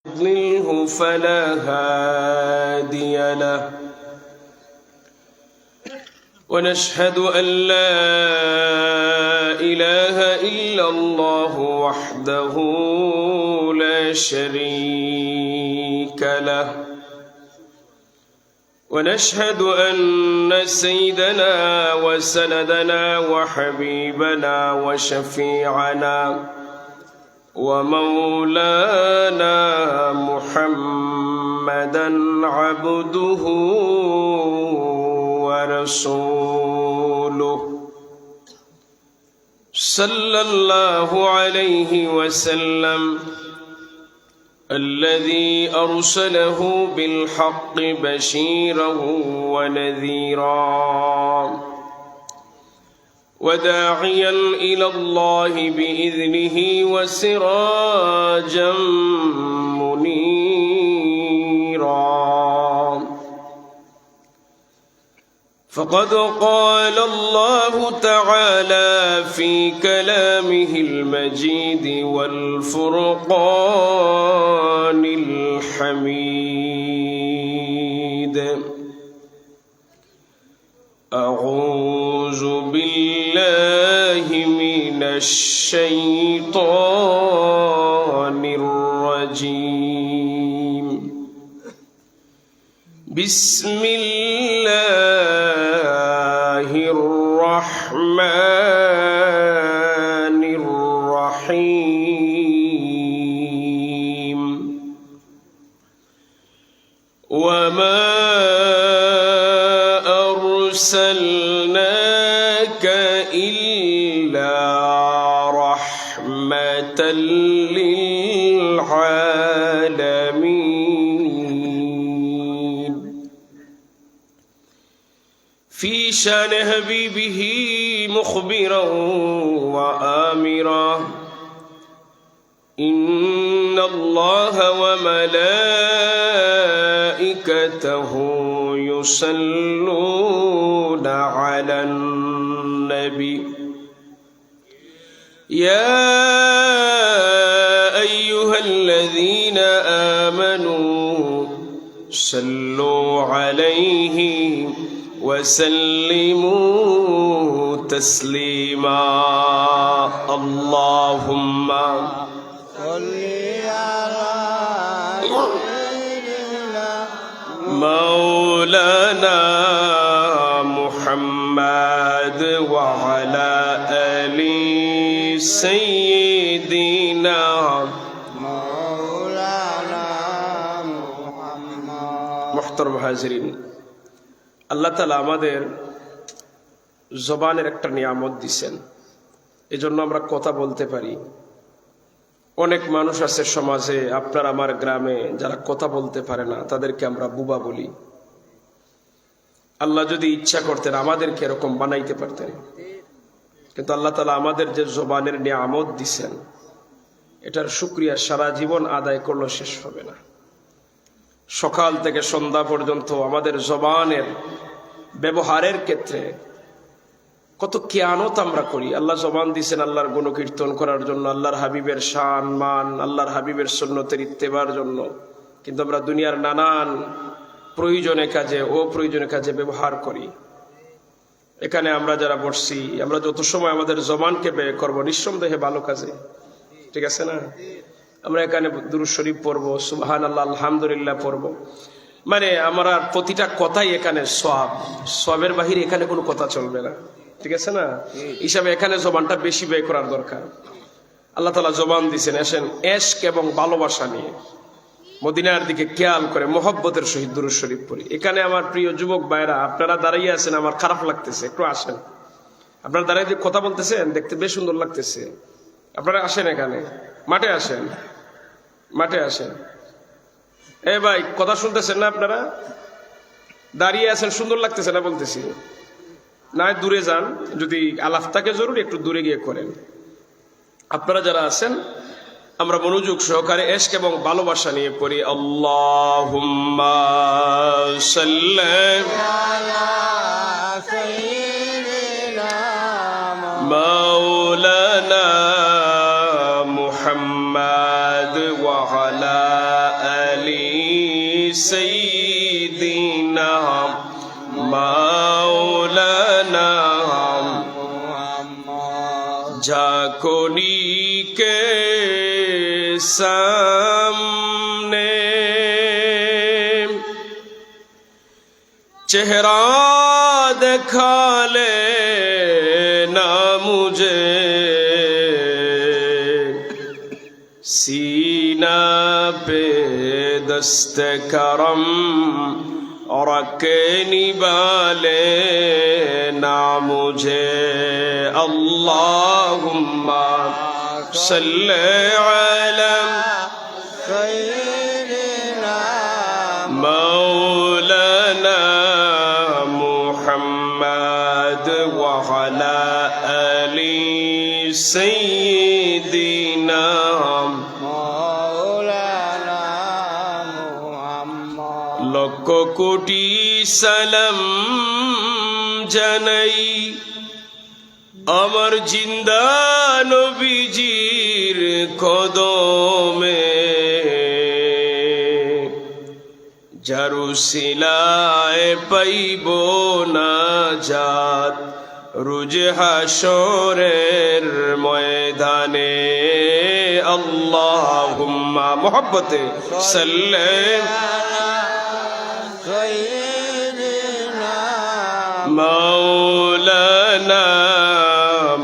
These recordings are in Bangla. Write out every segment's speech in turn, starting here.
يضلله فلا هادي له ونشهد أن لا إله إلا الله وحده لا شريك له ونشهد أن سيدنا وسندنا وحبيبنا وشفيعنا ومولانا محمدا عبده ورسوله صلى الله عليه وسلم الذي أرسله بالحق بشيرا ونذيرا وداعيا إلى الله بإذنه وسراجا منيرا فقد قال الله تعالى في كلامه المجيد والفرقان الحميد أعوذ بالله من الشيطان الرجيم بسم الله الرحمن الرحيم وما أرسلناك إلا رحمة للعالمين في شان حبيبه مخبرا وآمرا إن الله وملائكته يصلون على النبي يا أيها الذين آمنوا صلوا عليه وسلموا تسليما اللهم صل على مولانا محمد وعلى آل سيدنا مولانا محمد محترم হাজিরিন আল্লাহ তাআলা আমাদের জবানের একটা নিয়ামত দিবেন এজন্য আমরা কথা বলতে পারি অনেক মানুষ আছে সমাজে আপনার আমার গ্রামে যারা কথা বলতে পারে না তাদেরকে আমরা বুবা বলি আল্লাহ যদি ইচ্ছা করতেন আমাদেরকে এরকম বানাইতে পারতেন কিন্তু আল্লাহ তাআলা আমাদের যে জবানের নিয়ামত দিবেন এটার শুকরিয়া সারা জীবন আদায় করলে শেষ হবে না সকাল থেকে সন্ধ্যা পর্যন্ত আমাদের জবানের ব্যবহারের ক্ষেত্রে কত কিয়ানত আমরা করি আল্লাহ জবান দিয়েছেন আল্লাহর গুণকীর্তন করার জন্য আল্লাহর হাবিবের শান মান আল্লাহর হাবিবের সুন্নতের ইত্তেবার জন্য কিন্তু আমরা দুনিয়ার নানান প্রয়োজনে কাজে অপ্রয়োজনে কাজে ব্যবহার করি এখানে আমরা যারা বসছি আমরা যত সময় আমাদের জবানকে ব্যয় করবো নিঃসন্দেহে ভালো কাজে ঠিক আছে না আমরা এখানে দুরূদ শরীফ পড়বো সুবহানাল্লাহ আলহামদুলিল্লাহ পড়বো মানে আমরা প্রতিটা কথাই এখানে সওয়াবের বাহিরে এখানে কোনো কথা চলবে না ঠিক আছে না হিসাবে এখানে জবানটা বেশি ব্যয় করার দরকার আল্লাহ তাআলা জবান দিয়েছেন আসেন ইশক এবং ভালোবাসা নিয়ে মদিনার দিকে খেয়াল করে মহব্বতের সহিত দুরূদ শরীফ পড়ি এখানে আমার প্রিয় যুবক ভাইরা আপনারা দাঁড়িয়ে আছেন আমার খারাপ লাগতেছে একটু আসেন আপনারা দাঁড়িয়ে কথা বলতেছেন দেখতে বেশ সুন্দর লাগতেছে আপনারা আসেন এখানে মাঠে আসেন এ ভাই কথা শুনতেছেন না আপনারা দাঁড়িয়ে আছেন সুন্দর লাগতেছে না বলতেছি না দূরে যান যদি আলাপ থাকে জরুরি একটু দূরে গিয়ে করেন আপনারা যারা আছেন আমরা মনোযোগ সহকারে ইশক এবং ভালোবাসা নিয়ে পড়ি আল্লাহুম্মা সাল্লি আলা সাইয়্যিদিনা মাওলানা মুহাম্মদ ওয়া আলা سيدنا مولانا झाकोनी के सामने चेहरा दिखा ले ना मुझे सीना पे दस्त करम रखे निबाले ना मुझे अल्लाहुम्मा सल्ले अला सय्यिदिना मौलाना मुहम्मद व अला आलि सय्यिदिना मौलाना मुहम्मद लक्ष कोटि सलाम জানাই আমার জিন্দা নবীজির কদমে জারুসিলায় পাইব নাজাত রোজ হাশরের ময়দানে আল্লাহুম্মা মুহাব্বতে সাল্লি مولانا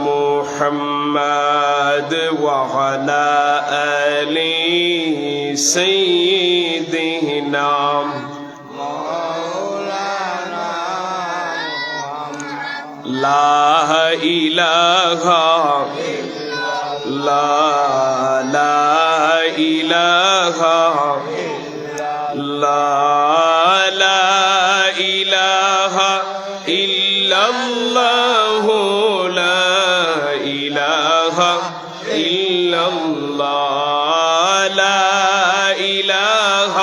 محمد وعلى آل سيدنا مولانا لا إله لا إله لا إله إلا الله لا إله إلا الله لا إله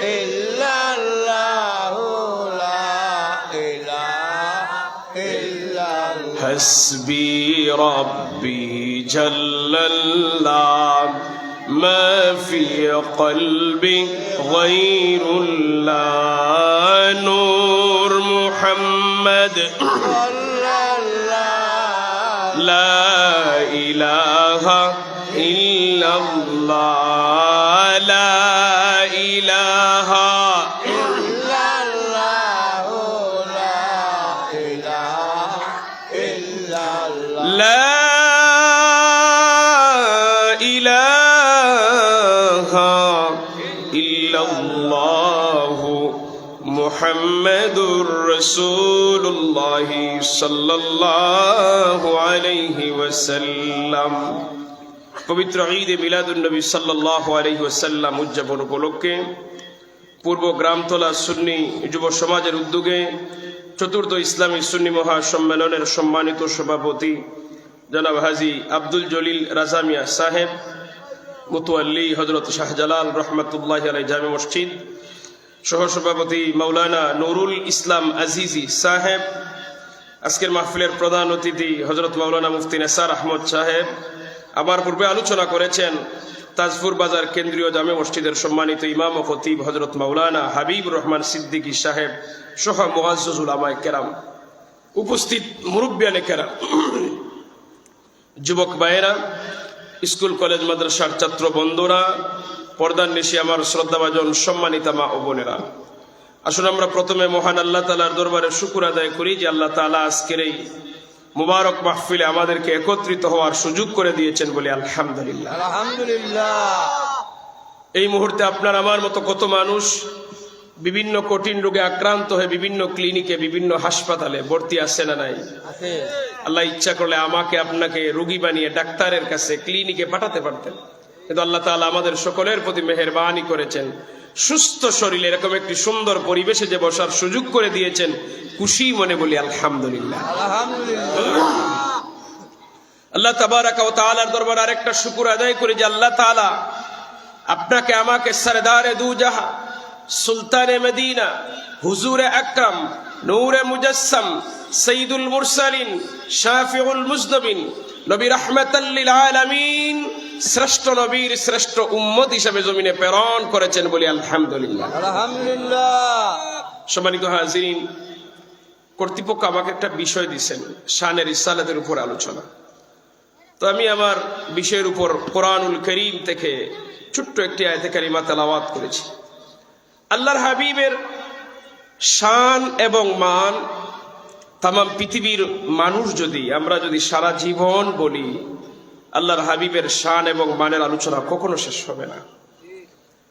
إلا الله لا إله إلا الله حسبي ربي جل الله ما في قلبي غير الله نور محمد لا إله إلا الله لا إله إلا الله لا إله إلا الله لا إله إلا الله মুহাম্মাদুর রাসূলুল্লাহ সাল্লাল্লাহু আলাইহি ওয়াসাল্লাম। পবিত্র ঈদে মিলাদুন নবী সাল্লাল্লাহু আলাইহি ওয়াসাল্লাম উদযাপন উপলক্ষে পূর্ব গ্রামতলা সুন্নি যুব সমাজের উদ্যোগে চতুর্থ ইসলামী সুন্নি মহাসম্মেলনের সম্মানিত সভাপতি জনাব হাজী আব্দুল জলিল রাজা মিয়া সাহেব, মুতওয়াল্লি হযরত শাহজালাল রহমাতুল্লাহি আলাইহি জামে মসজিদ, সহসভাপতি মাওলানা নুরুল ইসলাম আজিজি সাহেব, আজকের মাহফিলের প্রধান অতিথি হযরত মাওলানা মুফতি নেসার আহমদ সাহেব, আমার পূর্বে আলোচনা করেছেন তাজপুর বাজার কেন্দ্রীয় জামে মসজিদের সম্মানিত ইমাম ও খতিব হযরত মাওলানা হাবিবুর রহমান সিদ্দিকী সাহেব সহ মুআজ্জাজ উলামায়ে কেরাম, উপস্থিত মুরব্বিয়ানে কেরাম, যুবক ভাইয়েরা, স্কুল কলেজ মাদ্রাসার ছাত্র বন্ধুরা, পর্দার নিশি আমার শ্রদ্ধাভাজন সম্মানিতা মা ও বোনেরা, আসুন আমরা প্রথমে মহান আল্লাহ তাআলার দরবারে শুকর আদায় করি যে আল্লাহ তাআলা আজকের এই মুবারক মাহফিলে আমাদেরকে একত্রিত হওয়ার সুযোগ করে দিয়েছেন বলে আলহামদুলিল্লাহ। আলহামদুলিল্লাহ। এই মুহূর্তে আপনার আমার মতো কত মানুষ বিভিন্ন কঠিন রোগে আক্রান্ত হয়ে বিভিন্ন ক্লিনিকে বিভিন্ন হাসপাতালে ভর্তি আছে না নাই? আল্লাহ ইচ্ছা করলে আমাকে আপনাকে রোগী বানিয়ে ডাক্তারের কাছে ক্লিনিকে পাঠাতে পারতেন, কিন্তু আল্লাহ তাআলা আমাদের সকলের প্রতি মেহেরবানি করেছেন, সুস্থ শরীরে এরকম একটি সুন্দর পরিবেশে যে বসার সুযোগ করে দিয়েছেন, খুশি মনে বলি আলহামদুলিল্লাহ। আল্লাহ তাবারাকা ওয়া তাআলার দরবারে আরেকটা শুকর আদায় করি যে আল্লাহ তাআলা আপনাকে আমাকে সরদারে দু জাহাঁ, সুলতানে মদিনা, হুজুরে আকরাম, নূরে মুজাসসাম, সৈয়দুল মুরসালিন, শাফিউল মুজনবিন, নবী রাহমাতাল লিল আলামিন শ্রেষ্ঠ নবীর শ্রেষ্ঠ উম্মত হিসেবে জমিনে প্রেরণ করেছেন বলি আলহামদুলিল্লাহ। আলহামদুলিল্লাহ। সম্মানিত হাজিরিন, কর্তৃপক্ষ আমাকে একটা বিষয় দিয়েছেন, শানের রিসালাতের উপর আলোচনা। তো আমি আমার বিষয়ের উপর কোরআনুল করিম থেকে ছোট্ট একটি আয়াতে কারিমা তেলাওয়াত করেছি। আল্লাহর হাবিবের শান এবং মান তাম পৃথিবীর মানুষ আমরা যদি সারা জীবন বলি, আল্লাহর হাবিবের শান এবং মানের আলোচনা কখনো শেষ হবে না।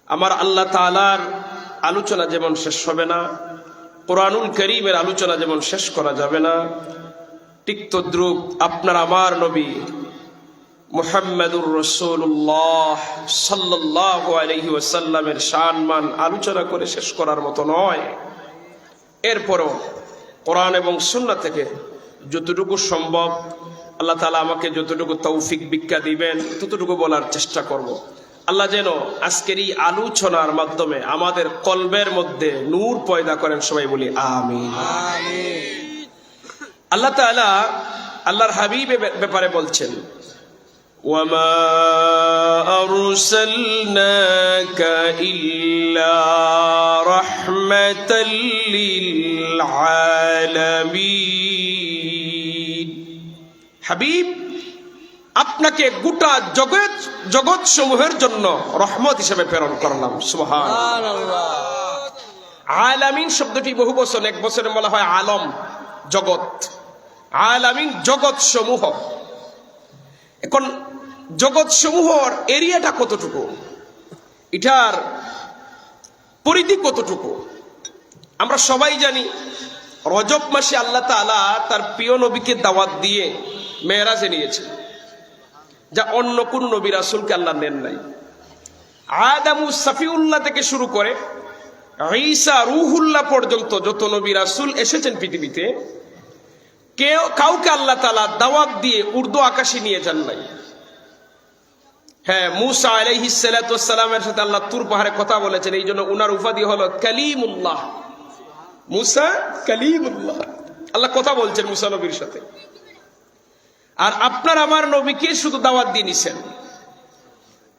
আমার আল্লাহ তাআলার আলোচনা যেমন শেষ হবে না, কোরআনুল করিমের আলোচনা যেমন শেষ করা যাবে না, ঠিক তদ্রূপ আপনার আমার নবী মুহাম্মদুর রাসূলুল্লাহ সাল্লাল্লাহু আলাইহি ওয়াসাল্লামের শান মান আলোচনা করে শেষ করার মতো নয়। এরপরও কোরআন এবং সুন্নাহ থেকে যতটুকু সম্ভব আল্লাহ তাআলা আমাকে যতটুকু তৌফিক ভিক্ষা দিবেন ততটুকু বলার চেষ্টা করব। আল্লাহ যেন আজকের এই আলোচনার মাধ্যমে আমাদের কলবের মধ্যে নূর পয়দা করেন, সবাই বলি আমিন। আল্লাহ তাআলা আল্লাহর হাবিবের ব্যাপারে বলছেন, ওয়ামা আরসালনাকা ইল্লা রাহমাতাল লিল আলামিন। হাবিব, আপনাকে গোটা জগৎ সমূহের জন্য রহমত হিসেবে প্রেরণ করলাম। সুবহানাল্লাহ। আলামিন শব্দটি বহু বচন, এক বচনে বলা হয় আলম, জগৎ। আলামিন জগৎ সমূহ। এখন জগৎ সমূহর এরিয়াটা কতটুকু, এটার পরিধি কতটুকু আমরা সবাই জানি। রজব মাসে আল্লাহ তাআলা তার প্রিয় নবীকে দাওয়াত দিয়ে মেরাজে নিয়েছে, যা অন্য কোন নবী রাসূলকে আল্লাহ নেন নাই। আদম সাফিউল্লাহ থেকে শুরু করে ঈসা রূহুল্লাহ পর্যন্ত যত নবী রাসূল এসেছেন পৃথিবীতে, কাউকে আল্লাহ তাআলা দাওয়াত দিয়ে উর্দু আকাশে নিয়ে যান নাই। হ্যাঁ, মূসা আলাইহিস সালাতু ওয়াস সালামের সাথে আল্লাহ তুর পাহাড়ে কথা বলেছেন, এই জন্য উনার উপাধি হলো কালিমুল্লাহ। মূসা কালিমুল্লাহ, আল্লাহ কথা বলছেন মূসা নবীর সাথে। আর আপনার আমার নবীকে শুধু দাওয়াত দিয়ে নিছেন।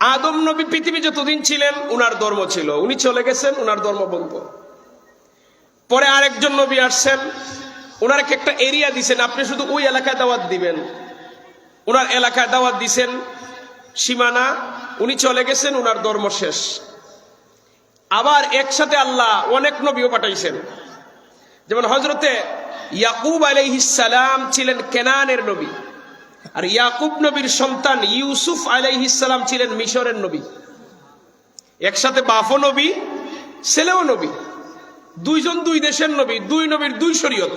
আদম নবী পৃথিবী যতদিন ছিলেন উনার ধর্ম ছিল, উনি চলে গেছেন, উনার ধর্ম বন্ধ। পরে আরেকজন নবী আসছেন, উনারকে একটা এরিয়া দিছেন, আপনি শুধু ওই এলাকায় দাওয়াত দিবেন। উনার এলাকায় দাওয়াত দিছেন, সীমানা, উনি চলে গেছেন, উনার ধর্ম শেষ। আবার একসাথে আল্লাহ অনেক নবীও পাঠাইছেন। যেমন হযরতে ইয়াকুব আলাইহিস সালাম ছিলেন কেনানের নবী, আর ইয়াকুব নবীর সন্তান ইউসুফ আলাইহিস সালাম ছিলেন মিশরের নবী। একসাথে বাপও নবী, ছেলেও নবী, দুইজন দুই দেশের নবী, দুই নবীর দুই শরীয়ত।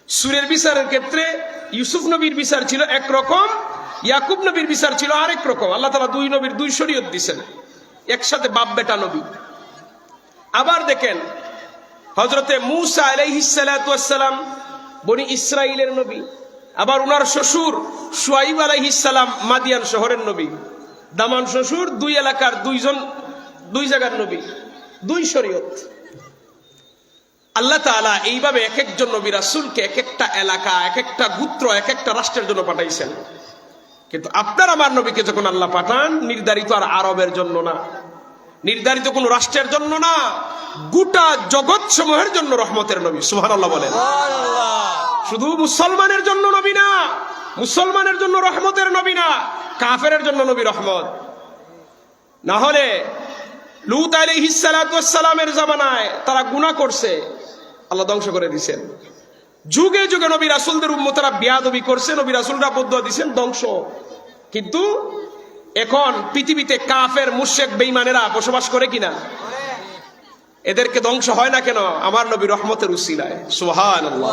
সূরের বিচারের ক্ষেত্রে ইউসুফ নবীর বিচার ছিল একরকম, ইয়াকুব নবীর বিচার ছিল আরেক রকম। আল্লাহ তাআলা দুই নবীর দুই শরীয়ত দিয়েছেন, একসাথে বাপ বেটা নবী। আবার দেখেন হযরতে মূসা আলাইহিস সালাতু ওয়াস সালাম বনি ইসরাইলের নবী, আবার উনার শ্বশুর শুআইব আলাইহিস সালাম মাদিয়ান শহরের নবী। দামান শ্বশুর দুই এলাকার দুই জায়গার নবী, দুই শরীয়ত। আল্লাহ তাআলা এইভাবে এক একজন নবী রাসূলকে এক একটা এলাকা, এক একটা গোত্র, এক একটা রাষ্ট্রের জন্য পাঠাইছেন। কিন্তু আপনার আমার নবীকে যখন আল্লাহ পাঠান, নির্ধারিত আর আরবের জন্য না, নির্ধারিত কোন রাষ্ট্রের জন্য না, গোটা জগৎ সমূহের জন্য রহমতের নবী। সুবহানাল্লাহ বলেন। শুধু মুসলমানের জন্য নবী না, মুসলমানের জন্য রহমতের নবী না, কাফেরের জন্য নবী রহমত। না হলে লূত আলাইহিস সালাতু ওয়াস সালামের জামানায় তারা গুনাহ করছে, আল্লাহ ধ্বংস করে দিয়েছেন। যুগে যুগে নবী রাসূলদের উম্মতেরা বেয়াদবি করছে, নবী রাসূলরা বদদুয়া দিয়েছেন, ধ্বংস। কিন্তু এখন পৃথিবীতে কাফের মুশরিক বেঈমানেরা বসবাস করে কিনা? এদেরকে ধ্বংস হয় না কেন? আমার নবী রহমতের উসিলায়। সুবহানাল্লাহ।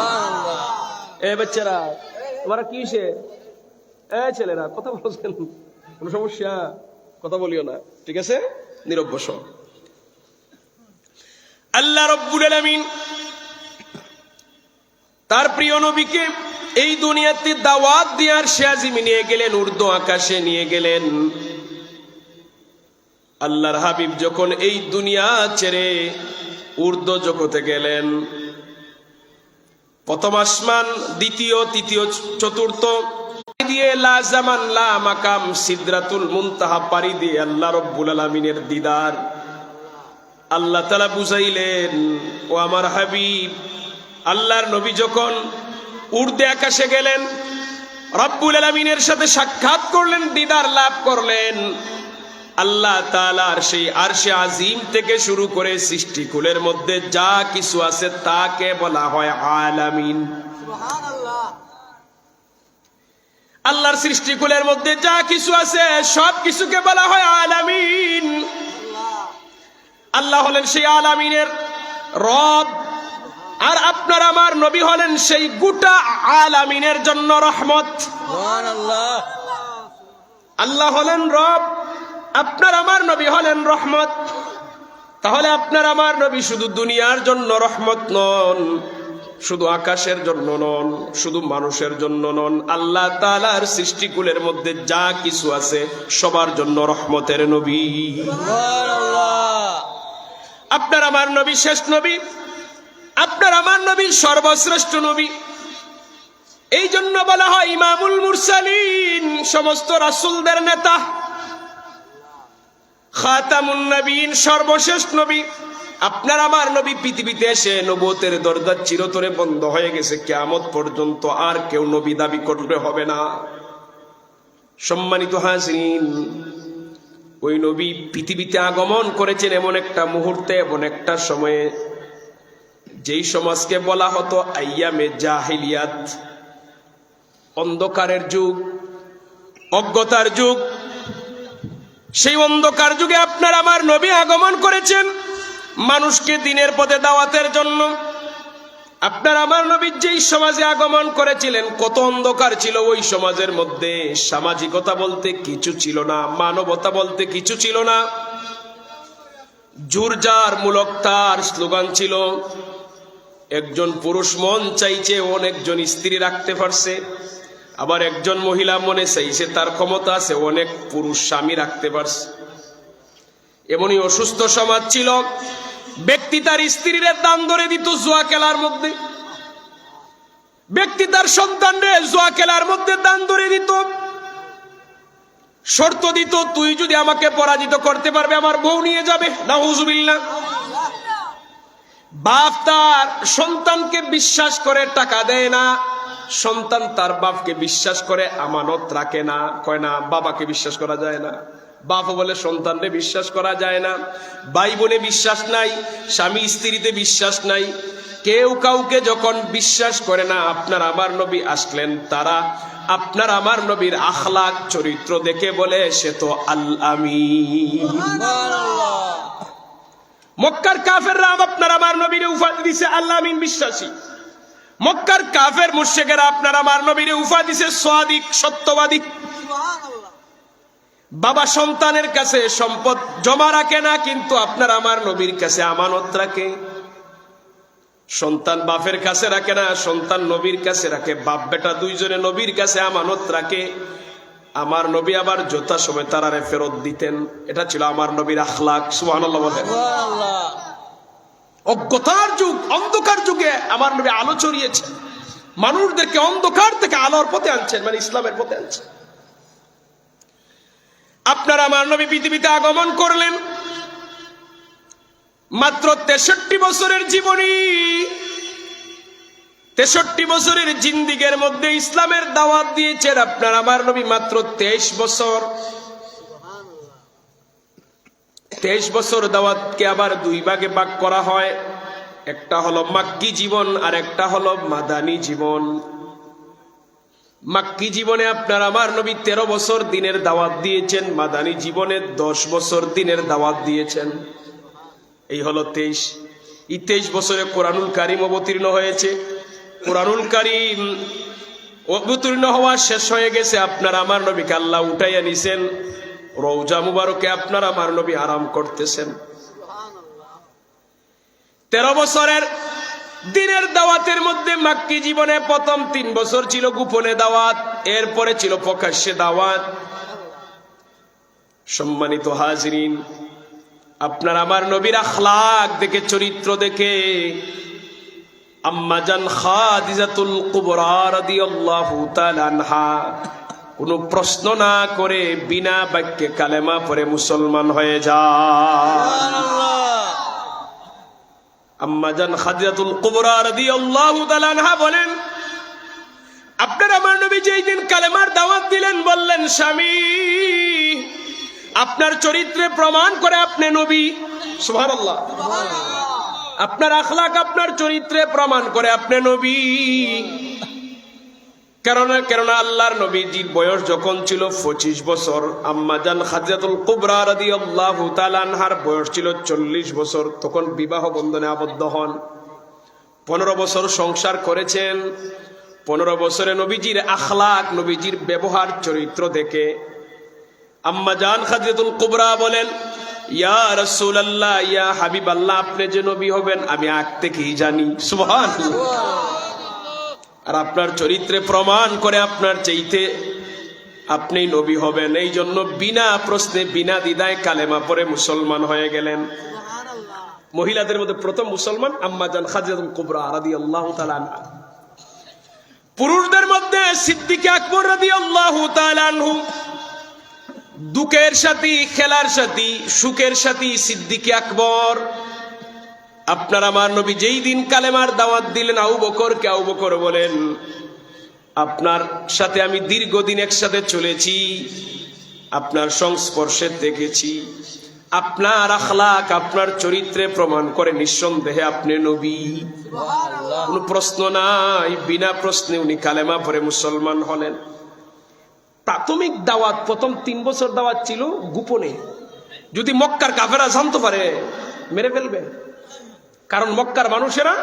এ বাচ্চারা, তোমরা কি হইছে? এ ছেলেরা, কথা বলছেন? কোনো সমস্যা? কথা বলিও না, ঠিক আছে? নীরব বসো। আল্লাহ রাব্বুল আলামিন তার প্রিয় নবীকে এই দুনিয়াতে দাওয়াত দেওয়ার শেয়াজিমি নিয়ে গেলেন, উর্দু আকাশে নিয়ে গেলেন। আল্লাহর হাবিব যখন এই দুনিয়া ছেড়ে উর্দু জগতে গেলেন, প্রথম আসমান, দ্বিতীয়, তৃতীয়, চতুর্থ দিয়ে লা জামান লা মাকাম সিদরাতুল মুনতাহা পারি দিয়ে আল্লাহ রাব্বুল আলামিনের দিদার। আল্লাহ তাআলা বুঝাইলেন, ও আমার হাবিব, আল্লাহর নবী যখন উর্দে আকাশে গেলেন, রব্বুল আলামিনের সাথে সাক্ষাৎ করলেন, দিদার লাভ করলেন, আল্লাহ তাআলার সেই আরশে আজিম থেকে শুরু করে সৃষ্টিকুলের মধ্যে যা কিছু আছে তাকে বলা হয় আলামিন। সুবহানাল্লাহ। আল্লাহর সৃষ্টিকুলের মধ্যে যা কিছু আছে সব কিছুকে বলা হয় আলামিন। আল্লাহ হলেন সেই আলামিনের রব, আর আপনার আমার নবী হলেন সেই গোটা আলামিনের জন্য রহমত। সুবহানাল্লাহ। আল্লাহ হলেন রব, আপনার আমার নবী হলেন রহমত। তাহলে আপনার আমার নবী শুধু দুনিয়ার জন্য রহমত নন, শুধু আকাশের জন্য নন, শুধু মানুষের জন্য নন, আল্লাহ তাআলার সৃষ্টিকুলের মধ্যে যা কিছু আছে সবার জন্য রহমতের নবী। সুবহানাল্লাহ। আপনার আমার নবী শেষ নবী, আপনার আমার নবী সর্বশ্রেষ্ঠ নবী। এই জন্য বলা হয় ইমামুল মুরসালিন, সমস্ত রাসূলদের নেতা, খাতামুন নবীন, সর্বশেষ নবী। আপনার আমার নবী পৃথিবীতে এসে নবুয়তের দরজা চিরতরে বন্ধ হয়ে গেছে, কিয়ামত পর্যন্ত আর কেউ নবী দাবি করতে হবে না। সম্মানিত হাজিরিন, ওই নবী পৃথিবীতে আগমন করেছেন এমন একটা মুহূর্তে, এমন একটা সময়ে, যেই সমাজকে বলা হতো আইয়ামে জাহিলিয়াত, অন্ধকারের যুগ, অজ্ঞতার যুগ। সেই অন্ধকার যুগে আপনার আমার নবী আগমন করেছেন মানুষকে দিনের পথে দাওয়াতের জন্য। আপনার আমার নবী যেই সমাজে আগমন করেছিলেন, কত অন্ধকার ছিল ওই সমাজের মধ্যে। সামাজিকতা বলতে কিছু ছিল না, মানবতা বলতে কিছু ছিল না। জুরজার মূলক তার স্লোগান ছিল, একজন পুরুষ মন চাইছে অনেকজন স্ত্রী রাখতে পারছে, আবার একজন মহিলা মনে চাইছে তার ক্ষমতা আছে অনেক পুরুষ স্বামী রাখতে পারছে। এমনই অসুস্থ সমাজ ছিল। ব্যক্তি তার স্ত্রীর দান ধরে দিত জুয়া খেলার মধ্যে, ব্যক্তি তার সন্তানরে জুয়া খেলার মধ্যে দান ধরে দিত, শর্ত দিত, তুই যদি আমাকে পরাজিত করতে পারবে আমার বউ নিয়ে যাবে। নাউজুবিল্লাহ। বাপ তার সন্তানকে বিশ্বাস করে টাকা দেয় না, সন্তান তার বাপকে বিশ্বাস করে আমানত রাখে না। কয় না বাবাকে বিশ্বাস করা যায় না, বাপ বলে সন্তানরে বিশ্বাস করা যায় না, ভাই বোনে বিশ্বাস নাই, স্বামী স্ত্রীতে বিশ্বাস নাই, কেউ কাউকে যখন বিশ্বাস করে না, আপনার আমার নবী আসলেন, তারা আপনার আমার নবীর আখলাক চরিত্র দেখে বলে সে তো আল আমিন। মক্কার কাফেররা আপনার আমার নবীরে উপাধি দিছে আল আমিন, বিশ্বাসী। মক্কার কাফের মুশরিকেরা আপনার আমার নবীরে উপাধি দিছে সাদিক, সত্যবাদী। বাবা সন্তানের কাছে সম্পদ জমা রাখে না, কিন্তু আপনার আমার নবীর কাছে আমানত রাখে। সন্তান বাপের কাছে রাখে না, সন্তান নবীর কাছে রাখে। বাপ বেটা দুইজনে নবীর কাছে আমানত রাখে। আমার নবী আবার যথা সময় তারারে ফেরত দিতেন। এটা ছিল আমার নবীর আখলাক। সুবহানাল্লাহ বলেন। অজ্ঞতার যুগ, অন্ধকার যুগে আমার নবী আলো ছড়িয়েছেন, মানুষদেরকে অন্ধকার থেকে আলোর পথে আনছেন, মানে ইসলামের পথে আনছেন। আপনার আমার নবী পৃথিবীতে আগমন করলেন, মাত্র 63 বছরের জীবনী, 63 বছরের জিন্দিগির মধ্যে ইসলামের দাওয়াত দিয়েছেন আপনার আমার নবী মাত্র 23 বছর। 23 বছর দাওয়াতকে আবার দুই ভাগে ভাগ করা হয়, একটা হলো মাক্কি জীবন আর একটা হলো মাদানী জীবন। মাক্কি জীবনে আপনার আমার নবী 13 বছর দিনের দাওয়াত দিয়েছেন, মাদানী জীবনে 10 বছর দিনের দাওয়াত দিয়েছেন। এই হলো 23। এই 23 বছরে কোরআনুল কারীম অবতীর্ণ হয়েছে। কোরআনুল কারীম অবতীর্ণ হওয়া শেষ হয়ে গেছে, আপনার আমার নবীকে আল্লাহ উঠাইয়া নিছেন, রওজা মুবারকে আপনার আমার নবী আরাম করতেছেন। 13 বছরের দিনের দাওয়াতের মধ্যে মাক্কি জীবনে প্রথম 3 বছর ছিল গোপনে দাওয়াত, এরপরে ছিল প্রকাশ্যে দাওয়াত। সম্মানিত হাজিরিন, আপনার আমার নবীর আখলাক দেখে, চরিত্র দেখে আম্মা জান খাদিজাতুল কুবরা রাদিয়াল্লাহু তাআলা আনহা কোনো প্রশ্ন না করে বিনা বাক্যে কালেমা পড়ে মুসলমান হয়ে যায়। আম্মা জান খাদিজাতুল কুবরা রাদিয়াল্লাহু তাআলা আনহা বলেন, আপনার আমার নবী যেই দিন কালেমার দাওয়াত দিলেন, বললেন, স্বামী, আপনার চরিত্রে প্রমাণ করে আপনি নবী। সুবহানাল্লাহ। আপনার আখলাক, আপনার চরিত্রে প্রমাণ করে আপনি নবী। কেননা আল্লাহর নবীজির বয়স যখন ছিল 25 বছর, আম্মা জান খাদিজাতুল কুবরা রাদিয়াল্লাহু তাআলা আনহার বয়স ছিল 40 বছর। তখন বিবাহ বন্ধনে আবদ্ধ হন। 15 বছর সংসার করেছেন। 15 বছরে নবীজির আখলাক, নবীজির ব্যবহার, চরিত্র দেখে আম্মা জান খাদিজাতুল কুবরা বলেন, ইয়া রাসূলুল্লাহ, ইয়া হাবিবাল্লাহ, আপনি যে নবী হবেন আমি আগ থেকেই জানি। সুবহানাল্লাহ। আর আপনার চরিত্রে প্রমাণ করে আপনার চাইতে আপনি নবী হবেন। এই জন্য বিনা প্রশ্নে বিনা দ্বিধায় কালেমা পড়ে মুসলমান হয়ে গেলেন। মহিলাদের মধ্যে প্রথম মুসলমান আম্মা জান খাদিজাতুল কুবরা রাদিয়াল্লাহু তাআলা আনহা। পুরুষদের মধ্যে সিদ্দিক আকবর রাদিয়াল্লাহু তাআলা আনহু। দুঃখের সাথী, খেলার সাথী, সুখের সাথী সিদ্দিক আকবর। আপনার আমার নবী যেই দিন কালেমার দাওয়াত দিলেন আবু বকরকে, আবু বকর বলেন, আপনার সাথে আমি দীর্ঘদিন একসাথে চলেছি, আপনার সংস্পর্শে দেখেছি, আপনার আখলাক, আপনার চরিত্রে প্রমাণ করে নিঃসন্দেহে আপনি নবী। কোনো প্রশ্ন নাই, বিনা প্রশ্নে উনি কালেমা পড়ে মুসলমান হলেন। প্রাথমিক দাওয়াত, প্রথম 3 বছর দাওয়াত ছিল গোপনে। যদি মক্কার কাফেরা জানতে পারে মেরে ফেলবে। কারণ মক্কার মানুষেরা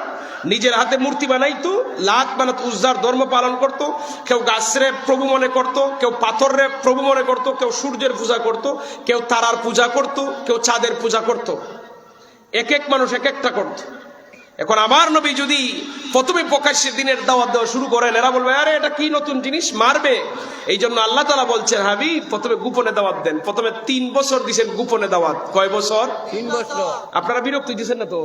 নিজের হাতে মূর্তি বানাইতো, লাত মানাত উজ্জার ধর্ম পালন করত। কেউ গাছরে প্রভু মনে করত, কেউ পাথররে প্রভু মনে করত, কেউ সূর্যের পূজা করত, কেউ তারার পূজা করত, কেউ চাঁদের পূজা করত। এক এক মানুষ এক একটা করত। এখন আমার নবী যদি প্রথমে প্রকাশ্যে দিনের দাওয়াত দেওয়া শুরু করেন, এরা বলবে, আরে এটা কি নতুন জিনিস, মারবে। এই জন্য আল্লাহ তাআলা বলছেন, হাবিব প্রথমে গোপনে দাওয়াত দেন। প্রথমে 3 বছর দিয়েছেন গোপনে দাওয়াত। কয় বছর? 3 বছর। আপনারা বিরক্ত দিয়েছেন না তো?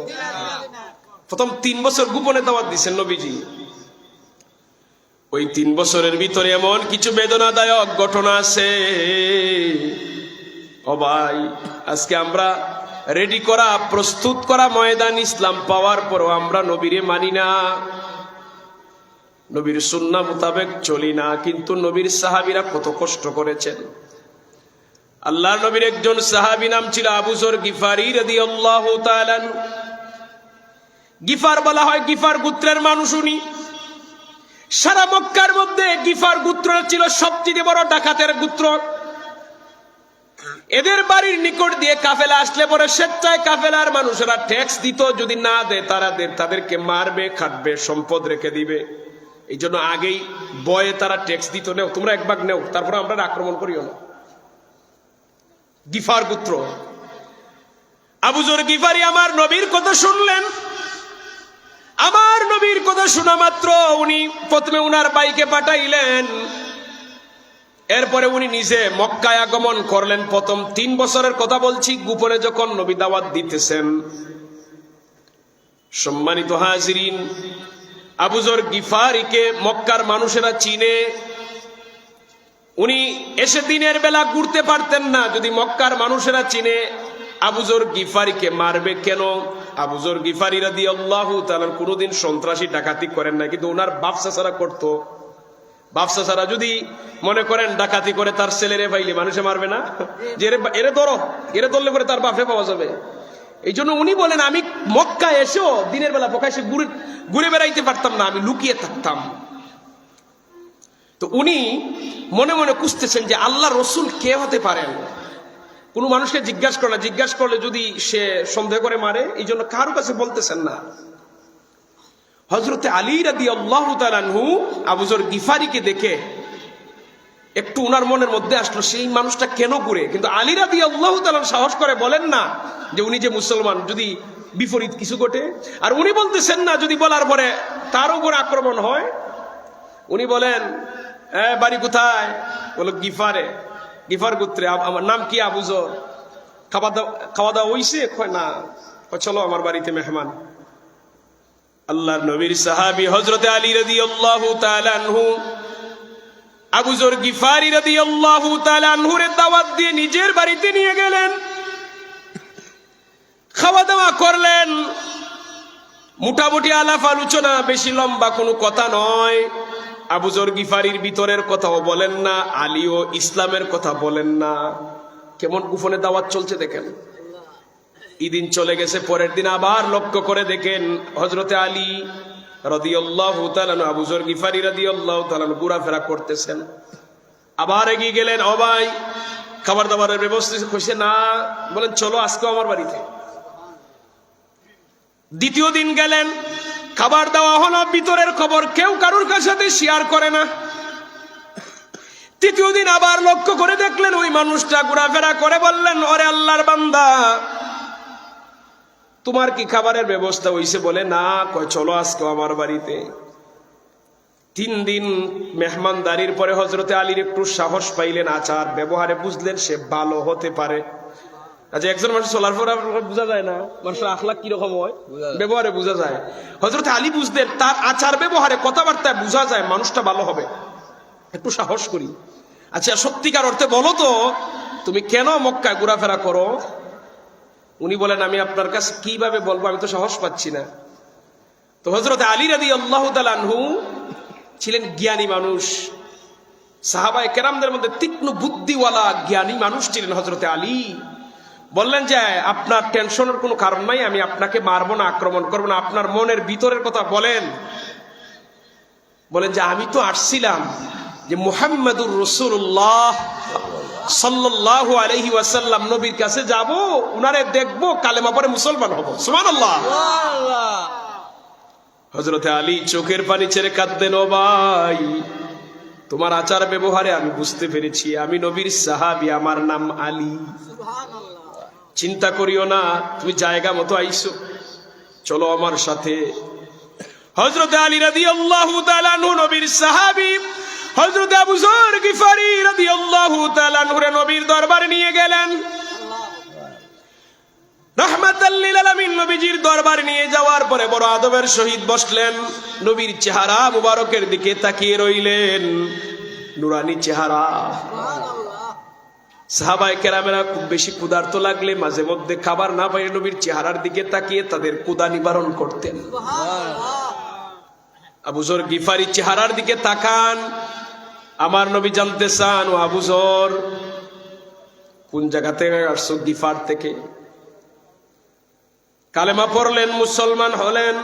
প্রথম 3 বছর গোপনে দাওয়াত দিয়েছেন নবীজি। ওই 3 বছরের ভিতরে এমন কিছু বেদনাদায়ক ঘটনা আছে। ও ভাই, আজকে আমরা রেডি করা, প্রস্তুত করা ময়দান ইসলাম পাওয়ার পরও আমরা নবীরে মানি না, নবীর সুন্নাহ মোতাবেক চলি না। কিন্তু নবীর সাহাবীরা কত কষ্ট করেছেন। আল্লাহর নবীর একজন সাহাবী নাম ছিল আবু যর গিফারি রাদিয়াল্লাহু তাআলা। গিফার বলা হয়, গিফার গোত্রের মানুষ উনি। সারা মক্কার মধ্যে গিফার গোত্র ছিল সবচেয়ে বড় ডাকাতের গোত্র। এদের বাড়ির নিকট দিয়ে কাফেলা আসলে পরে স্বেচ্ছায় কাফেলার মানুষেরা ট্যাক্স দিত। যদি না দেয় তাদেরকে মারবে, খাটবে, সম্পদ রেখে দিবে। এই জন্য আগেই বয়ে তারা ট্যাক্স দিত, নেও তোমরা 1 ভাগ নেও, তারপরে আমরা আক্রমণ করিও না। গিফার গোত্র। আবু যর গিফারি আমার নবীর কথা শুনলেন। আমার নবীর কথা শোনা মাত্র উনি প্রথমে উনার ভাইকে পাঠাইলেন। এরপরে উনি নিজে মক্কায় আগমন করলেন। প্রথম 3 বছরের কথা বলছি, গোপনে যখন নবী দাওয়াত দিতেছেন। সম্মানিত হাজিরিন, আবু যর গিফারিকে মক্কার মানুষেরা চিনে। উনি এসে দিনের বেলা ঘুরতে পারতেন না। যদি মক্কার মানুষেরা চিনে, আবু যর গিফারিকে মারবে কেন? আবু যর গিফারি রাদিয়াল্লাহু তাআলা কোনোদিন সন্ত্রাসী ডাকাতি করেন না, কিন্তু ওনার বাপ চাচারা করতো। বাপ চাচারা যদি মনে করেন ডাকাতি করে তার ছেলেরে পাইলে মানুষে মারবে না, যে এরে ধরো, এরে ধরলে পরে তার বাপে পাওয়া যাবে। এই জন্য উনি বলেন, আমি মক্কা এসেও দিনের বেলা প্রকাশ্যে ঘুরে বেড়াইতে পারতাম না, আমি লুকিয়ে থাকতাম। তো উনি মনে মনে খুঁজতেছেন যে আল্লাহ রসুল কে হতে পারেন। কোনো মানুষকে জিজ্ঞাসা করে না, জিজ্ঞাসা করলে যদি সে সন্দেহ করে মারে, এই জন্য কারো কাছে বলতেছেন না। হযরতে আলী রাদিয়াল্লাহু তাআলা আনহু আবু যর গিফারিকে দেখে একটু উনার মনের মধ্যে আসলো, সেই মানুষটা কেন ঘুরে। কিন্তু আলী রাদিয়াল্লাহু তাআলা সাহস করে বলেন না যে উনি যে মুসলমান, যদি বিপরীত কিছু ঘটে। আর উনি বলতেছেন না যদি বলার পরে তার উপর আক্রমণ হয়। উনি বলেন, বাড়ি কোথায়? বলো গিফারে, গিফার গোত্রে। আমার নাম কি? আবু যর। খাওয়া দাওয়া হইছে? কয় না। চলো আমার বাড়িতে মেহমান। আল্লাহর নবীর সাহাবী হযরতে আলী রাদিয়াল্লাহু তাআলা আনহু আবু যর গিফারি রাদিয়াল্লাহু তাআলা আনহুরে দাওয়াত দিয়ে নিজের বাড়িতে নিয়ে গেলেন, খাওয়া দাওয়া করলেন। মোটামুটি আলাপ আলোচনা, বেশি লম্বা কোনো কথা নয়। আবু যর গিফারির ভিতরের কথাও বলেন না, আলীও ইসলামের কথা বলেন না। কেমন গোপনে দাওয়াত চলছে দেখেন। ঈদিন চলে গেছে, পরের দিন আবার লক্ষ্য করে দেখেন হযরতে আলী রাদিয়াল্লাহু তাআলা আবু যর গিফারি রাদিয়াল্লাহু তাআলা ঘোরাফেরা করতেছেন। আবার এগিয়ে গেলেন, ও ভাই খাবার দাবারের ব্যবস্থা কইছে না, বলেন চলো আজকে আমার বাড়িতে। দ্বিতীয় দিন গেলেন, খাবার দেওয়া হলো, ভিতরের খবর কেউ কারুর সাথে শেয়ার করে না। তৃতীয় দিন আবার লক্ষ্য করে দেখলেন ওই মানুষটা ঘোরাফেরা করে, বললেন ওরে আল্লাহর বান্দা, তোমার কি খাবারের ব্যবস্থা হইছে? বলে না। কয় চলো আজকে আমার বাড়িতে। 3 দিন মেহমানদারির পরে হযরতে আলীর একটু সাহস পাইলেন, আচার ব্যবহারে বুঝলেন সে ভালো হতে পারে। আচ্ছা, একজন মানুষ চলার পর বোঝা যায় না মানুষের আখলাক কিরকম হয়, ব্যবহারে বোঝা যায়। হযরতে আলী বুঝলেন তার আচার ব্যবহারে কথাবার্তায় বোঝা যায় মানুষটা ভালো হবে, একটু সাহস করি। আচ্ছা সত্যিকার অর্থে বলো তো তুমি কেন মক্কায় ঘোরাফেরা করো? উনি বলেন আমি আপনার কাছে কিভাবে বলবো, আমি তো সাহস পাচ্ছি না। তো হযরতে আলী রাদিয়াল্লাহু তাআলা আনহু ছিলেন জ্ঞানী মানুষ, সাহাবায়ে কেরামদের মধ্যে তীক্ষ্ণ বুদ্ধিওয়ালা জ্ঞানী মানুষ ছিলেন হযরতে আলী। বললেন যে আপনার টেনশনের কোনো কারণ নাই, আমি আপনাকে মারবো না, আক্রমণ করবো না, আপনার মনের ভিতরের কথা বলেন। বলেন যে আমি তো আসছিলাম যে মুহাম্মাদুর রাসূলুল্লাহ সাল্লাল্লাহু আলাইহি ওয়াসাল্লাম নবীর কাছে যাব, উনারে দেখবো, কালেমা পড়ে মুসলমান হব। সুবহানাল্লাহ। হযরতে আলী চোখের পানি ছেড়ে কাঁদতেন, ও ভাই তোমার আচার ব্যবহারে আমি বুঝতে পেরেছি আমি নবীর সাহাবী, আমার নাম আলী। চিন্তা করিও না, তুমি জায়গা মতো আইছো, চলো আমার সাথে। হযরতে আলী রাদিয়াল্লাহু তাআলা আনহু নবীর সাহাবী, হযরতে আবু যর গিফারি রাদিয়াল্লাহু তাআলা আনহু নবীর দরবারে নিয়ে গেলেন। রাহমাতাল লিল আলামিন নবীজির দরবারে নিয়ে যাওয়ার পরে বড় আদবের সহিত বসলেন, নবীর চেহারা মুবারকের দিকে তাকিয়ে রইলেন, নুরানি চেহারা। সাহাবায়ে কেরামেরা খুব বেশি ক্ষুধার্ত লাগলে মাঝে মধ্যে খাবার না পাইলে নবীর চেহারার দিকে তাকিয়ে তাদের ক্ষুধা নিবারণ করতেন। আবু যর গিফারি চেহারার দিকে তাকান, আমার নবী জানতে চান, ও আবু যর কোন জায়গা থেকে আসছো? গিফার থেকে। কালেমা পড়লেন, মুসলমান হলেন।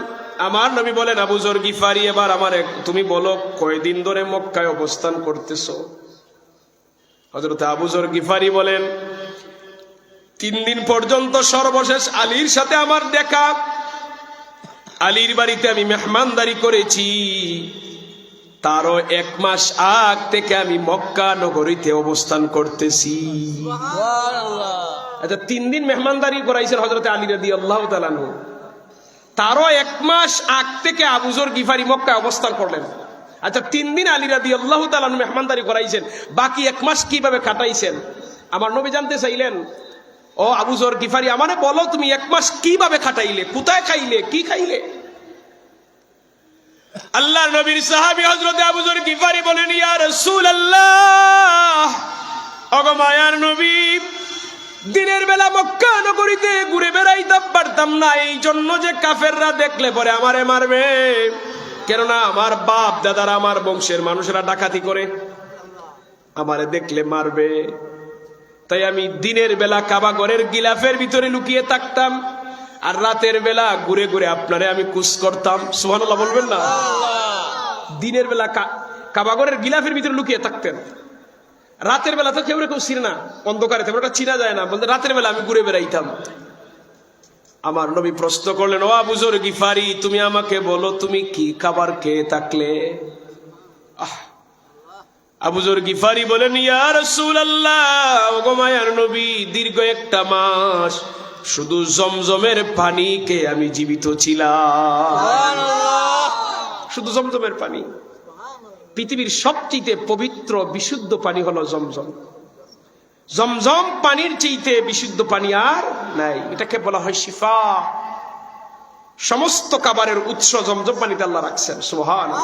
আমার নবী বলেন, আবু যর গিফারি এবার আমার তুমি বলো কয়দিন ধরে মক্কায় অবস্থান করতেছো? হযরতে আবু যর গিফারি বলেন 3 দিন পর্যন্ত সর্বশেষ আলীর সাথে আমার দেখা, আলীর বাড়িতে আমি মেহমানদারি করেছি, তারও 1 মাস আগ থেকে আমি মক্কা নগরীতে অবস্থান করতেছি। আচ্ছা 3 দিন মেহমানদারি করাইছেন হযরতে আলী রাদিয়াল্লাহু তাআলা আনহু, তারও 1 মাস আগ থেকে আবু যর গিফারি মক্কায় অবস্থান করলেন। আচ্ছা 3 দিন আলী রাদিয়াল্লাহু তাআলা আনহু মেহমানদারি করাইছেন, বাকি 1 মাস কিভাবে কাটাইছেন? আমার নবী জানতে চাইলেন, ও আবু যর গিফারি আমারে বলো তুমি 1 মাস কিভাবে কাটাইলে, কোথায় খাইলে, কি খাইলে? আল্লাহর নবীর সাহাবী হযরতে আবু যর গিফারি বলেন, ইয়া রাসূলুল্লাহ, ওগো মায়ার নবী, দিনের বেলা মক্কা নগরীতে ঘুরে বেড়াইতাম পারতাম না, এই জন্য যে কাফেররা দেখলে পরে আমারে মারবে, কেননা আমার বাপ দাদারা আমার বংশের মানুষেরা ডাকাতি করে, আমারে দেখলে মারবে। তাই আমি দিনের বেলা কাবা ঘরের গিলাফের ভিতরে লুকিয়ে থাকতাম, আর রাতের বেলা ঘুরে ঘুরে আপনারে আমি কুস করতাম। সুবহানাল্লাহ বলবেন না? দিনের বেলা কাবা ঘরের গিলাফের ভিতরে লুকিয়ে থাকতেন, রাতের বেলা তো কেউ চিনে না, অন্ধকারে তেমন একটা চিনা যায় না, বলতে রাতের বেলা আমি ঘুরে বেড়াইতাম। আমার নবী প্রশ্ন করলেন, ও আবু যর গিফারি তুমি আমাকে বলো তুমি কি খাবার খেয়ে থাকলে? আবু যর গিফারি বলেন, ইয়া রাসূলুল্লাহ, ওগো মায়ার নবী, দীর্ঘ 1 মাস শুধু জমজমের পানি খেয়ে আমি জীবিত ছিলাম। শুধু জমজমের পানি। পৃথিবীর সবচেয়ে পবিত্র বিশুদ্ধ পানি হলো জমজম। জমজম পানির চাইতে বিশুদ্ধ পানি আর নাই, এটাকে বলা হয় শিফা। সমস্ত খাবারের উৎস জমজম পানিতে আল্লাহ রাখছেন। সুবহানাল্লাহ।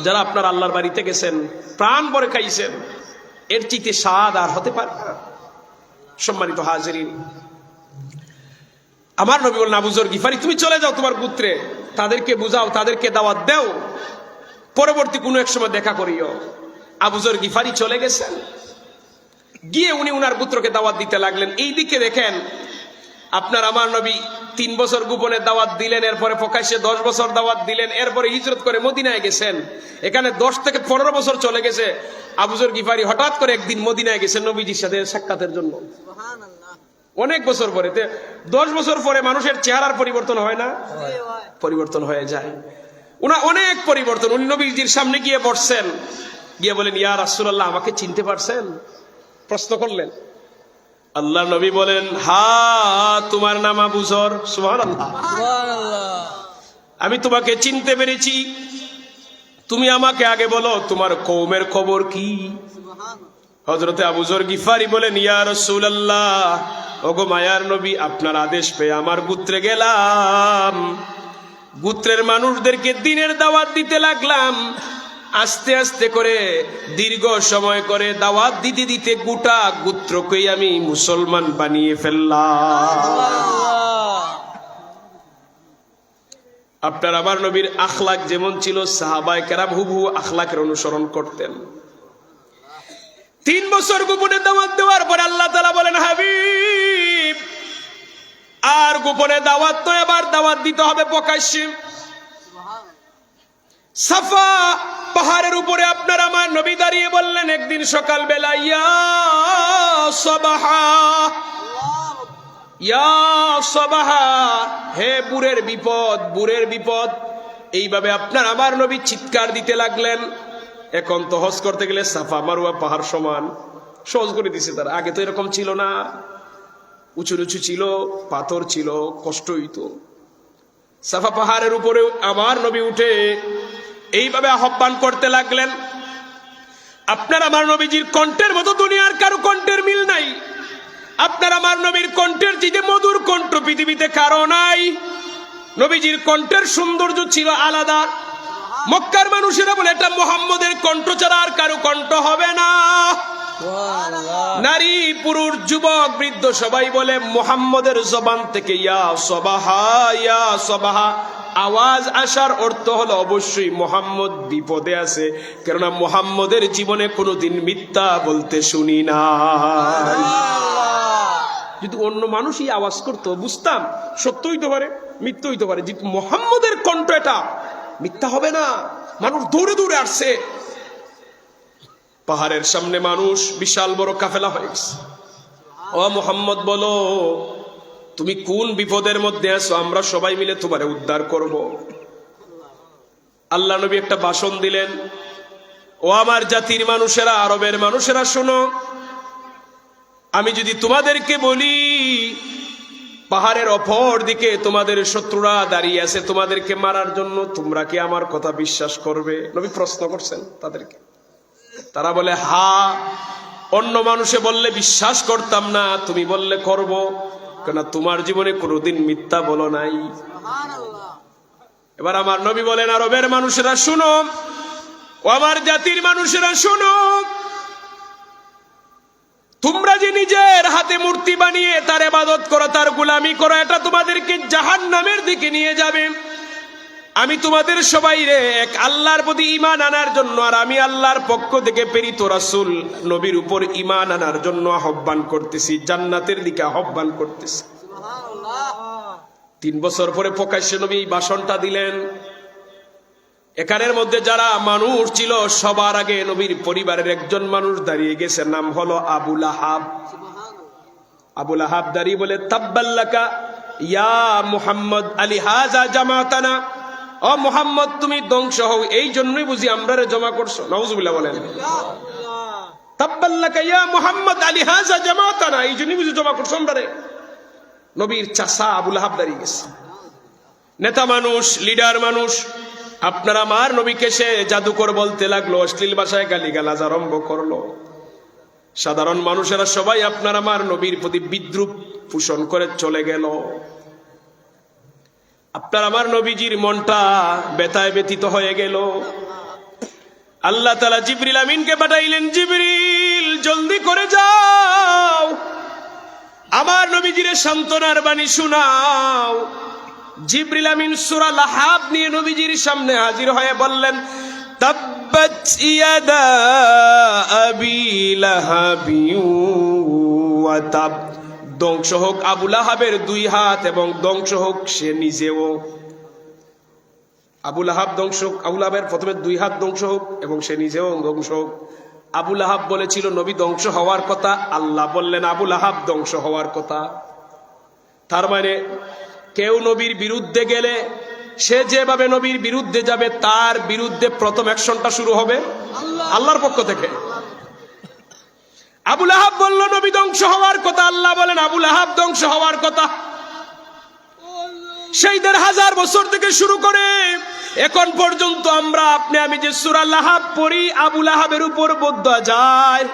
যারা আপনার আল্লাহর বাড়িতে গেছেন, প্রাণ ভরে খাইছেন, এর চাইতে স্বাদ আর হতে পারে না। সম্মানিত হাজিরিন, আমার নবী বলেন, আবু যর গিফারি, তুমি চলে যাও তোমার গোত্রে, তাদেরকে বুঝাও, তাদেরকে দাওয়াত দাও, পরবর্তী কোনো এক সময় দেখা করিও। আবু যর গিফারি চলে গেছেন, গিয়ে উনি উনার পুত্রকে দাওয়াত দিতে লাগলেন। এই দিকে দেখেন, আপনার আমার নবী 3 বছর গোপনে দাওয়াত দিলেন, এরপরে প্রকাশ্যে 10 বছর দাওয়াত দিলেন, এরপরে হিজরত করে মদিনায় গেছেন। এখানে 10 থেকে 15 বছর চলে গেছে। আবু যর গিফারি হঠাৎ করে একদিন মদিনায় গেছেন নবীজির সাথে সাক্ষাতের জন্য। অনেক বছর পরে, 10 বছর পরে মানুষের চেহারার পরিবর্তন হয় না? পরিবর্তন হয়ে যায়। উনার অনেক পরিবর্তন। উনি নবীজির সামনে গিয়ে বসছেন, গিয়ে বলেন, ইয়া রাসূলুল্লাহ, আমাকে চিনতে পারছেন? প্রশ্ন করলেন। আল্লাহ নবী বলেন, হ্যাঁ, তোমার নাম আবু যর। সুবহানাল্লাহ। আমি তোমাকে চিনতে পেরেছি। তুমি আমাকে আগে বলো, তোমার কওমের খবর কি? হযরতে আবু যর গিফারি বলেন, ইয়া রাসূলুল্লাহ, ওগো মায়ার নবী, আপনার আদেশ পেয়ে আমার গোত্রে গেলাম। গোত্রের মানুষদেরকে দ্বীনের দাওয়াত দিতে লাগলাম। আস্তে আস্তে করে, দীর্ঘ সময় করে দাওয়াত দিতে দিতে গোটা গোত্রকেই আমি মুসলমান বানিয়ে ফেললাম। আপনার আমার নবীর আখলাক যেমন ছিল, সাহাবায়ে কেরাম হুবহু আখলাকের অনুসরণ করতেন। 3 বছর গোপনে দাওয়াত দেওয়ার পর আল্লাহ তাআলা বলেন, হাবিব, আর গোপনে দাওয়াত নয়, এবার দাওয়াত দিতে হবে প্রকাশ্যে। সাফা পাহাড়ের উপরে আপনার আমার নবী দাঁড়িয়ে বললেন একদিন সকাল বেলা, ইয়া সাবাহা, ইয়া সাবাহা, হে বুরের বিপদ, বুরের বিপদ। এইভাবে আপনার আমার নবী চিৎকার দিতে লাগলেন। এখন তো হজ করতে গেলে সাফা মারওয়া পাহাড় সমান, সহজ করে দিছে তারা। আগে তো এরকম ছিল না, উঁচু উঁচু ছিল, পাথর ছিল, কষ্ট হইতো। সাফা পাহাড়ের উপরে আমার নবী উঠে এইভাবে আহ্বান করতে লাগলেন। আপনার আমার নবীজির কণ্ঠের মতো দুনিয়ার কারো কণ্ঠের মিল নাই। আপনার আমার নবীর কণ্ঠের যে মধুর কণ্ঠ পৃথিবীতে কারো নাই। নবীজির কণ্ঠের সৌন্দর্য ছিল আলাদা। মক্কার মানুষেরা বলে, এটা মুহাম্মদের কণ্ঠ ছাড়া আর কারো কণ্ঠ হবে না। নারী পুরুষ যুবক বৃদ্ধ সবাই বলে, মুহাম্মদের জবান থেকে ইয়া সাবাহা, ইয়া সাবাহা আওয়াজ আসার অর্থ হলো অবশ্যই মুহাম্মদ বিপদে আছে, কেননা মুহাম্মদের জীবনে কোনোদিন মিথ্যা বলতে শুনি না। যদি অন্য মানুষই আওয়াজ করতো বুঝতাম সত্য হইতে পারে, মিথ্যা হইতে পারে, যে মুহাম্মদের কণ্ঠ এটা, মিথ্যা হবে না। মানুষ দৌড়ে দৌড়ে আসছে। পাহাড়ের সামনে মানুষ, বিশাল বড় কাফেলা হয়ে গেছে। ও মুহাম্মদ, বলো তুমি কোন বিপদের মধ্যে আছো, আমরা সবাই মিলে তোমারে উদ্ধার করব। আল্লাহ নবী একটা ভাষণ দিলেন, ও আমার জাতির মানুষেরা, আরবের মানুষেরা শোনো, আমি যদি তোমাদেরকে বলি পাহাড়ের অপর দিকে তোমাদের শত্রুরা দাঁড়িয়ে আছে তোমাদেরকে মারার জন্য, তোমরা কি আমার কথা বিশ্বাস করবে? নবী প্রশ্ন করছেন তাদেরকে। তারা বলে, হ্যাঁ। অন্য মানুষে বললে বিশ্বাস করতাম না, তুমি বললে করব, কেন তোমার জীবনে কোনোদিন মিথ্যা বলো নাই। এবার আমার নবী বলেন, আরবের মানুষেরা শুনো, ও আমার জাতির মানুষেরা শুনো, তোমরা যে নিজের হাতে মূর্তি বানিয়ে তার ইবাদত করো, তার গোলামি করো, এটা তোমাদেরকে জাহান্নামের দিকে নিয়ে যাবে। আমি তোমাদের সবাই রে এক আল্লাহর প্রতি ঈমান আনার জন্য, আর আমি আল্লাহর পক্ষ থেকে প্রেরিত রাসূল নবীর উপর ঈমান আনার জন্য আহ্বান করতেছি, জান্নাতের দিকে আহ্বান করতেছি। 3 বছর পরে প্রকাশ্যে নবী এই ভাষণটা দিলেন। এখানের মধ্যে যারা মানুষ ছিল, সবার আগে নবীর পরিবারের একজন মানুষ দাঁড়িয়ে গেছে, নাম হলো আবু লাহাব। আবু লাহাব দাঁড়িয়ে বলে, তাব্বাল্লাকা ইয়া মুহাম্মদ আলী হাজা জামাতানা, ও মুহাম্মদ তুমি ধ্বংস হও, এই জন্যই বুঝি আমরারে জমা করছো। নাউজুবিল্লাহ বলেন। তাব্বাল্লাকা ইয়া মুহাম্মদ আলী হাজা জামাতানা, এই জন্যই বুঝি জমা করছো আমরারে। নবীর চাচা আবু লাহাব দাঁড়িয়ে গেছে, নেতা মানুষ, লিডার মানুষ। আপনার আমার নবীকে সে জাদুকর বলতে লাগলো, অশ্লীল ভাষায় গালিগালাজ আরম্ভ করলো। সাধারণ মানুষেরা সবাই আপনার আমার নবীর প্রতি বিদ্রুপ পোষণ করে চলে গেল। আপনার আমার নবীজির মনটা ব্যথায় ব্যথিত হয়ে গেল। আল্লাহ তাআলা জিবরিল আমিনকে পাঠাইলেন, জিবরিল জলদি করে যাও, আমার নবীজির সান্ত্বনার বাণী শোনাও। জিবরিল আমিন সূরা লাহাব নিয়ে নবীজির সামনে হাজির হয়ে বললেন, তাব্বাত ইয়াদা আবি লাহাবি ওয়া তাব, ধ্বংস হোক আবু লাহাবের দুই হাত এবং ধ্বংস হোক সে নিজেও। আবু লাহাব ধ্বংস হোক, আবু লাহাবের প্রথমে দুই হাত ধ্বংস হোক এবং সে নিজেও ধ্বংস হোক। আবু লাহাব বলেছিল নবী ধ্বংস হওয়ার কথা, আল্লাহ বললেন আবু লাহাব ধ্বংস হওয়ার কথা। তার মানে কেউ নবীর বিরুদ্ধে গেলে সে যেভাবে নবীর বিরুদ্ধে যাবে তার বিরুদ্ধে প্রথম অ্যাকশনটা শুরু হবে আল্লাহর পক্ষ থেকে। আবু লাহাব বলল নবী ধ্বংস হওয়ার কথা, আল্লাহ বলেন আবু লাহাব ধ্বংস হওয়ার কথা। সেই ১৫০০ বছর থেকে শুরু করে এখন পর্যন্ত আমরা আপনি আমি যে সূরা লাহাব পড়ি, আবু লাহাবের উপর বদয়া যায়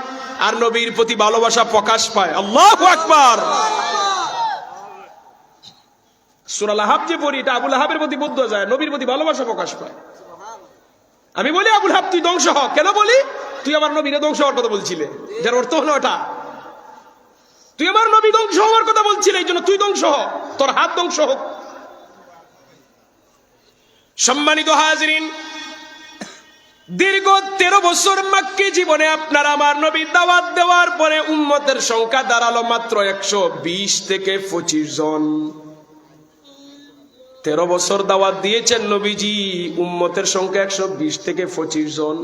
আর নবীর প্রতি ভালোবাসা প্রকাশ পায়। আল্লাহু আকবার। সূরা লাহাব যে পড়ি এটা আবু লাহাবের প্রতি বদয়া যায়, নবীর প্রতি ভালোবাসা প্রকাশ পায়। আমি বলি আবু লাহাব তুই ধ্বংস হ, কেন বলি? তুই আমার নবীরে ধ্বংস হওয়ার কথা বলছিলে, যার অর্থ হলো ওটা তুই আমার নবী ধ্বংস হওয়ার কথা বলছিলে, এই জন্য তুই ধ্বংস হ, তোর হাত ধ্বংস হোক। সম্মানিত হাজরিন, দীর্ঘ 13 বছর মক্কি জীবনে আপনার আমার নবী দাওয়াত দেওয়ার পরে উম্মতের সংখ্যা দাঁড়ালো মাত্র 120 থেকে 25 জন। 13 বছর দাওয়াত দিয়েছেন নবীজি, উম্মতের সংখ্যা 120 থেকে 25 জন।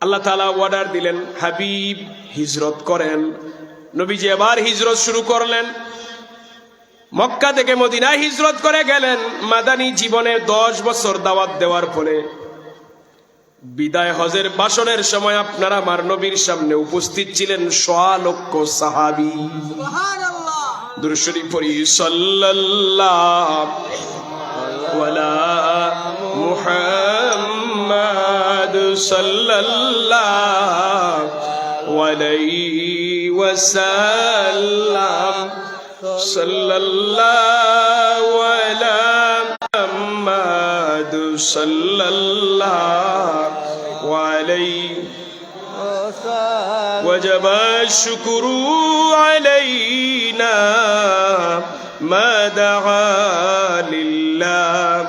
আল্লাহ তাআলা অর্ডার দিলেন হাবিব হিজরত করেন। নবীজি এবার হিজরত শুরু করলেন, মক্কা থেকে মদিনায় হিজরত করে গেলেন। মাদানী জীবনে 10 বছর দাওয়াত দেওয়ার পরে বিদায় হজের ভাষণের সময় আপনার আমার নবীর সামনে উপস্থিত ছিলেন 100 লক্ষ সাহাবী। সুবহানাল্লাহ। দুরূদ শরীফ পড়ি, সাল্লাল্লাহু আলা মুহাম্মাদ সাল্লাল্লাহু আলাইহি ওয়াসাল্লাম, সাল্লাল্লাহু আলা মুহাম্মাদ সাল্লাল্লাহু আলাইহি وجب الشكر علينا ما دعا لله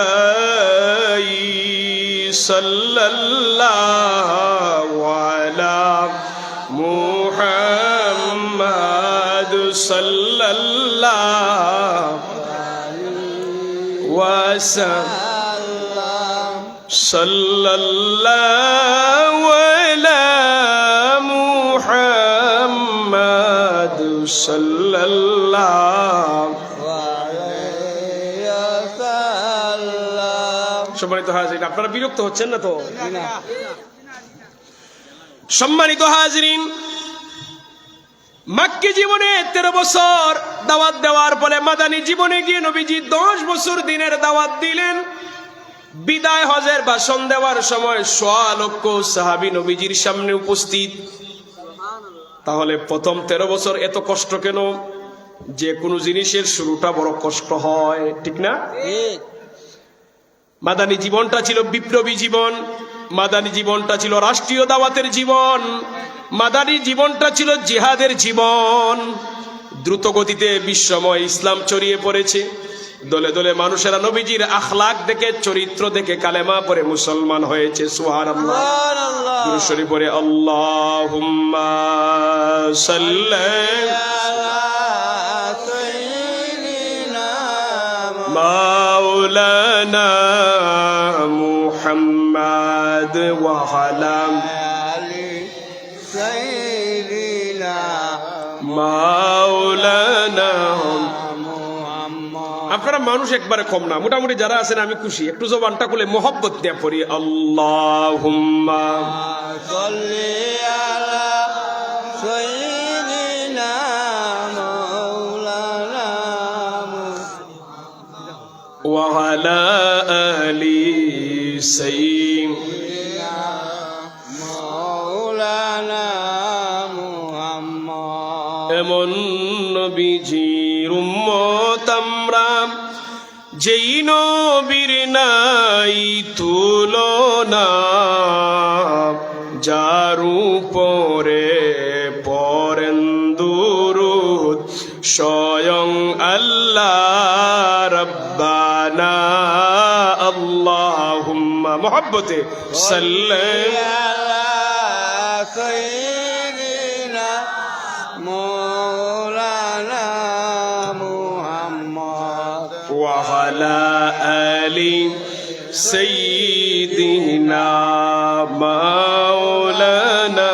داعي صلى الله على محمد صلى الله وسلم صلى الله على محمد صلى الله সম্মানিত হাজিরিন, আপনারা বিরক্ত হচ্ছেন না তো? সম্মানিত হাজিরিন, মক্কি জীবনে 13 বছর দাওয়াত দেওয়ার পরে মাদানী জীবনে গিয়ে নবীজি 10 বছর দিনের দাওয়াত দিলেন। বিদায় হজের ভাষণ দেওয়ার সময় 100 লক্ষ সাহাবী নবীজির সামনে উপস্থিত। তাহলে প্রথম 13 বছর এত কষ্ট কেন? যে কোনো জিনিসের শুরুটা বড় কষ্ট হয়, ঠিক না? মাদানী জীবনটা ছিল বিপ্লবী জীবন, মাদানী জীবনটা ছিল রাষ্ট্রীয় দাওয়াতের জীবন, মাদানী জীবনটা ছিল জিহাদের জীবন। দ্রুত গতিতে বিশ্বময় ইসলাম ছড়িয়ে পড়েছে। দলে দলে মানুষেরা নবীজির আখলাক দেখে, চরিত্র দেখে কালেমা পড়ে মুসলমান হয়েছে। সুবহানাল্লাহ। দুরূদ শরীফ পড়ে আল্লাহুম্মা সাল্লি মাওলানা মুহাম্মাদ ওয়া আলা সাইয়্যিদিনা মাওলানা। আপনারা মানুষ একবারে কম না, মোটামুটি যারা আছেন আমি খুশি। একটু জবানটা খুলে মোহব্বত দিয়ে পড়ি আল্লাহুম্মা সাল্লি আলা সাইয়্যিদিনা মাওলানা ওয়া আলা আলি সাইয়্যিদিনা মাওলানা মুহাম্মদ। এমন নবীজির উম্মত তোমরা যেই নবীর নাই তুলনা, যার উপরে পড়েন দুরূদ স্বয়ং আল্লাহ রব্বানা। আল্লাহুম্মা মুহাব্বতে সাল্লি আলা সাইয়্যিদিনা মাওলানা মুহাম্মদ ওয়া আলা আলি সাইয়্যিদিনা মাওলানা।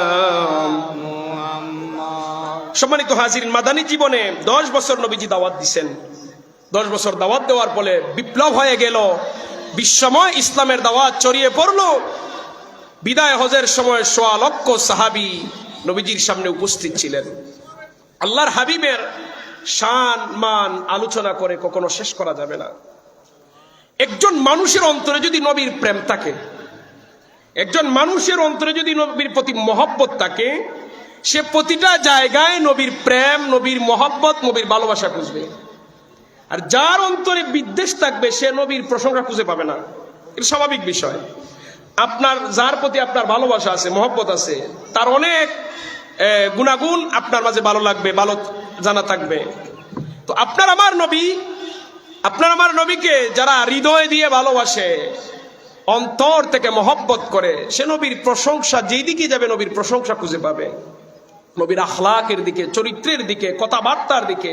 সম্মানিত হাজিরিন, মাদানী জীবনে 10 বছর নবীজি দাওয়াত দিছেন। 10 বছর দাওয়াত দেওয়ার ফলে বিপ্লব হয়ে গেল, বিশ্বময় ইসলামের দাওয়াত ছড়িয়ে পড়ল। বিদায় হজের সময় 1.25 লক্ষ সাহাবী নবীজির সামনে উপস্থিত ছিলেন। আল্লাহর হাবিবের শান মান আলোচনা করে কখনো শেষ করা যাবে না। একজন মানুষের অন্তরে যদি নবীর প্রেম থাকে, একজন মানুষের অন্তরে যদি নবীর প্রতি মহব্বত থাকে, সে প্রতিটা জায়গায় নবীর প্রেম, নবীর মহব্বত, নবীর ভালোবাসা খুঁজবে। আর যার অন্তরে বিদ্বেষ থাকবে সে নবীর প্রশংসা খুঁজে পাবে না। এটা স্বাভাবিক বিষয়। আপনার যার প্রতি আপনার ভালোবাসা আছে, মহব্বত আছে, তার অনেক গুণাগুণ আপনার মাঝে ভালো লাগবে, ভালো জানা থাকবে। তো আপনার আমার নবীকে যারা হৃদয় দিয়ে ভালোবাসে, অন্তর থেকে মহব্বত করে, সে নবীর প্রশংসা যেই দিকে যাবে নবীর প্রশংসা খুঁজে পাবে। নবীর আখলাকের দিকে, চরিত্রের দিকে, কথাবার্তার দিকে।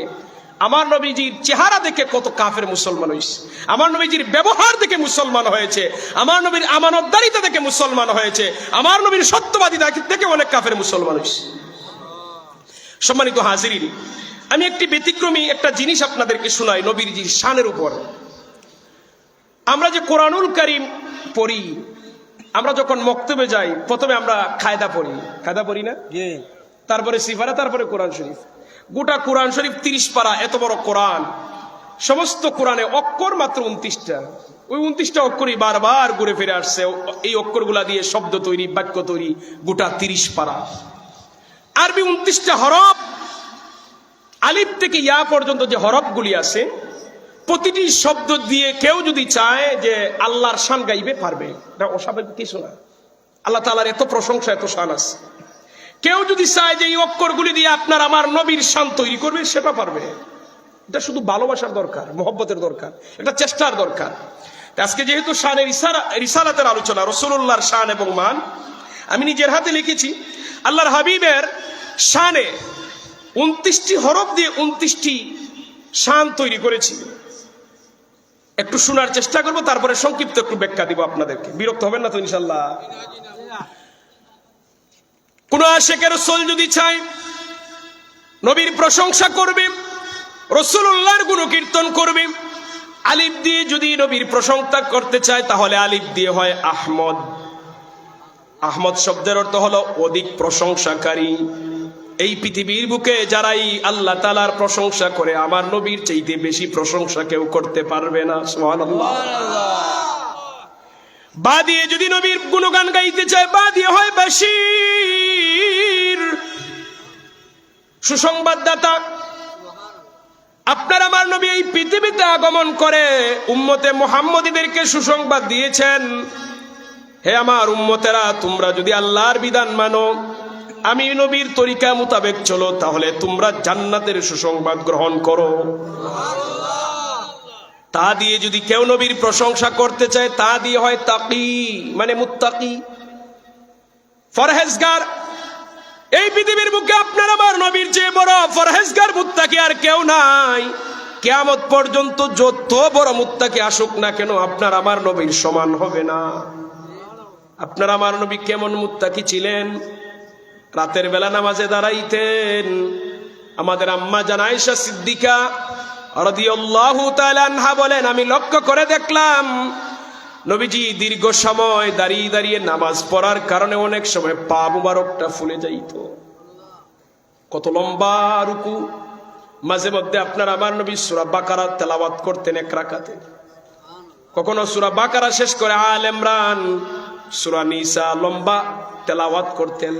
আমার নবীজির চেহারা দেখে কত কাফের মুসলমান হয়েছে, আমার নবীজির ব্যবহার দেখে মুসলমান হয়েছে, আমার নবীর আমানতদারিতা দেখে মুসলমান হয়েছে, আমার নবীর সত্যবাদী দেখে অনেক কাফের মুসলমান হয়েছে। সম্মানিত হাজিরিন, আমি একটি ব্যতিক্রমী একটা জিনিস আপনাদেরকে শোনাই নবীজির শানের উপর। আমরা যে কোরআনুল কারীম পড়ি, আমরা যখন মক্তবে যাই প্রথমে আমরা কায়দা পড়ি না? তারপরে সিফারা, তারপরে কোরআন শরীফ। গোটা কোরআন শরীফ 30 পারা, এত বড় কোরআন। সমস্ত কোরআনে অক্ষর মাত্র 29টা। ওই 29টা অক্ষরই বারবার ঘুরে ফিরে আসছে। এই অক্ষরগুলা দিয়ে শব্দ তৈরি, বাক্য তৈরি, গোটা 30 পারা। আরবি 29টা হরফ, আলিফ থেকে ইয়া পর্যন্ত যে হরফগুলি আছে, প্রতিটি শব্দ দিয়ে কেউ যদি চায় যে আল্লাহর শান গাইবে, পারবে। এটা অস্বাভাবিক কিছু না। আল্লাহ তাআলার এত প্রশংসা, এত শান আছে। কেউ যদি চায় যে এই অক্ষরগুলি দিয়ে আপনার আমার নবীর শান তৈরি করবে, সেটা পারবে। এটা শুধু ভালোবাসার দরকার, মহব্বতের দরকার, এটা চেষ্টার দরকার। আজকে যেহেতু শানের রিসালাতের আলোচনা, রাসূলুল্লাহর শান এবং মান, আমি নিজের হাতে লিখেছি আল্লাহর হাবিবের শানে 29টি হরফ দিয়ে 29টি শান তৈরি করেছি। একটু শোনার চেষ্টা করব, তারপরে সংক্ষিপ্ত একটু ব্যাখ্যা দিব আপনাদেরকে। বিরক্ত হবেন না তো ইনশাআল্লাহ? কোন আশিকে রাসূল যদি চায় নবীর প্রশংসা করবে, রাসূলুল্লাহর গুণকীর্তন করবে, আলিফ দিয়ে যদি নবীর প্রশংসা করতে চায় তাহলে আলিফ দিয়ে হয় আহমদ। আহমদ শব্দের অর্থ হলো অধিক প্রশংসাকারী। এই পৃথিবীর বুকে যারাই আল্লাহ তাআলার প্রশংসা করে, আমার নবীর চাইতে বেশি প্রশংসা কেউ করতে পারবে না। সুবহানাল্লাহ। বা দিয়ে যদি নবীর গুণগান গাইতে চায়, বা দিয়ে হয় বাশীর, সুসংবাদদাতা। আপনার আমার নবী এই পৃথিবীতে আগমন করে উম্মতে মুহাম্মদীদেরকে সুসংবাদ দিয়েছেন, হে আমার উম্মতেরা, তোমরা যদি আল্লাহর বিধান মানো, আমি নবীর তরিকা মোতাবেক চলো, তাহলে তোমরা জান্নাতের সুসংবাদ গ্রহণ করো। তা দিয়ে যদি কেউ নবীর প্রশংসা করতে চায়, তা দিয়ে হয় তাকি, মানে মুত্তাকি, ফরহেজগার। এই পৃথিবীর বুকে আপনার আমার নবীর চেয়ে বড় ফরহেজগার মুত্তাকি আর কেউ নাই। কিয়ামত পর্যন্ত যত বড় মুত্তাকি আসুক না কেন, আপনার আমার নবীর সমান হবে না। আপনার আমার নবী কেমন মুত্তাকি ছিলেন? রাতের বেলা নামাজে দাঁড়াইতেন। আমাদের আম্মা জান আয়েশা সিদ্দিকা রাদিয়াল্লাহু তাআলা আনহা বলেন, আমি লক্ষ্য করে দেখলাম নবীজি দীর্ঘ সময় দাঁড়িয়ে দাঁড়িয়ে নামাজ পড়ার কারণে অনেক সময় পা মুবারকটা ফুলে যাইত। কত লম্বা রুকু। মাঝে মধ্যে আপনার আমার নবী সূরা বাকারা তেলাওয়াত করতেন এক রাকাতে। কখনো সূরা বাকারা শেষ করে আলে ইমরান, সূরা নিসা লম্বা তেলাওয়াত করতেন।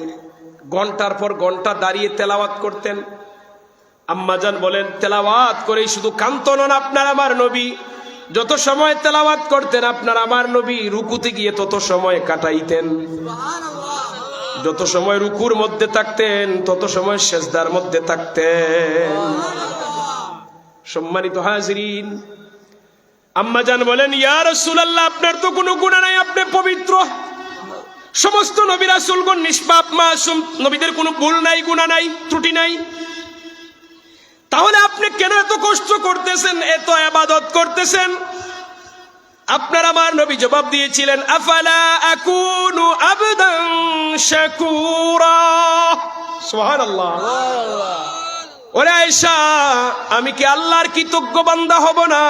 ঘন্টার পর ঘন্টা দাঁড়িয়ে তেলাওয়াত করতেন। আম্মাজান বলেন তেলাওয়াত করে শুধু কান্ত নন আপনার আমার নবী, যত সময় তেলাওয়াত করতেন আপনার আমার নবী রুকুতে গিয়ে তত সময় কাটাইতেন। যত সময় রুকুর মধ্যে থাকতেন তত সময় সেজদার মধ্যে থাকতেন। সম্মানিত হাজিরিন, আম্মাজান বলেন ইয়া রাসূলুল্লাহ, আপনার তো কোনো গুনাহ নাই, আপনি পবিত্র। সমস্ত নবী রাসূলগণ নিষ্পাপ মাসুম, নবীদের কোনো ভুল নাই, গুনাহ নাই, ত্রুটি নাই। তাহলে আপনি কেন এত কষ্ট করতেছেন, এত ইবাদত করতেছেন? আপনার আমার নবী জবাব দিয়েছিলেন আফালা আকুনু আবদান শাকুরা। সুবহানাল্লাহ। ওরে আয়েশা, আমি কি আল্লাহর কৃতজ্ঞ বান্দা হব না?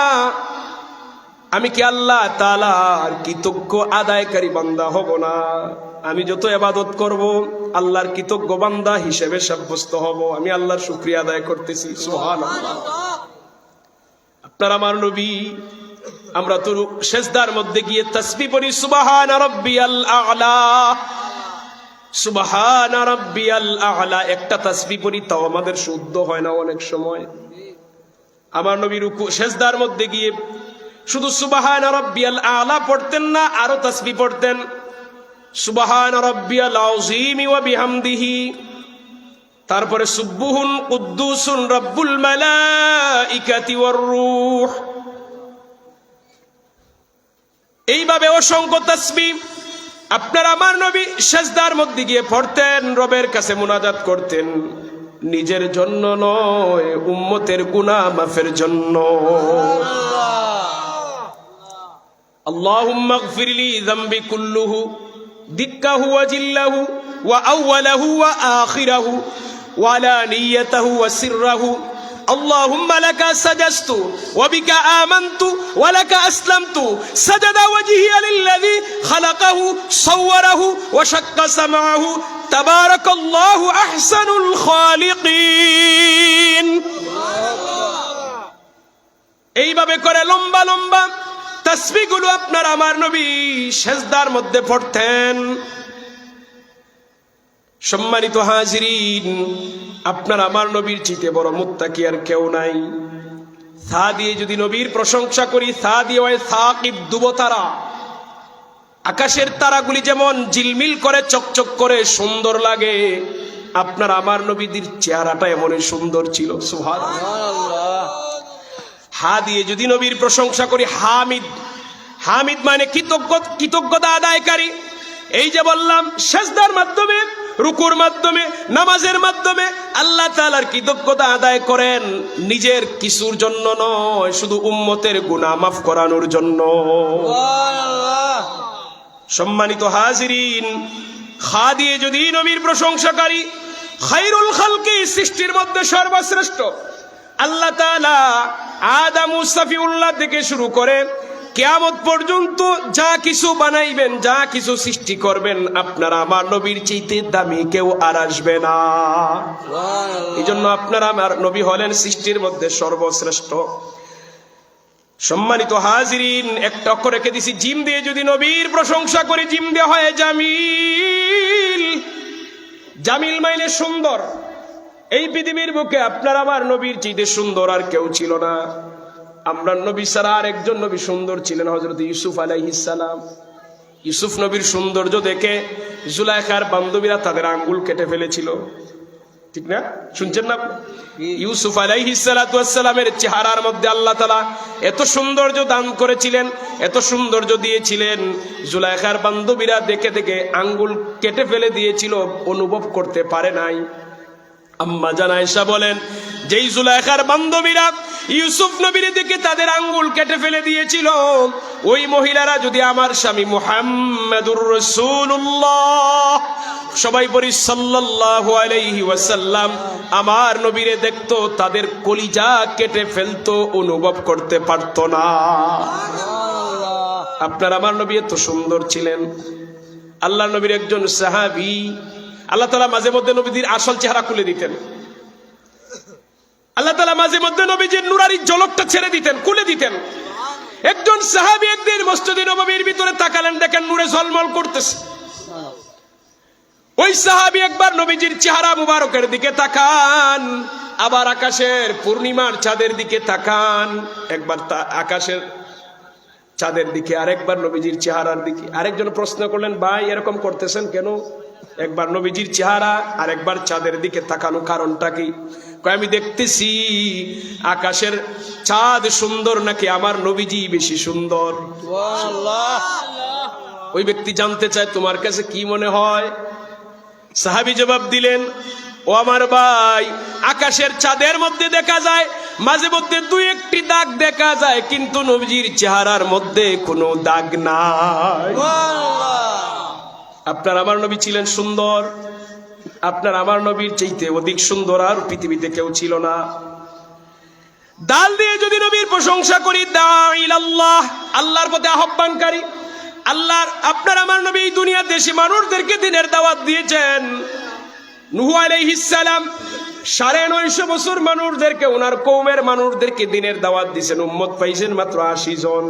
আমি কি আল্লাহ তাআলার কৃতজ্ঞ আদায়কারী বান্দা হব না? আমি যত ইবাদত করব আল্লাহর কৃতজ্ঞ বান্দা হিসেবে সাব্যস্ত হব, আমি আল্লাহর শুকরিয়া আদায় করতেছি। সুবহানাল্লাহ। আপনার আমার নবী, আমরা তো সেজদার মধ্যে গিয়ে তাসবিহ পড়ি সুবহান রাব্বিয়াল আ'লা, সুবহান রাব্বিয়াল আ'লা, একটা তাসবিহ পড়ি তাও আমাদের শুদ্ধ হয় না অনেক সময়। আমার নবী রুকু সেজদার মধ্যে গিয়ে শুধু সুবহান রাব্বিয়াল আ'লা পড়তেন না, আরো তাসবিহ পড়তেন সুবহান রাব্বিয়াল আযীম ওয়া বিহামদিহি, তারপরে সুবহুন কুদ্দুসুন রাব্বুল মালাইকাতি ওয়ার রূহ। এইভাবে অসংখ্য তাসবিহ আপনার আমার নবী সেজদার মধ্যে গিয়ে পড়তেন, রবের কাছে মুনাজাত করতেন, নিজের জন্য নয়, উম্মতের গুনাহ মাফের জন্য। আল্লাহুম্মা ইগফিরলি যামবি কুল্লুহু দিক্কাহু ওয়া জিল্লাহু ওয়া আউওয়ালাহু ওয়া আখিরাহু ওয়া আলানিয়াতাহু ওয়া সিররাহু। اللهم لك سجدت وبك آمنت ولك أسلمت سجد وجهي للذي خلقه صوره وشق سمعه تبارك الله أحسن الخالقين। এইভাবে করে লম্বা লম্বা তাসবিহগুলো আপনার আমার নবী সেজদার মধ্যে পড়তেন। সম্মানিত হাজিরিন, আপনার আমার নবীর চাইতে বড় মুত্তাকি আর কেউ নাই। সা দিয়ে যদি নবীর প্রশংসা করি, সা দিয়ে হয় সাকিব, দুবতারা। আকাশের তারাগুলি যেমন ঝিলমিল করে চকচক করে সুন্দর লাগে, আপনার আমার নবীদের চেহারাটা এমনই সুন্দর ছিল। সুবহানাল্লাহ। হা দিয়ে যদি নবীর প্রশংসা করি, হামিদ। হামিদ মানে কৃতজ্ঞতা আদায়কারী। এই যে বললাম সেজদার মাধ্যমে, রুকুর মাধ্যমে, নামাজের মাধ্যমে আল্লাহ তাআলার কৃতজ্ঞতা আদায় করেন, নিজের কিছুর জন্য নয়, শুধু উম্মতের গুনাহ মাফ করানোর জন্য। সুবহানাল্লাহ। সম্মানিত হাজিরিন, খা দিয়ে যদি নবীর প্রশংসা করি, খায়রুল খালকি, সৃষ্টির মধ্যে সর্বশ্রেষ্ঠ আল্লাহ তাআলা আদম সফিউল্লাহ থেকে শুরু করে কিয়ামত পর্যন্ত যা কিছু বানাইবেন, যা কিছু সৃষ্টি করবেন, আপনারা আমার নবীর চাইতে দামি কেউ আর আসবে না। এই জন্য আপনারা আমার নবী হলেন সৃষ্টির মধ্যে সর্বশ্রেষ্ঠ। সম্মানিত হাজিরিন, একটা অক্ষর রেখে দিছি, জিম দিয়ে যদি নবীর প্রশংসা করি, জিম দিয়ে হয় জামিল। জামিল মানে সুন্দর। এই পৃথিবীর বুকে আপনার আমার নবীর চাইতে সুন্দর আর কেউ ছিল না। আমরা নবী ছাড়া আর একজন নবী সুন্দর ছিলেন, হযরত ইউসুফ আলাইহিস সালাম। ইউসুফ নবীর সৌন্দর্য দেখে জুলাইখার বান্ধবীরা তাদের আঙ্গুল কেটে ফেলেছিল, ঠিক না? শুনছেন না? ইউসুফ আলাইহিস সালাতু ওয়াস সালামের চেহারার মধ্যে আল্লাহ তাআলা এত সৌন্দর্য দান করেছিলেন, এত সৌন্দর্য দিয়েছিলেন, জুলাইখার বান্ধবীরা দেখে দেখে আঙ্গুল কেটে ফেলে দিয়েছিল, অনুভব করতে পারে নাই। আম্মা জান আয়েশা বলেন, যেই জুলাইখার বান্ধবীরা ইউসুফ নবীর দিকে তাদের আঙ্গুল কেটে ফেলে দিয়েছিল, ওই মহিলারা যদি আমার স্বামী মুহাম্মাদুর রাসূলুল্লাহ, সবাই বলি সাল্লাল্লাহু আলাইহি ওয়াসাল্লাম, আমার নবীরে দেখতো, তাদের কলিজা কেটে ফেলতো, অনুভব করতে পারতো না। আপনার আমার নবী এত সুন্দর ছিলেন। আল্লাহ নবীর একজন সাহাবী, আল্লাহ তাআলা মাঝে মধ্যে নবীদের আসল চেহারা খুলে দিতেন। আল্লাহ তাআলা মাঝে মধ্যে নবীজির নুরারি ঝলকটা ছেড়ে দিতেন, খুলে দিতেন। একজন সাহাবী একদিন মসজিদে নববীর ভিতরে তাকালেন, দেখেন নূরে ঝলমল করতেছে। ওই সাহাবী একবার নবীজির চেহারা মুবারকের দিকে তাকান, আবার আকাশের পূর্ণিমার চাঁদের দিকে তাকান, একবার আকাশের চাঁদের দিকে, আরেকবার নবীজির চেহারার দিকে। আরেকজন প্রশ্ন করলেন, ভাই এরকম করতেছেন কেন? একবার নবীজির চেহারা আর একবার চাঁদের দিকে তাকানো, কারণটা কি? কয়, আমি দেখতেছি আকাশের চাঁদ সুন্দর নাকি আমার নবীজি বেশি সুন্দর। ওই ব্যক্তি জানতে চায়, তোমার কাছে কি মনে হয়? সাহাবী জবাব দিলেন, ও আমার ভাই, আকাশের চাঁদের মধ্যে দেখা যায় মাঝে মধ্যে দুই একটি দাগ দেখা যায়, কিন্তু নবীজির চেহারার মধ্যে কোনো দাগ নাই। আপনার আমার নবী ছিলেন সুন্দর, আপনার আমার নবীর চাইতে অধিক সুন্দর আর পৃথিবীতে কেউ ছিল না। দাল দিয়ে যদি নবীর প্রশংসা করি, দাঈলাল্লাহ, আল্লাহর পথে আহ্বানকারী, আল্লাহর আপনার আমার নবী এই দুনিয়ার দেশি মানুষদেরকে দিনের দাওয়াত দিয়েছেন। নূহ আলাইহিস সালাম 950 বছর মানুষদেরকে, ওনার কওমের মানুষদেরকে দিনের দাওয়াত দিয়েছেন, উম্মত পাইছেন মাত্র 80 জন।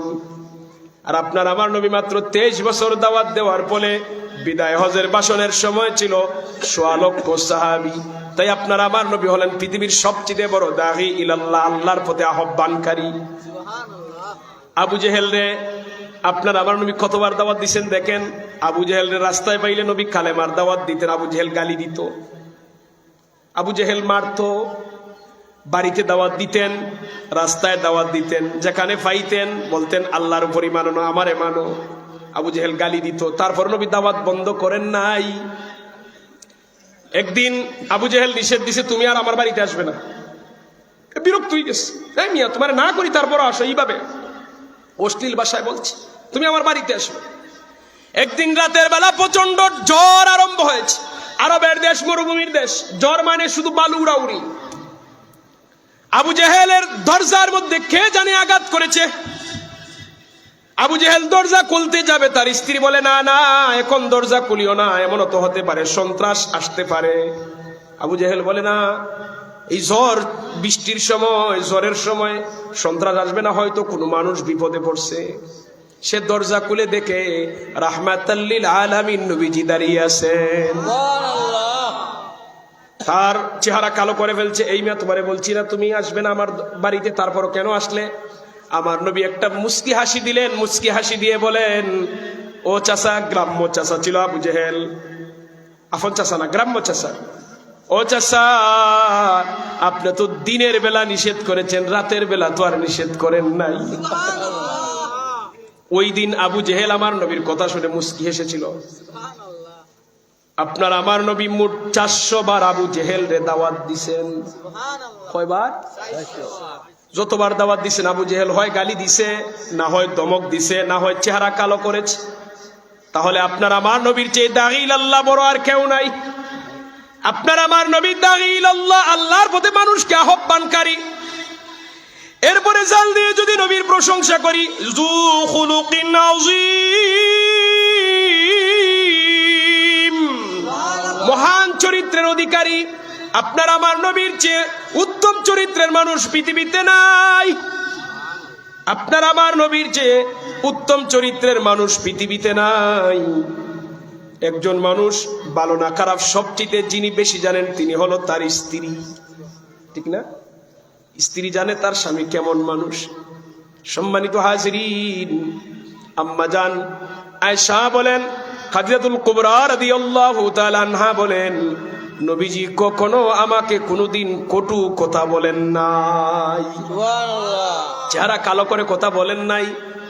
আর আপনার আমার নবী মাত্র 23 বছর দাওয়াত দেওয়ার ফলে বিদায় হজের ভাষণের সময় ছিল 1.25 লক্ষ সাহাবী। তাই আপনার আমার নবী হলেন পৃথিবীর সবচেয়ে বড় দাঈ ইলাল্লাহ, আল্লাহর পথে আহ্বানকারী। আবু জেহেল রে আপনার আমার নবী কতবার দাওয়াত দিয়েছেন দেখেন। আবু জেহেল রে রাস্তায় পাইলে নবী কালেমার দাওয়াত দিতেন, আবু জেহেল গালি দিত, আবু জেহেল মারতো। বাড়িতে দাওয়াত দিতেন, রাস্তায় দাওয়াত দিতেন, যেখানে পাইতেন বলতেন আল্লাহর উপরই মানো না, আমারে মানো। আবু জেহেল গালি দিত, তারপর নবী দাওয়াত বন্ধ করেন নাই। একদিন আবু জেহেল নিষেধ দিছে, তুমি আর আমার বাড়িতে আসবে না। বিরক্ত হয়ে গেছে, এই মিয়া তোমার না করি তারপর আসো, এইভাবে অশ্লীল ভাষায় বলছি, তুমি আমার বাড়িতে আসবে। একদিন রাতের বেলা প্রচন্ড জ্বর আরম্ভ হয়েছে, আরবের দেশ মরুভূমির দেশ, জ্বর মানে শুধু বালু উড়াউড়ি। আবু জেহেলের দরজার মধ্যে কে জানে আঘাত করেছে। আবু জেহেল দরজা খুলতে যাবে, তার স্ত্রী বলে, না না এখন দরজা খুলিও না, এমনও তো হতে পারে সন্ত্রাস আসতে পারে। আবু জেহেল বলে, না, এই ঝড় বৃষ্টির সময়, ঝড়ের সময় সন্ত্রাস আসবে না, হয়তো কোনো মানুষ বিপদে পড়ছে। সে দরজা খুলে দেখে রাহমাতাল লিল আলামিন নবীজি দাঁড়িয়ে আছেন। তার চেহারা কালো করে ফেলছে, এই মেয়ে তোমারে বলছি না তুমি আসবে না আমার বাড়িতে, তারপর কেন আসলে? আমার নবী একটা মুস্কি হাসি দিলেন, মুস্কি হাসি দিয়ে বলেন, ও চাচা, গ্রাম্য চাচা ছিল আবু জেহেল, আফন চাচা না, গ্রাম্য চাচা, ও চাচা আপনি তো দিনের বেলা নিষেধ করেছেন, রাতের বেলা তো আর নিষেধ করেন নাই। ওই দিন আবু জেহেল আমার নবীর কথা শুনে মুস্কি হেসেছিল। আপনার আমার নবী মোট 400 বার আবু জেহেল রে দাওয়াত দিছেন। কয়বার? যতবার দাওয়াত দিছেন আবু জেহেল হয় গালি দিছে, না হয় ধমক দিছে, না হয় চেহারা কালো করেছে। তাহলে আপনার আমার নবীর চেয়ে দাঈল আল্লাহ বড় আর কেউ নাই। আপনার আমার নবী দাঈল আল্লাহ, আল্লাহর পথে মানুষকে আহ্বানকারী। এরপরে জাল দিয়ে যদি নবীর প্রশংসা করি, যু খুলুকিন আযীম, মহান চরিত্রের অধিকারী। আপনার আমার নবীর চেয়ে উত্তম চরিত্রের মানুষ পৃথিবীতে নাই। আপনার আমার নবীর চেয়ে উত্তম চরিত্রের মানুষ পৃথিবীতে নাই। একজন মানুষ ভালো না খারাপ সবচেয়ে যিনি বেশি জানেন তিনি হলো তার স্ত্রী, ঠিক না? স্ত্রী জানে তার স্বামী কেমন মানুষ। সম্মানিত হাজিরিন, আম্মা জান আয়েশা বলেন, খাদিজাতুল কুবরা রাদিয়াল্লাহু তাআলা আনহা বলেন, নবীজি কখনো আমাকে কোনোদিন কটু কথা বলেন নাই। চেহারা কালো করে কথা বলেন নাই,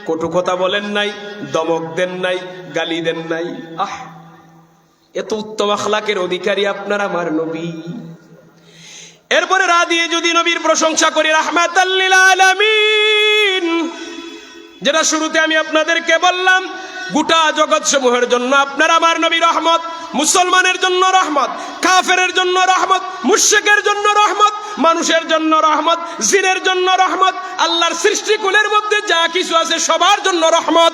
কটু কথা বলেন নাই, দমক দেন নাই, গালি দেন নাই। আহ, এত উত্তম আখলাকের অধিকারী আপনার আমার নবী। এরপরে রা দিয়ে যদি নবীর প্রশংসা করি, রাহমাতাল লিল আলামিন, যেটা শুরুতে আমি আপনাদেরকে বললাম, গোটা জগৎ সমূহের জন্য আপনার আমার নবী রহমত। মুসলমানের জন্য রহমত, কাফেরের জন্য রহমত, মুশরিকের জন্য রহমত, মানুষের জন্য রহমত, জিনের জন্য রহমত, আল্লাহর সৃষ্টিকুলের মধ্যে যা কিছু আছে সবার জন্য রহমত।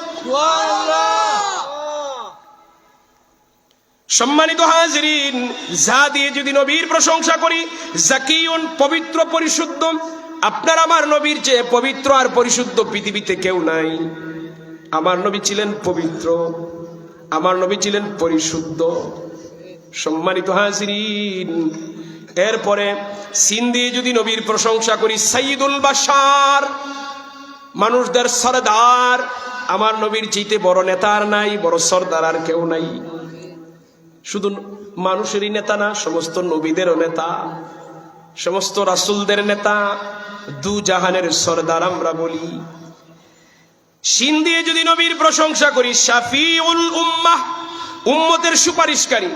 সম্মানিত হাজিরিন, যা দিয়ে যদি নবীর প্রশংসা করি, জাকিউন, পবিত্র পরিশুদ্ধ। আপনার আমার নবীর চেয়ে পবিত্র আর পরিশুদ্ধ পৃথিবীতে কেউ নাই। আমার নবী ছিলেন পবিত্র, আমার নবী ছিলেন পরিশুদ্ধ। সম্মানিত হাজিরিন, এরপরে সিন দিয়ে যদি নবীর প্রশংসা করি, সাইয়্যিদুল বাশার, মানুষদের সরদার। আমার নবীর চাইতে বড় নেতা আর নাই, বড় সরদার আর কেউ নাই। শুধু মানুষেরই নেতা না, সমস্ত নবীদেরও নেতা, সমস্ত রাসূলদের নেতা, দু জাহানের সরদার আমরা বলি। সিন দিয়ে যদি নবীর প্রশংসা করি, শাফিউল উম্মাহ, উম্মতের সুপারিশকারী।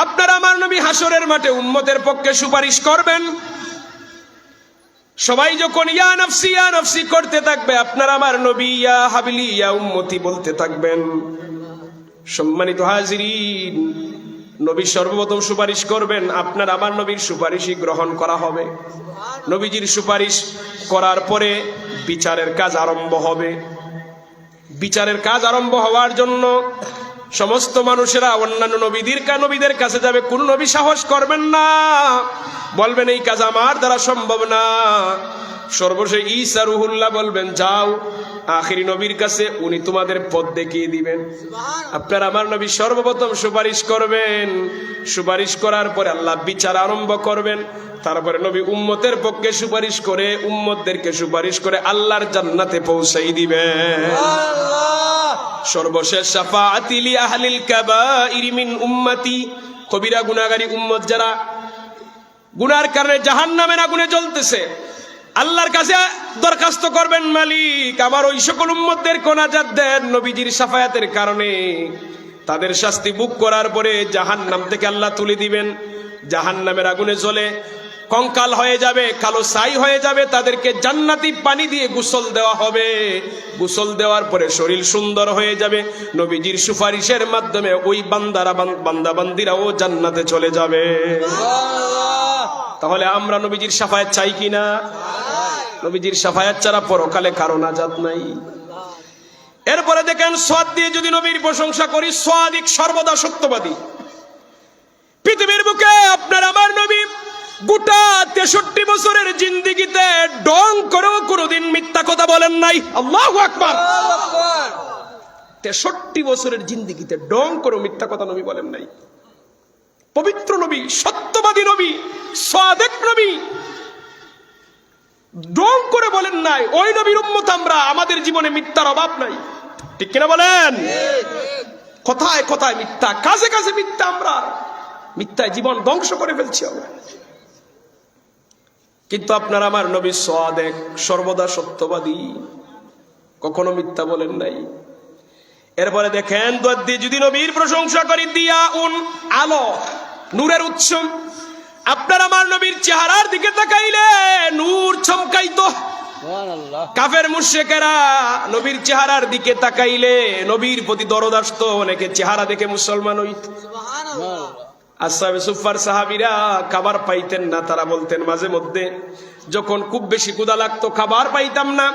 আপনার আমার নবী হাসরের মাঠে উম্মতের পক্ষে সুপারিশ করবেন। সবাই যখন ইয়া নফসি করতে থাকবে, আপনার আমার নবী ইয়া হাবিলি ইয়া উম্মতি বলতে থাকবেন। সম্মানিত হাজিরিন, নবী সর্বপ্রথম সুপারিশ করবেন, আপনার আমার নবীর সুপারিশই গ্রহণ করা হবে। নবীজির সুপারিশ করার পরে বিচারের কাজ আরম্ভ হবে। বিচারের কাজ আরম্ভ হওয়ার জন্য সমস্ত মানুষেরা অন্যান্য নবীদের কাছে যাবে। কোন নবী সাহস করবেন না, বলবেন এই কাজ আমার দ্বারা সম্ভব না। সর্বশেষ ঈসা রুহুল্লাহ বলবেন যাও আখিরি নবীর কাছে, উনি তোমাদের পথ দেখিয়ে দিবেন। আপনার আমার নবী সর্বপ্রথম সুপারিশ করবেন। সুপারিশ করার পরে আল্লাহ বিচার আরম্ভ করবেন। তারপরে নবী উম্মতের পক্ষে সুপারিশ করে, উম্মতদেরকে সুপারিশ করে আল্লাহর জান্নাতে পৌঁছাই দিবেন। সর্বশেষ শাফাআতি লি আহলিল কাবাইরি মিন উম্মতি, কবিরা গুনাহগারী উম্মত যারা গুনার কারণে জাহান্নামের আগুনে জ্বলতেছে, আল্লাহর কাছে দরখাস্ত করবেন, মালিক আমার ওই সকল উম্মতদেরকে নাজাত দেন নবীজির শাফায়াতের কারণে। তাদের শাস্তি ভোগ করার পরে জাহান্নাম থেকে আল্লাহ তুলে দিবেন। জাহান্নামের আগুনে জ্বলে কঙ্কাল হয়ে যাবে, কালো ছাই হয়ে যাবে। তাদেরকে জান্নাতি পানি দিয়ে গোসল দেওয়া হবে। গোসল দেওয়ার পরে শরীর সুন্দর হয়ে যাবে। নবীজির সুপারিশের মাধ্যমে ওই বান্দাবান্দিরাও জান্নাতে চলে যাবে। তাহলে আমরা নবীজির শাফায়াত চাই কিনা? নবীজির শাফায়াত ছাড়া পরকালে কারো নাজাত নাই। এরপরে দেখেন, সাদ দিয়ে যদি নবীর প্রশংসা করি, সাদিক, সর্বদা সত্যবাদী। পৃথিবীর বুকে আপনার আমার নবী গোটা 63 বছরের জিন্দেগিতে ডং করেও কোনোদিন মিথ্যা কথা বলেন নাই। আল্লাহু আকবার। 63 বছরের জিন্দেগিতে ডং করেও মিথ্যা কথা নবী বলেন নাই। পবিত্র নবী, সত্যবাদী নবী, সাদেক নবী, ডং করে বলেন নাই। ওই নবীর উম্মত আমরা, আমাদের জীবনে মিথ্যার অভাব নাই। ঠিক কিনা বলেন? কথায় কথায় মিথ্যা, কাজে কাজে মিথ্যা। আমরা মিথ্যায় জীবন ধ্বংস করে ফেলছি আমরা। কিন্তু আপনার আমার নবী সাদেক, সর্বদা সত্যবাদী, কখনো মিথ্যা বলেন নাই। এরপরে দেখেন, দুয়াত দিয়ে যদি নবীর প্রশংসা করি, দিয়াউন, আলো, নূরের উৎস। আপনার আমার নবীর চেহারার দিকে তাকাইলে নূর চমকাইতো। কাফের মুশরিকেরা নবীর চেহারার দিকে তাকাইলে নবীর প্রতি দরদ আসতো। অনেকে চেহারা দেখে মুসলমান হইত। আসহাবে সুফার সাহাবীরা খাবার পাইতেন না। তারা বলতেন মাঝে মধ্যে যখন খুব বেশি ক্ষুধা লাগতো, খাবার পাইতাম না,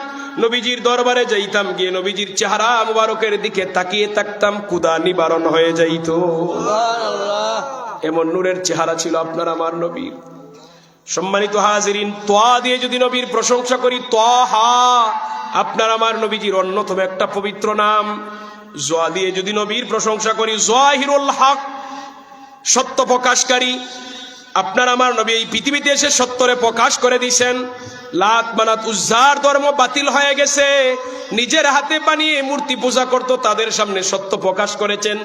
নবীজির দরবারে যাইতাম, গিয়ে নবীজির চেহারা মুবারকের দিকে তাকিয়ে থাকতাম, ক্ষুধা নিবারণ হয়ে যাইত। এমন নূরের চেহারা ছিল আপনার আমার নবীর। সম্মানিত হাজিরিন, তোয়া দিয়ে যদি নবীর প্রশংসা করি, তোহা আপনার আমার নবীজির অন্যতম একটা পবিত্র নাম। জোয়া দিয়ে যদি নবীর প্রশংসা করি, জাহিরুল হক, সত্য প্রকাশকারী। আপনার আমার নবী এই পৃথিবীতে এসে সত্যরে প্রকাশ করে দিয়েছেন। লাত মানাত উজ্জার ধর্ম বাতিল হয়ে গেছে। নিজের হাতে বানিয়ে মূর্তি পূজা করত, তাদের সামনে সত্য প্রকাশ করেছেন।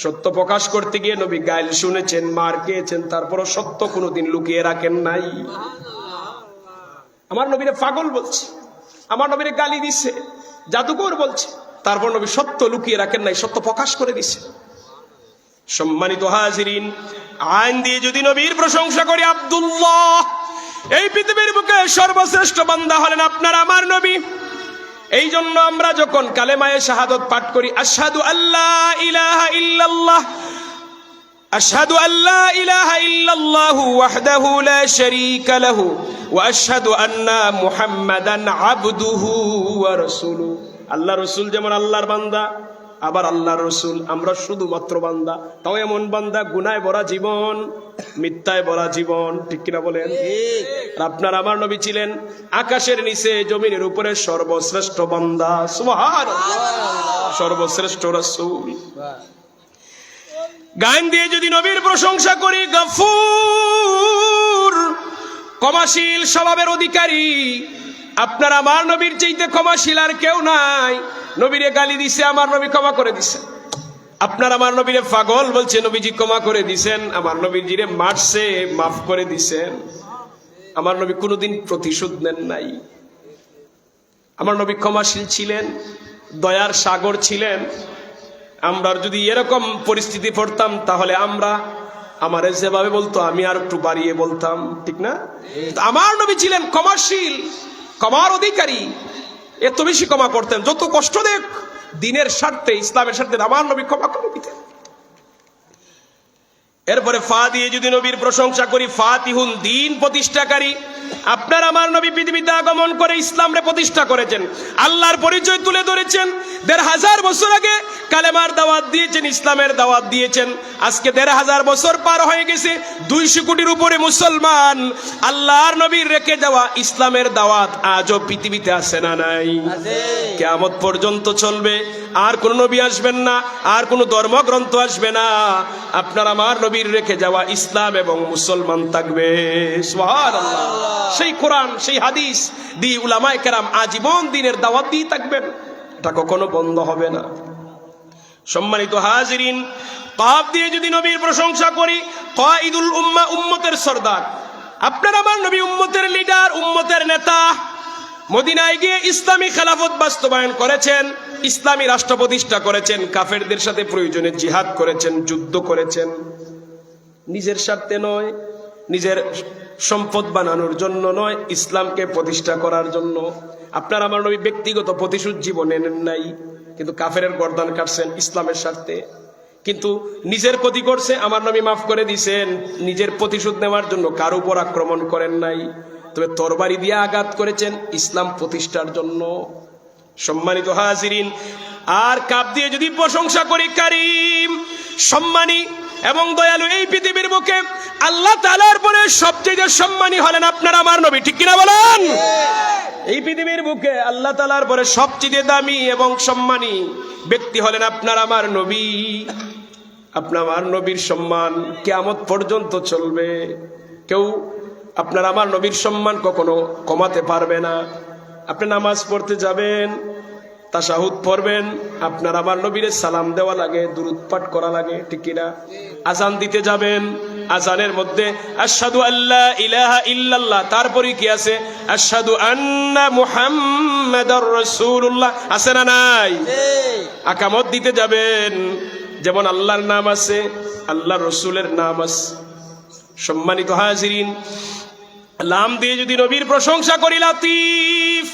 সত্য প্রকাশ করতে গিয়ে নবী গাইল শুনেছেন, মার খেয়েছেন, তারপরও সত্য কোনোদিন লুকিয়ে রাখেন নাই। আমার নবীরে পাগল বলছে, আমার নবীরে গালি দিচ্ছে, জাদুকর বলছে, তারপর নবী সত্য লুকিয়ে রাখেন নাই, সত্য প্রকাশ করে দিছে। সম্মানিত হাজিরিন, আইন দিয়ে যদি নবীর প্রশংসা করি, আব্দুল্লাহ, এই পৃথিবীর বুকে সর্বশ্রেষ্ঠ বান্দা হলেন আপনার আমার নবী। এই জন্য আমরা যখন কালেমায়ে শাহাদাত পাঠ করি, আশহাদু আল্লা ইলাহা ইল্লাল্লাহ, আশহাদু আল্লা ইলাহা ইল্লাল্লাহু ওয়াহদাহু লা শারীকা লাহু ওয়া আশহাদু আন্না মুহাম্মাদান আবদুহু ওয়া রাসূলুহু। আল্লাহর রাসূল যেমন আল্লাহর বান্দা, আবার আল্লাহর রাসূল আমরা শুধুমাত্র বান্দা। তাও এমন বান্দা, গুনায় ভরা জীবন, মিথ্যায় ভরা জীবন। ঠিক কিনা বলেন? আপনার আমার নবী ছিলেন আকাশের নিচে জমিনের উপরে সর্বশ্রেষ্ঠ বান্দা। সুবহানাল্লাহ, সর্বশ্রেষ্ঠ রাসূল। গান দিয়ে যদি নবীর প্রশংসা করি, গফুর, ক্ষমাশীল স্বভাবের অধিকারী। আপনার আমার নবীর চাইতে ক্ষমাশীল আর কেউ নাই। নবীরে গালি দিছে, আমার নবী ক্ষমা করে দিছে। আপনার আমার নবীরে পাগল বলছে, নবীজি ক্ষমা করে দিছেন। আমার নবীজিরে মারছে, মাফ করে দিছেন। আমার নবী কোনোদিন প্রতিশোধ নেন নাই। আমার নবী ক্ষমাশীল ছিলেন, দয়ার সাগর ছিলেন। আমরা যদি এরকম পরিস্থিতি পড়তাম তাহলে আমরা আমারে যেভাবে বলতো আমি আর একটু বাড়িয়ে বলতাম, ঠিক না? আমার নবী ছিলেন ক্ষমাশীল, ক্ষমার অধিকারী। এত বেশি ক্ষমা করতেন, যত কষ্ট দেখ দিনের স্বার্থে, ইসলামের স্বার্থে আমার নবী ক্ষমা করে দিতেন। এরপরে ফা দিয়ে যদি নবীর প্রশংসা করি, ফাতিহুন, দিন প্রতিষ্ঠাকারী। আপনার আমার নবী পৃথিবীতে আগমন করে ইসলামরে প্রতিষ্ঠা করেছেন, আল্লাহর পরিচয় তুলে ধরেছেন। ১৫০০ বছর আগে কালেমার দাওয়াত দিয়েছেন, ইসলামের দাওয়াত দিয়েছেন। আজকে ১৫০০ বছর পার হয়ে গেছে, ২০০ কোটির উপরে মুসলমান। আল্লাহর নবীর রেখে যাওয়া ইসলামের দাওয়াত আজও পৃথিবীতে আছে না নাই? কিয়ামত পর্যন্ত চলবে। আর কোন নবী আসবেন না, আর কোন ধর্মগ্রন্থ আসবে না। আপনার আমার নবীর রেখে যাওয়া ইসলাম এবং মুসলমান থাকবে। সুবহানাল্লাহ। সেই কোরআন, সেই হাদিস দিয়ে উলামায়ে কেরাম আজীবন দিনের দাওয়াত দিয়ে থাকবেন, এটা কখনো বন্ধ হবে না। সম্মানিত হাজিরিন, কাফ দিয়ে যদি নবীর প্রশংসা করি, কাঈদুল উম্মাহ, উম্মতের সরদার। আপনার আমার নবী উম্মতের লিডার, উম্মতের নেতা। মদিনায় গিয়ে ইসলামী খেলাফত বাস্তবায়ন করেছেন, ইসলামী রাষ্ট্র প্রতিষ্ঠা করেছেন, কাফেরদের সাথে প্রয়োজনে জিহাদ করেছেন, যুদ্ধ করেছেন। নিজের স্বার্থে নয়, নিজের সম্পদ বানানোর জন্য নয়, ইসলামকে প্রতিষ্ঠা করার জন্য। আপনার আমার নবী ব্যক্তিগত প্রতিশোধ জীবনে নেন নাই, কিন্তু কাফেরের গর্দান কাটছেন ইসলামের স্বার্থে। কিন্তু নিজের ক্ষতি করছে, আমার নবী মাফ করে দিয়েছেন। নিজের প্রতিশোধ নেওয়ার জন্য কারো উপর আক্রমণ করেন নাই, তবে তরবারি দিয়ে আঘাত করেছেন ইসলাম প্রতিষ্ঠার জন্য। সম্মানিত হাজিরিন, আর কাপ দিয়ে যদি প্রশংসা করি, কারীম, সম্মানী এবং দয়ালু। এই পৃথিবীর বুকে আল্লাহ তাআলার পরে সবচেয়ে সম্মানী হলেন আপনার আমার নবী, ঠিক কিনা বলেন? এই পৃথিবীর বুকে আল্লাহ তাআলার পরে সবচেয়ে দামি এবং সম্মানী ব্যক্তি হলেন আপনার আমার নবী। আপনার আমার নবীর সম্মান কিয়ামত পর্যন্ত চলবে। কেউ আপনার আমার নবীর সম্মান কখনো কমাতে পারবে না। আপনি নামাজ পড়তে যাবেন, তাশাহুদ পড়বেন, আপনার আমার নবীর সালাম দেওয়া লাগে, দুরূদ পাঠ করা লাগে, ঠিক কিনা? আজান দিতে যাবেন, আজানের মধ্যে আশহাদু আল্লা ইলাহা ইল্লাল্লাহ, তারপরে কি আছে? আশহাদু আন্না মুহাম্মাদার রাসূলুল্লাহ, আছে না নাই? আকামত দিতে যাবেন, যেমন আল্লাহর নাম আছে, আল্লাহর রাসূলের নাম আছে। সম্মানিত হাজিরিন, লাম দিয়ে যদি নবীর প্রশংসা করি, লাতিফ।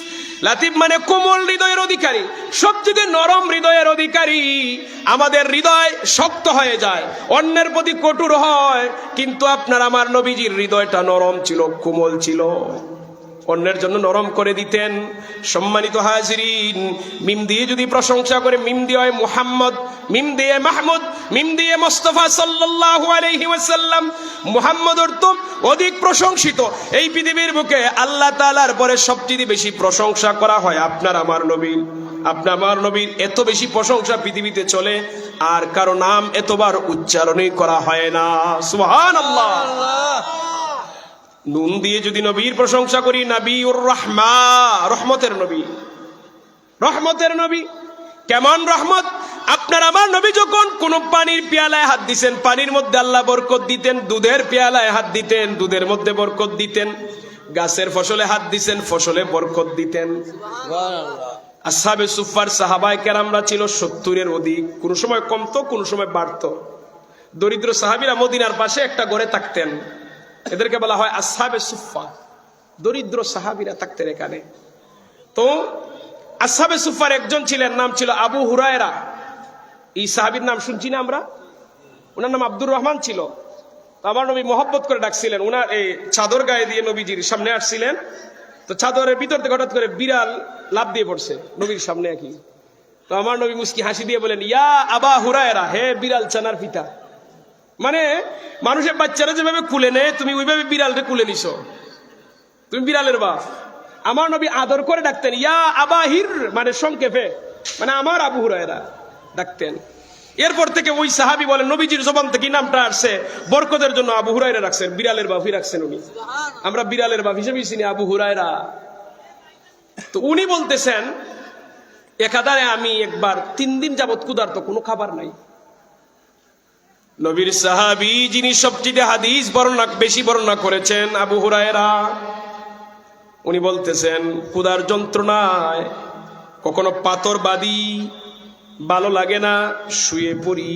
লাতিফ মানে কোমল হৃদয়ের অধিকারী, সবচেয়ে নরম হৃদয়ের অধিকারী। আমাদের হৃদয় শক্ত হয়ে যায়, অন্যের প্রতি কঠোর হয়, কিন্তু আপনার আমার নবীজির হৃদয়টা নরম ছিল, কোমল ছিল, অন্যের জন্য নরম করে দিতেন। সম্মানিত হাজিরিন, মিম দিয়ে যদি প্রশংসা করে, মিম দিয়ে হয় মুহাম্মদ, মিম দিয়ে মাহমুদ, মিম দিয়ে মুস্তাফা সাল্লাল্লাহু আলাইহি ওয়াসাল্লাম। মুহাম্মদ অর্থ অধিক প্রশংসিত। এই পৃথিবীর বুকে আল্লাহ তাআলার পরে সবচেয়ে বেশি প্রশংসা করা হয় আপনার আমার নবীর। আপনার আমার নবীর এত বেশি প্রশংসা পৃথিবীতে চলে, আর কারো নাম এতবার উচ্চারণই করা হয় না। সুবহানাল্লাহ। নুন দিয়ে যদি নবীর প্রশংসা করি, নবীউর রাহমা, রহমতের নবী। রহমতের নবী কেমন রহমত? আপনার আমার নবী যখন কোন পানির পেয়ালায় হাত দিতেন, পানির মধ্যে আল্লাহ বরকত দিতেন। দুধের পেয়ালায় হাত দিতেন, দুধের মধ্যে বরকত দিতেন। গাছের ফসলে হাত দিতেন, ফসলে বরকত দিতেন। আসহাবে সুফফার সাহাবায়ে কেরামরা ছিল 70-এর অধিক, কোন সময় কমতো, কোন সময় বাড়তো। দরিদ্র সাহাবীরা মদিনার পাশে একটা ঘরে থাকতেন, এদেরকে বলা হয় আসহাবে সুফফা। দরিদ্র সাহাবীরা থাকতেন এখানে। তো আসহাবে সুফফার একজন ছিলেন, নাম ছিল আবু হুরায়রা। এই সাহাবীর নাম শুনছি না আমরা? ওনার নাম আব্দুর রহমান ছিল। আমার নবী মহব্বত করে ডাকছিলেন। ওনার এই চাদর গায়ে দিয়ে নবীজির সামনে আসছিলেন, তো চাদরের ভিতর থেকে হঠাৎ করে বিড়াল লাফ দিয়ে পড়ছে নবীর সামনে একই। তো আমার নবী মুস্কি হাসি দিয়ে বলেন, ইয়া আবা হুরায়রা, হে বিড়াল চানার পিতা। মানে মানুষের বাচ্চারা যেভাবে কুলে নেয়, তুমি ওইভাবে বিড়ালকে কুলে নিছো, তুমি বিড়ালের বাপ। আমার নবী আদর করে ডাকতেন ইয়া আবাহির, মানে সংক্ষেপে, মানে আমার আবু হুরায়রা ডাকতেন। এরপর থেকে ওই সাহাবী বলেন নবীজির জবান থেকে নামটা আসছে বরকতের জন্য আবু হুরায়রা রাখছেন, বিড়ালের বাফি রাখছেন উনি। আমরা বিড়ালের বাফ হিসেবে চিনি আবু হুরায়রা। তো উনি বলতেছেন একাধারে আমি একবার 3 দিন যাবত ক্ষুধার্ত, কোনো খাবার নাই। নবীর সাহাবী যিনি সবচেয়ে হাদিস বেশি বর্ণনা করেছেন আবু হুরায়রা, উনি বলতেছেন ক্ষুধার যন্ত্রণায় কখনো পাথর বাঁধি, ভালো লাগে না, শুয়ে পড়ি,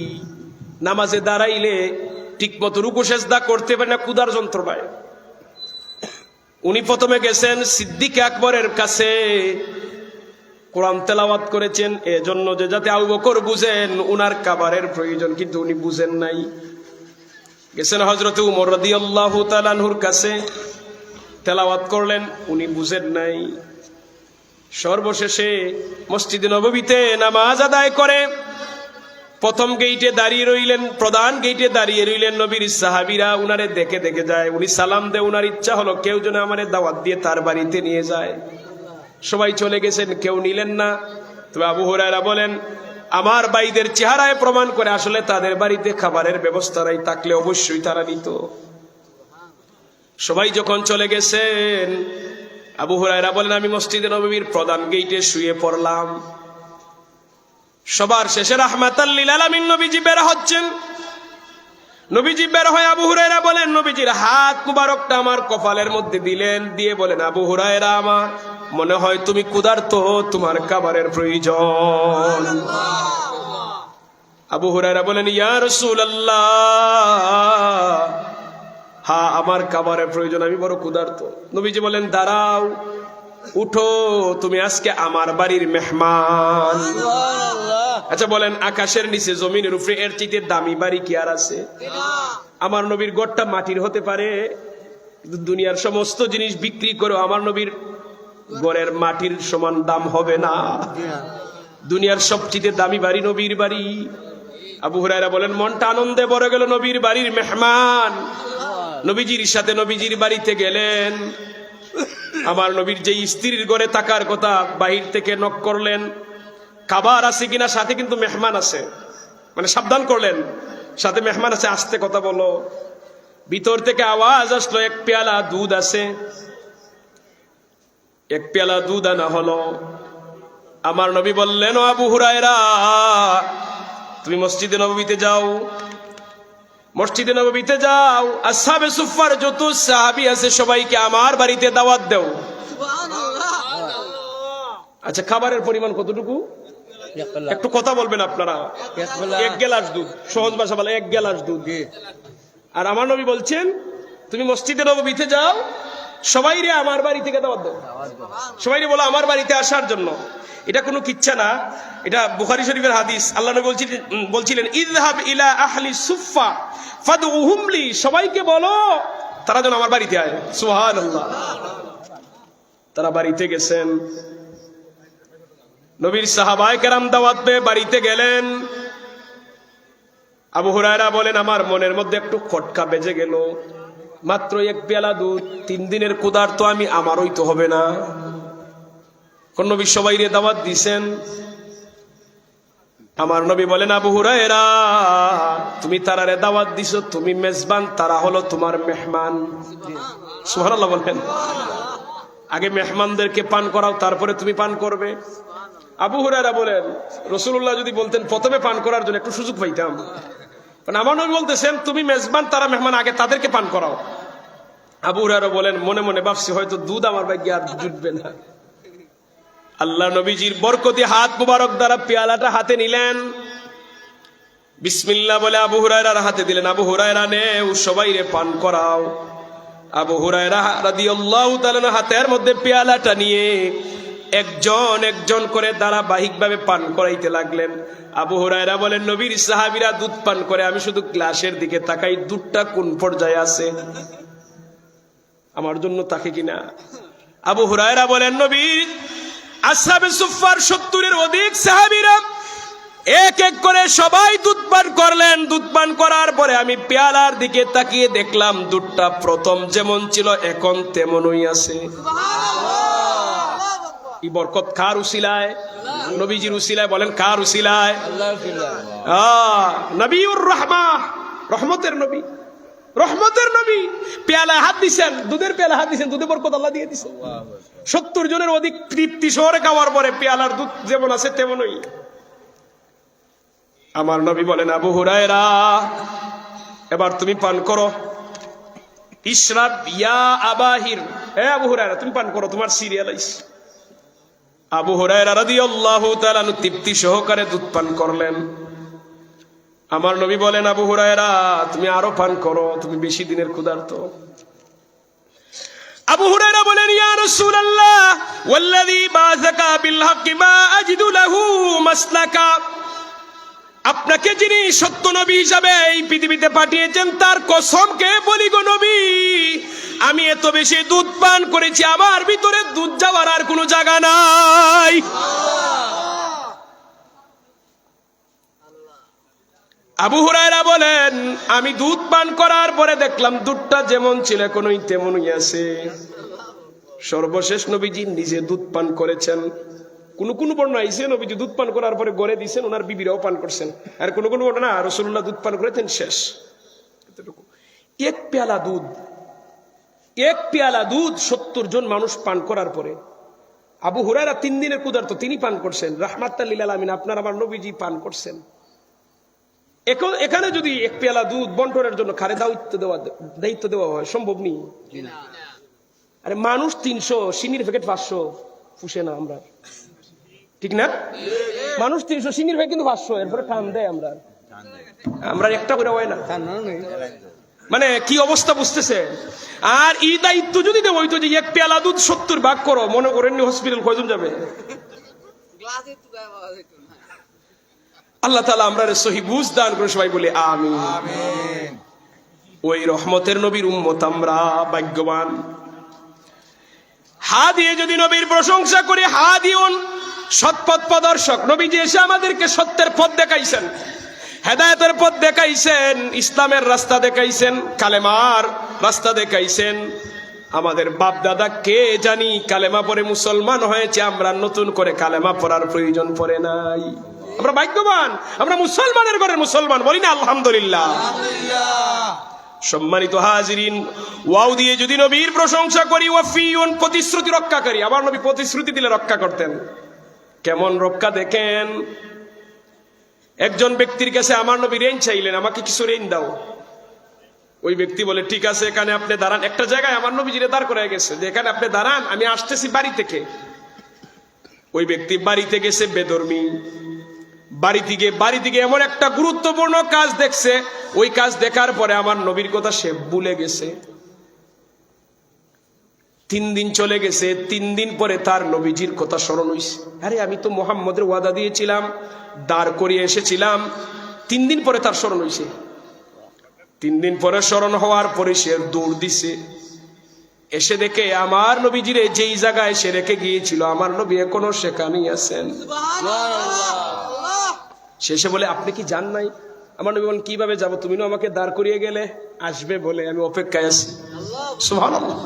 নামাজে দাঁড়াইলে ঠিক মতো রুকু সেজদা করতে পারে না ক্ষুধার যন্ত্রণায়। উনি প্রথমে গেছেন সিদ্দিক আকবরের কাছে, কোরআন তেলাওয়াত করেছেন এজন্য যে যাতে আবু বকর বুঝেন উনার খাবারের প্রয়োজন, কিন্তু উনি বুঝেন নাই। গেছেন হযরত উমর রাদিয়াল্লাহু তাআলা আনহুর কাছে, তেলাওয়াত করলেন, উনি বুঝেন নাই। সর্বশেষে মসজিদে নববীতে নামাজ আদায় করে প্রথম গেইটে দাঁড়িয়ে রইলেন, প্রধান গেইটে দাঁড়িয়ে রইলেন। নবীর সাহাবীরা উনারে দেখে দেখে যায়, উনি সালাম দেয়, উনার ইচ্ছা হলো কেউ যেন আমারে দাওয়াত দিয়ে তার বাড়িতে নিয়ে যায়। সবাই চলে গেছেন, কেউ নিলেন না। তবে আবু হুরায়রা বলেন আমার ভাইদের চেহারায় প্রমাণ করে আসলে তাদের বাড়িতে খাবারের ব্যবস্থা নাই, থাকলে অবশ্যই তারা নিত। সবাই যখন চলে গেছেন আবু হুরায়রা বলেন আমি মসজিদে নববীর প্রধান গেইটে শুয়ে পড়লাম। সবার শেষে রাহমাতাল লিল আলামিন নবীজি বের হচ্ছেন। নবীজি বের হয়ে আবু হুরায়রা বলেন নবীজির হাত মুবারকটা আমার কপালের মধ্যে দিলেন, দিয়ে বলেন আবু হুরায়রা আমার মনে হয় তুমি ক্ষুধার্ত, তোমার খাবারের প্রয়োজন। আবু হুরায়রা বলেন ইয়া রাসূলুল্লাহ, হ্যাঁ আমার খাবারের প্রয়োজন, আমি বড় ক্ষুধার্ত। নবীজি বলেন দাঁড়াও, উঠো, তুমি আজকে আমার বাড়ির মেহমান। আচ্ছা বলেন আকাশের নিচে জমিনের উপরে এর চাইতে দামি বাড়ি কি আর আছে? আমার নবীর ঘরটা মাটির হতে পারে, কিন্তু দুনিয়ার সমস্ত জিনিস বিক্রি করে আমার নবীর ঘরের মাটির সমান দাম হবে না। দুনিয়ার সবচেয়ে দামি বাড়ি নবীর বাড়ি। আবু হুরায়রা বলেন মনটা আনন্দে ভরে গেল, নবীর বাড়ির মেহমান। নবীজির সাথে নবীজির বাড়িতে গেলেন। আমার নবীর যে স্ত্রীর ঘরে থাকার কথা, বাহির থেকে নক করলেন খাবার আছে কিনা, সাথে কিন্তু মেহমান আছে, মানে সাবধান করলেন সাথে মেহমান আছে, আস্তে কথা বলো। ভিতর থেকে আওয়াজ আসলো এক পেয়ালা দুধ আছে। এক পেয়ালা দুধ আনা হলো। আমার নবী বললেন ও আবু হুরায়রা তুমি মসজিদে নববীতে যাও, মসজিদে নববীতে যাও, আসহাবে সুফফার যত সাহাবী আছে সবাইকে আমার বাড়িতে দাওয়াত দাও। আচ্ছা খাবারের পরিমাণ কতটুকু একটু কথা বলবেন আপনারা? 1 গ্লাস দুধ, সহজ ভাষা বলে 1 গ্লাস দুধ। আর আমার নবী বলছেন তুমি মসজিদে নববীতে যাও, সবাইরে আমার বাড়ি থেকে দাওয়াত দাও, সবাইরে বলো আমার বাড়িতে আসার জন্য। এটা কোনো কিচ্ছা না, এটা বুখারী শরীফের হাদিস। আল্লাহ নবী বলছিলেন ইযহাব ইলা আহলি সুফফা ফাদউহুম লি, সবাইকে বলো তারা যেন আমার বাড়িতে আয়। সুবহানাল্লাহ। তারা বাড়িতে গেছেন, নবীর সাহাবায়ে কেরাম দাওয়াত পেয়ে বাড়িতে গেলেন। আবু হুরায়রা বলেন আমার মনের মধ্যে একটু খটকা বেজে গেল, মাত্র 1 পেয়ালা দুধ, 3 দিনের ক্ষুধার্ত আমি, আমারই তো হবে না। কোন নবী সবাইরে দাওয়াত দিছেন। আমার নবী বলেন আবু হুরায়রা তুমি তারারে দাওয়াত দিছো, তুমি মেজবান, তারা হলো তোমার মেহমান। সুবহানাল্লাহ বলেন। আগে মেহমানদেরকে পান করাও, তারপরে তুমি পান করবে। আবু হুরায়রা বলেন রাসূলুল্লাহ যদি বলতেন প্রথমে পান করার জন্য একটু সুযোগ পাইতাম, কারণ আমার নবী বলতেছেন তুমি মেজবান, তারা মেহমান, আগে তাদেরকে পান করাও। আবু হুরায়রা বলেন মনে মনে ভাবছি হয়তো দুধ আমার ভাগ্যে আর জুটবে না। আল্লাহ নবীজির বরকতি হাত মুবারক দ্বারা পেয়ালাটা হাতে নিলেন, বিসমিল্লাহ বলে আবু হুরায়রার হাতে দিলেন। আবু হুরায়রা নেও, সবাইরে পান করাও। আবু হুরায়রা রাদিয়াল্লাহু তাআলা হাতের মধ্যে পেয়ালাটা নিয়ে একজন একজন করে ধারাবাহিকভাবে পান করাইতে লাগলেন। আবু হুরায়রা বলেন নবীর সাহাবীরা দুধ পান করে, আমি শুধু গ্লাসের দিকে তাকাই, দুধটা কোন পর্যায়ে আছে, আমার জন্য তাকে কিনা। আবু হুরায়রা বলেন নবীর আসহাবে সুফফার 70-এর অধিক সাহাবীরা এক এক করে সবাই দুধ পান করলেন। দুধ পান করার পরে আমি পেয়ালার দিকে তাকিয়ে দেখলাম দুধটা প্রথম যেমন ছিল এখন তেমনই আছে। এই বরকত কার উসিলায়? নবীজির উসিলায়। বলেন কার উসিলায়? নবীউর রাহমা, রহমতের নবী, রহমতের নবী। পেয়ালায় হাত দিছেন, দুধের পেয়ালায় হাত দিছেন, দুধে বরকত আল্লাহ দিয়ে দিছেন। 70 জনের অধিক তৃপ্তি শহরে খাওয়ার পরে পেয়ালার দুধ যেমন আছে তেমনই। আমার নবী বলেন, আবু হুরায়রা এবার তুমি পান করো। ইশরাব ইয়া আবাহির, হে আবু হুরায়রা তুমি পান করো, তোমার সিরিয়াল আইছে। আবু হুরায়রা রাদিয়াল্লাহু তাআলা তৃপ্তি সহকারে দুধ পান করলেন। আমার নবী বলেন, আবু হুরায়রা তুমি আরো পান করো, তুমি বেশি দিনের ক্ষুধার্ত। আবু হুরায়রা বলেন, ইয়া রাসূলুল্লাহ ওয়াল্লাযী বা'সাকা বিল হাক্কি মা আজিদু লাহু মাসলাকা, আপনাকে যিনি সত্য নবী হিসাবে এই পৃথিবীতে পাঠিয়েছেন তার কসমকে বলি গো নবী, আমি এত বেশি দুধ পান করেছি, আমার ভিতরে দুধ যাওয়ার আর কোনো জায়গা নাই। আবু হুরায়রা বলেন, আমি দুধ পান করার পরে দেখলাম দুধটা যেমন ছিল এখনই তেমনই আছে। সর্বশেষ নবীজি নিজে দুধ পান করেছেন। কোন কোন বর্ণনা আইছে নবীজি দুধ পান করার পরে গড়ে দিয়েছেন, ওনার বিবিরাও পান করছেন। আর কোন কোন বর্ণনা রাসূলুল্লাহ দুধ পান করেছেন শেষ। এক পেয়ালা দুধ 70 জন মানুষ পান করার পরে আবু হুরায়রা 3 দিনের ক্ষুধার্ত, তিনি পান করছেন। রাহমাতাল লিল আলামিন আপনার আমার নবীজি পান করছেন। এখানে যদি এক পেয়ালা দুধ বন্টনের জন্য খারে দায়িত্ব দেওয়া হয়, সম্ভব নেই। আরে মানুষ 300, সিনির প্যাকেট 500 ফুসে না আমরা, ঠিক না? মানুষ 300, সিনির প্যাকেট কিন্তু 500, এরপরে টান দেয় আমরা একটা করে হয় না। মানে কি অবস্থা বুঝতেছে? আর এই দায়িত্ব যদি দেওয়া হইতো যে এক পেয়ালা দুধ 70 ভাগ করো, মনে করেন হসপিটাল কয়জন যাবে? আল্লাহ তাআলা আমরা সহি বুঝ দান করে, সবাই বলে আমিন। ওই রহমতের নবীর উম্মত আমরা ভাগ্যবান। হা দিয়ে যদি নবীর প্রশংসা করি, হা দিউন সৎপথ প্রদর্শক, নবীজি এসে আমাদেরকে সত্যের পথ দেখাইছেন, হেদায়েতের পথ দেখাইছেন, ইসলামের রাস্তা দেখাইছেন, কালেমার রাস্তা দেখাইছেন। আমাদের বাপ দাদা কে জানি কালেমা পড়ে মুসলমান হয়েছে, আমরা নতুন করে কালেমা পড়ার প্রয়োজন পড়ে নাই। আমরা ভাগ্যবান, আমরা মুসলমানের ঘরের মুসলমান, বলি না আলহামদুলিল্লাহ। সম্মানিত হাজিরিন, ওয়াও দিয়ে যদি নবীর প্রশংসা করি, ওয়াফিউন প্রতিশ্রুতি রক্ষাকারী, আমার নবী প্রতিশ্রুতি দিলে রক্ষা করতেন। কেমন রক্ষা দেখেন? একজন ব্যক্তির কাছে আমার নবী ঋণ চাইলেন, আমাকে কিছু ঋণ দাও। ওই ব্যক্তি বলে, ঠিক আছে এখানে আপনি দাঁড়ান। একটা জায়গায় আমার নবীজিরে দাঁড় করে গেছে যে এখানে আপনি দাঁড়ান, আমি আসতেছি বাড়ি থেকে। ওই ব্যক্তি বাড়িতে গেছে বেধর্মী, বাড়ি থেকে এমন একটা গুরুত্বপূর্ণ কাজ দেখছে, ওই কাজ দেখার পরে আমার নবীর কথা সে ভুলে গেছে। 3 দিন চলে গেছে, 3 দিন পরে তার নবীজির কথা স্মরণ হইছে। আরে আমি তো মুহাম্মদের ওয়াদা দিয়েছিলাম, দাঁড় করিয়ে এসেছিলাম। 3 দিন পরে তার স্মরণ হইছে। 3 দিন পরে স্মরণ হওয়ার পরে সে দৌড় দিছে, এসে দেখে আমার নবীজিরে যেই জায়গায় সে রেখে গিয়েছিল আমার নবী এখনো সেখানেই আছেন। শেষে বলে, আপনি কি জান নাই? আমার নবী বলেন, কিভাবে যাব? তুমি না আমাকে দাঁড় করিয়ে গেলে, আসবে বলে আমি অপেক্ষায় আছি। সুবহানাল্লাহ।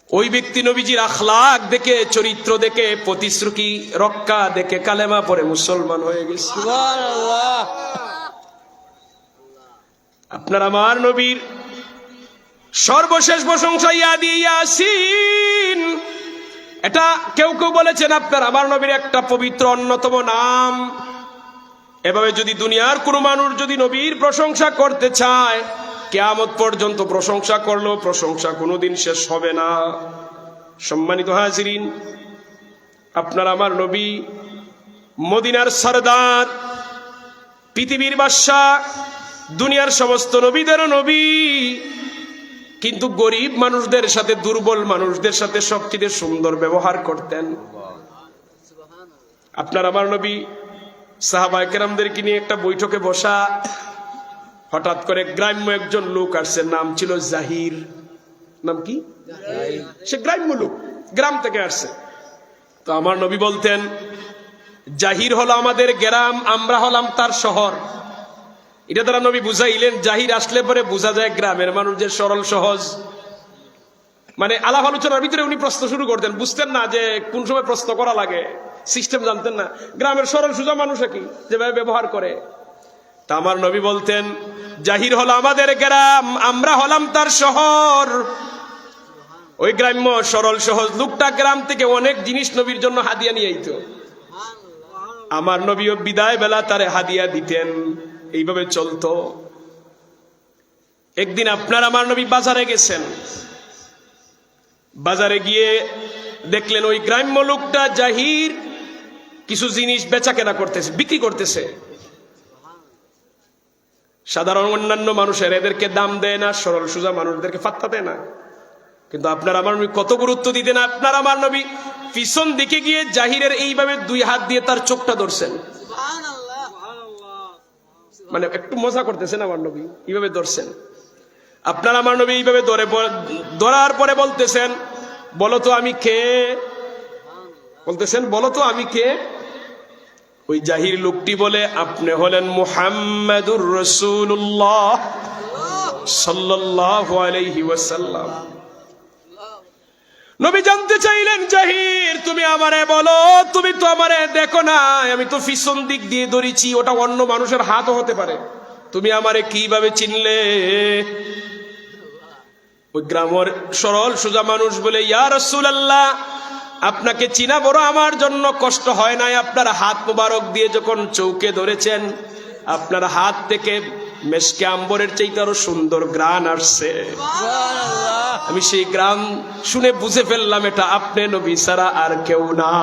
ওই ব্যক্তি নবীজির আখলাক দেখে, চরিত্র দেখে, প্রতিশ্রুতি রক্ষা দেখে কালেমা পড়ে মুসলমান হয়ে গেছে। সুবহানাল্লাহ। আপনার আমার নবীর সর্বশেষ প্রশংসা ইয়াদি ইয়াসিন, এটা কেউ কেউ বলেছেন আপনার আমার নবীর একটা পবিত্র অন্যতম নাম। এভাবে যদি দুনিয়ার কোনো মানুষ যদি নবীর প্রশংসা করতে চায়, কিয়ামত পর্যন্ত প্রশংসা করলেও প্রশংসা কোনোদিন শেষ হবে না। সম্মানিত হাজিরিন, আপনার আমার নবী মদিনার সরদার, পৃথিবীর বাদশা, দুনিয়ার সমস্ত নবীদেরও নবী, কিন্তু গরিব মানুষদের সাথে, দুর্বল মানুষদের সাথে সবচেয়ে সুন্দর ব্যবহার করতেন। আপনার আমার নবী সাহাবায়ে কেরামদেরকে নিয়ে একটা বৈঠকে বসা, হঠাৎ করে গ্রাম্য একজন লোক আসছে, নাম ছিল জাহির। নাম কি? সে গ্রাম্য লোক, গ্রাম থেকে আসছে। তো আমার নবী বলতেন, জাহির হলো আমাদের গ্রাম, আমরা হলাম তার শহর। এটা দ্বারা নবী বুঝাইলেন, জাহির আসলে পরে বোঝা যায় গ্রামের মানুষদের সরল সহজ। মানে আলাপ আলোচনার ভিতরে উনি প্রশ্ন শুরু করতেন, বুঝতেন না যে কোন সময় প্রশ্ন করা লাগে, সিস্টেম জানতেন না। গ্রামের সরল সোজা মানুষ কি যেভাবে ব্যবহার করে, তা আমার নবী বলতেন জাহির হলো আমাদের গ্রাম, আমরা হলাম তার শহর। ওই গ্রাম্য সরল সহজ লোকটা গ্রাম থেকে অনেক জিনিস নবীর জন্য হাদিয়া নিয়ে আইতো। আমার নবীও বিদায় বেলা তারে হাদিয়া দিতেন, এইভাবে চলতো। একদিন আপনার আমার নবী বাজারে গেছেন, বাজারে গিয়ে দেখলেন ওই গ্রাম্য লোকটা জাহির কিছু জিনিস বেচা কেনা করতেছে, বিক্রি করতেছে। সাধারণ অন্যান্য মানুষের এদেরকে দাম দেয় না, সরল সোজা মানুষদেরকে পাত্তা দেয় না, কিন্তু আপনার আমার নবী কত গুরুত্ব দিতেন। আপনার আমার নবী পিছন দিকে গিয়ে জাহিরের এইভাবে দুই হাত দিয়ে তার চোখটা ধরছেন, মানে একটু মজা করতেছেন আমার নবী, এইভাবে ধরছেন। আপনার আমার নবী এইভাবে ধরার পরে বলতেছেন বলো তো আমি কে, বলতেছেন বলো তো আমি কে। ওই জাহির লোকটি বলে আপনি হলেন মুহাম্মাদুর রাসূলুল্লাহ সাল্লাল্লাহু আলাইহি ওয়াসাল্লাম। নবী জানতে চাইলেন জাহির তুমি আমারে বলো, তুমি তো আমারে দেখো না, আমি তো পিছন দিক দিয়ে ধরেছি, ওটা অন্য মানুষের হাতও হতে পারে, তুমি আমারে কিভাবে চিনলে। ওই গ্রামের সরল সোজা মানুষ বলে ইয়া রাসূলুল্লাহ আপনাকে চিনা বড় আমার জন্য কষ্ট হয় নাই, আপনার হাত মোবারক দিয়ে যখন চৌকে ধরেছেন আপনার হাত থেকে মেশকে আম্বরের চাইতে আরো সুন্দর গ্রান আসছে। আমি সেই গ্রান শুনে বুঝে ফেললাম এটা আপনি নবী ছাড়া আর কেউ না।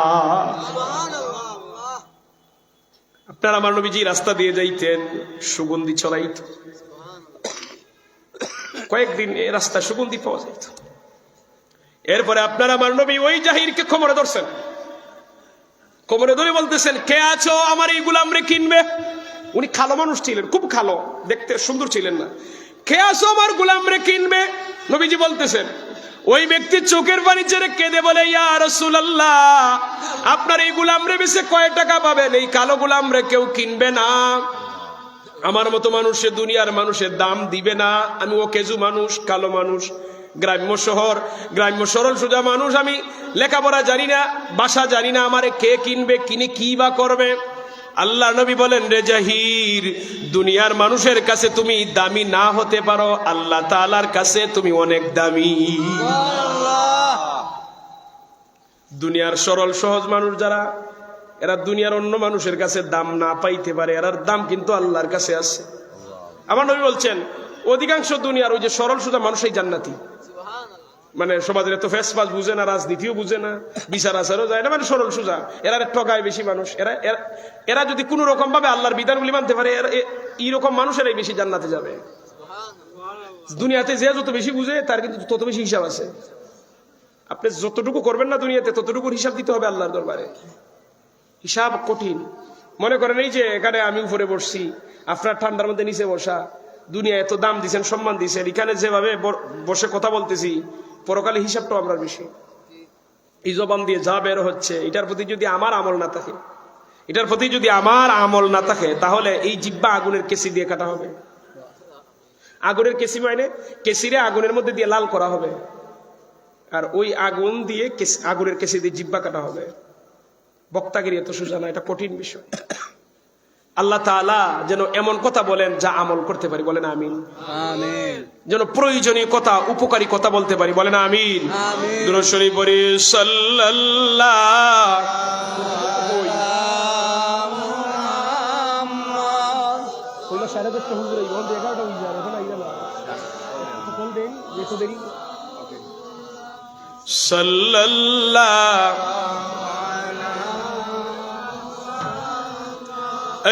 আপনার আমার নবীজি রাস্তা দিয়ে যাইতেন, সুগন্ধি ছড়াইত, কয়েকদিন এই রাস্তা সুগন্ধি পাওয়া যেত। এরপরে আপনার আমার নবী ওই জাহিরকে কোমরে ধরছেন, কোমরে ধরে বলতেছেন কে আছো আমার এই গোলামরে কিনবে। উনি কালো মানুষ ছিলেন, খুব কালো, দেখতে সুন্দর ছিলেন না। কে আছো আমার গোলামরে কিনবে। নবীজি বলতেছেন, ওই ব্যক্তির চোখের পানি ছেড়ে কেঁদে বলে ইয়া রাসূলুল্লাহ আপনার এই গোলামরে বেচে কয় টাকা পাবেন, এই কালো গোলামরে কেউ কিনবে না, আমার মতো মানুষের দুনিয়ার মানুষের দাম দিবে না, আমি ও কেজু মানুষ, কালো মানুষ, গ্রাম্য শহর, গ্রাম্য সরল সোজা মানুষ, আমি লেখাপড়া জানি না, ভাষা জানি না, আমারে কে কিনবে, কিনে কি বা করবে। আল্লাহ নবী বলেন রে জাহির দুনিয়ার মানুষের কাছে তুমি দামি না হতে পারো, আল্লাহ তাআলার কাছে তুমি অনেক দামি। দুনিয়ার সরল সহজ মানুষ যারা, এরা দুনিয়ার অন্য মানুষের কাছে দাম না পাইতে পারে, এরার দাম কিন্তু আল্লাহর কাছে আছে। আমার নবী বলছেন অধিকাংশ দুনিয়ার ওই যে সরল সোজা মানুষই জান্নাতি, মানে সমাজের এত ফেসফাস বুঝে না, রাজনীতিও বুঝে না, বিচার আচারও যায় না, মানে সরল সোজা, এরা ঠগায় বেশি মানুষ। এরা যদি কোনো রকম ভাবে আল্লাহর বিধানগুলি মানতে পারে, এইরকম মানুষেরাই বেশি জান্নাতে যাবে। দুনিয়াতে যে যত বেশি বুঝে তার কিন্তু তত বেশি হিসাব আছে। আপনি যতটুকু করবেন না দুনিয়াতে ততটুকুর হিসাব দিতে হবে আল্লাহর দরবারে। হিসাব কঠিন। মনে করেন এই যে এখানে আমি উপরে বসছি, আপনার ঠান্ডার মধ্যে নিচে বসা, দুনিয়া এত দাম দিচ্ছেন, সম্মান দিচ্ছেন, এখানে যেভাবে বসে কথা বলতেছি পরকালে হিসাবটাও আমরা বেশি। এই জবান দিয়ে যা বের হচ্ছে এটার প্রতি যদি আমার আমল না থাকে, এটার প্রতি যদি আমার আমল না থাকে, তাহলে এই জিহ্বা আগুনের কেসি দিয়ে কাটা হবে। আগুনের কেসি মানে কেসিরে আগুনের মধ্যে দিয়ে লাল করা হবে, আর ওই আগুন দিয়ে আগুনের কেসি দিয়ে জিহ্বা কাটা হবে। বক্তাগিরি এত সোজা না, এটা কঠিন বিষয়। আল্লাহ তাআলা যেন এমন কথা বলেন যা আমল করতে পারি, বলেন আমিন। যেন প্রয়োজনীয় কথা, উপকারী কথা বলতে পারি, বলেন আমিন। দুরূদ শরীফ পড়ি সাল্লাল্লাহু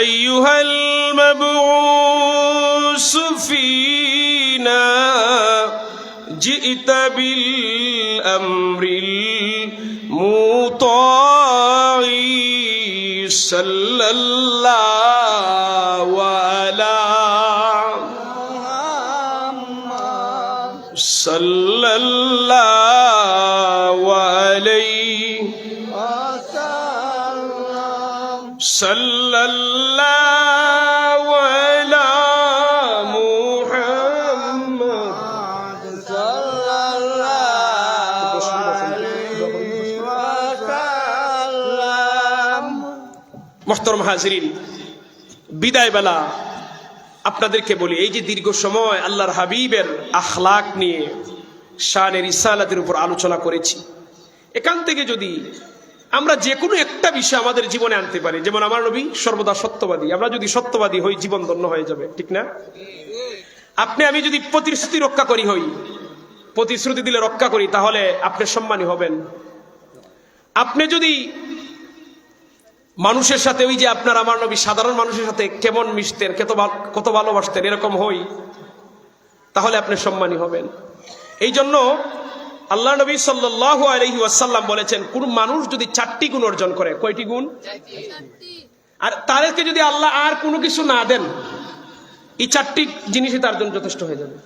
أيها المبعوث فينا جئت بالأمر المطاع صلى الله على محمد صلى الله عليه وسلم صلى الله على محمد صلى الله মুহতারাম হাজিরিন, বিদায় বেলা আপনাদেরকে বলি, এই যে দীর্ঘ সময় আল্লাহর হাবিবের আখলাক নিয়ে শানের রিসালাতের উপর আলোচনা করেছি, এখান থেকে যদি আমরা যে কোনো একটা বিষয় আমাদের জীবনে আনতে পারি, যেমন আমার নবী সর্বদা সত্যবাদী, আমরা যদি সত্যবাদী হই জীবন ধন্য হয়ে যাবে, ঠিক না? আপনি আমি যদি প্রতিশ্রুতি রক্ষা করি হই, প্রতিশ্রুতি দিলে রক্ষা করি, তাহলে আপনি সম্মানী হবেন। আপনি যদি মানুষের সাথে, ওই যে আপনার আমার নবী সাধারণ মানুষের সাথে কেমন মিশতেন, কত ভালোবাসতেন, এরকম হই, তাহলে আপনি সম্মানী হবেন। এই জন্য আল্লাহ নবী সাল্লাল্লাহু আলাইহি ওয়াসাল্লাম বলেছেন, কোন মানুষ যদি 4টি গুণ অর্জন করে, কয়টি গুণ? আর তাদেরকে যদি আল্লাহ আর কোনো কিছু না দেন, এই 4টি জিনিসই তার জন্য যথেষ্ট হয়ে যাবে।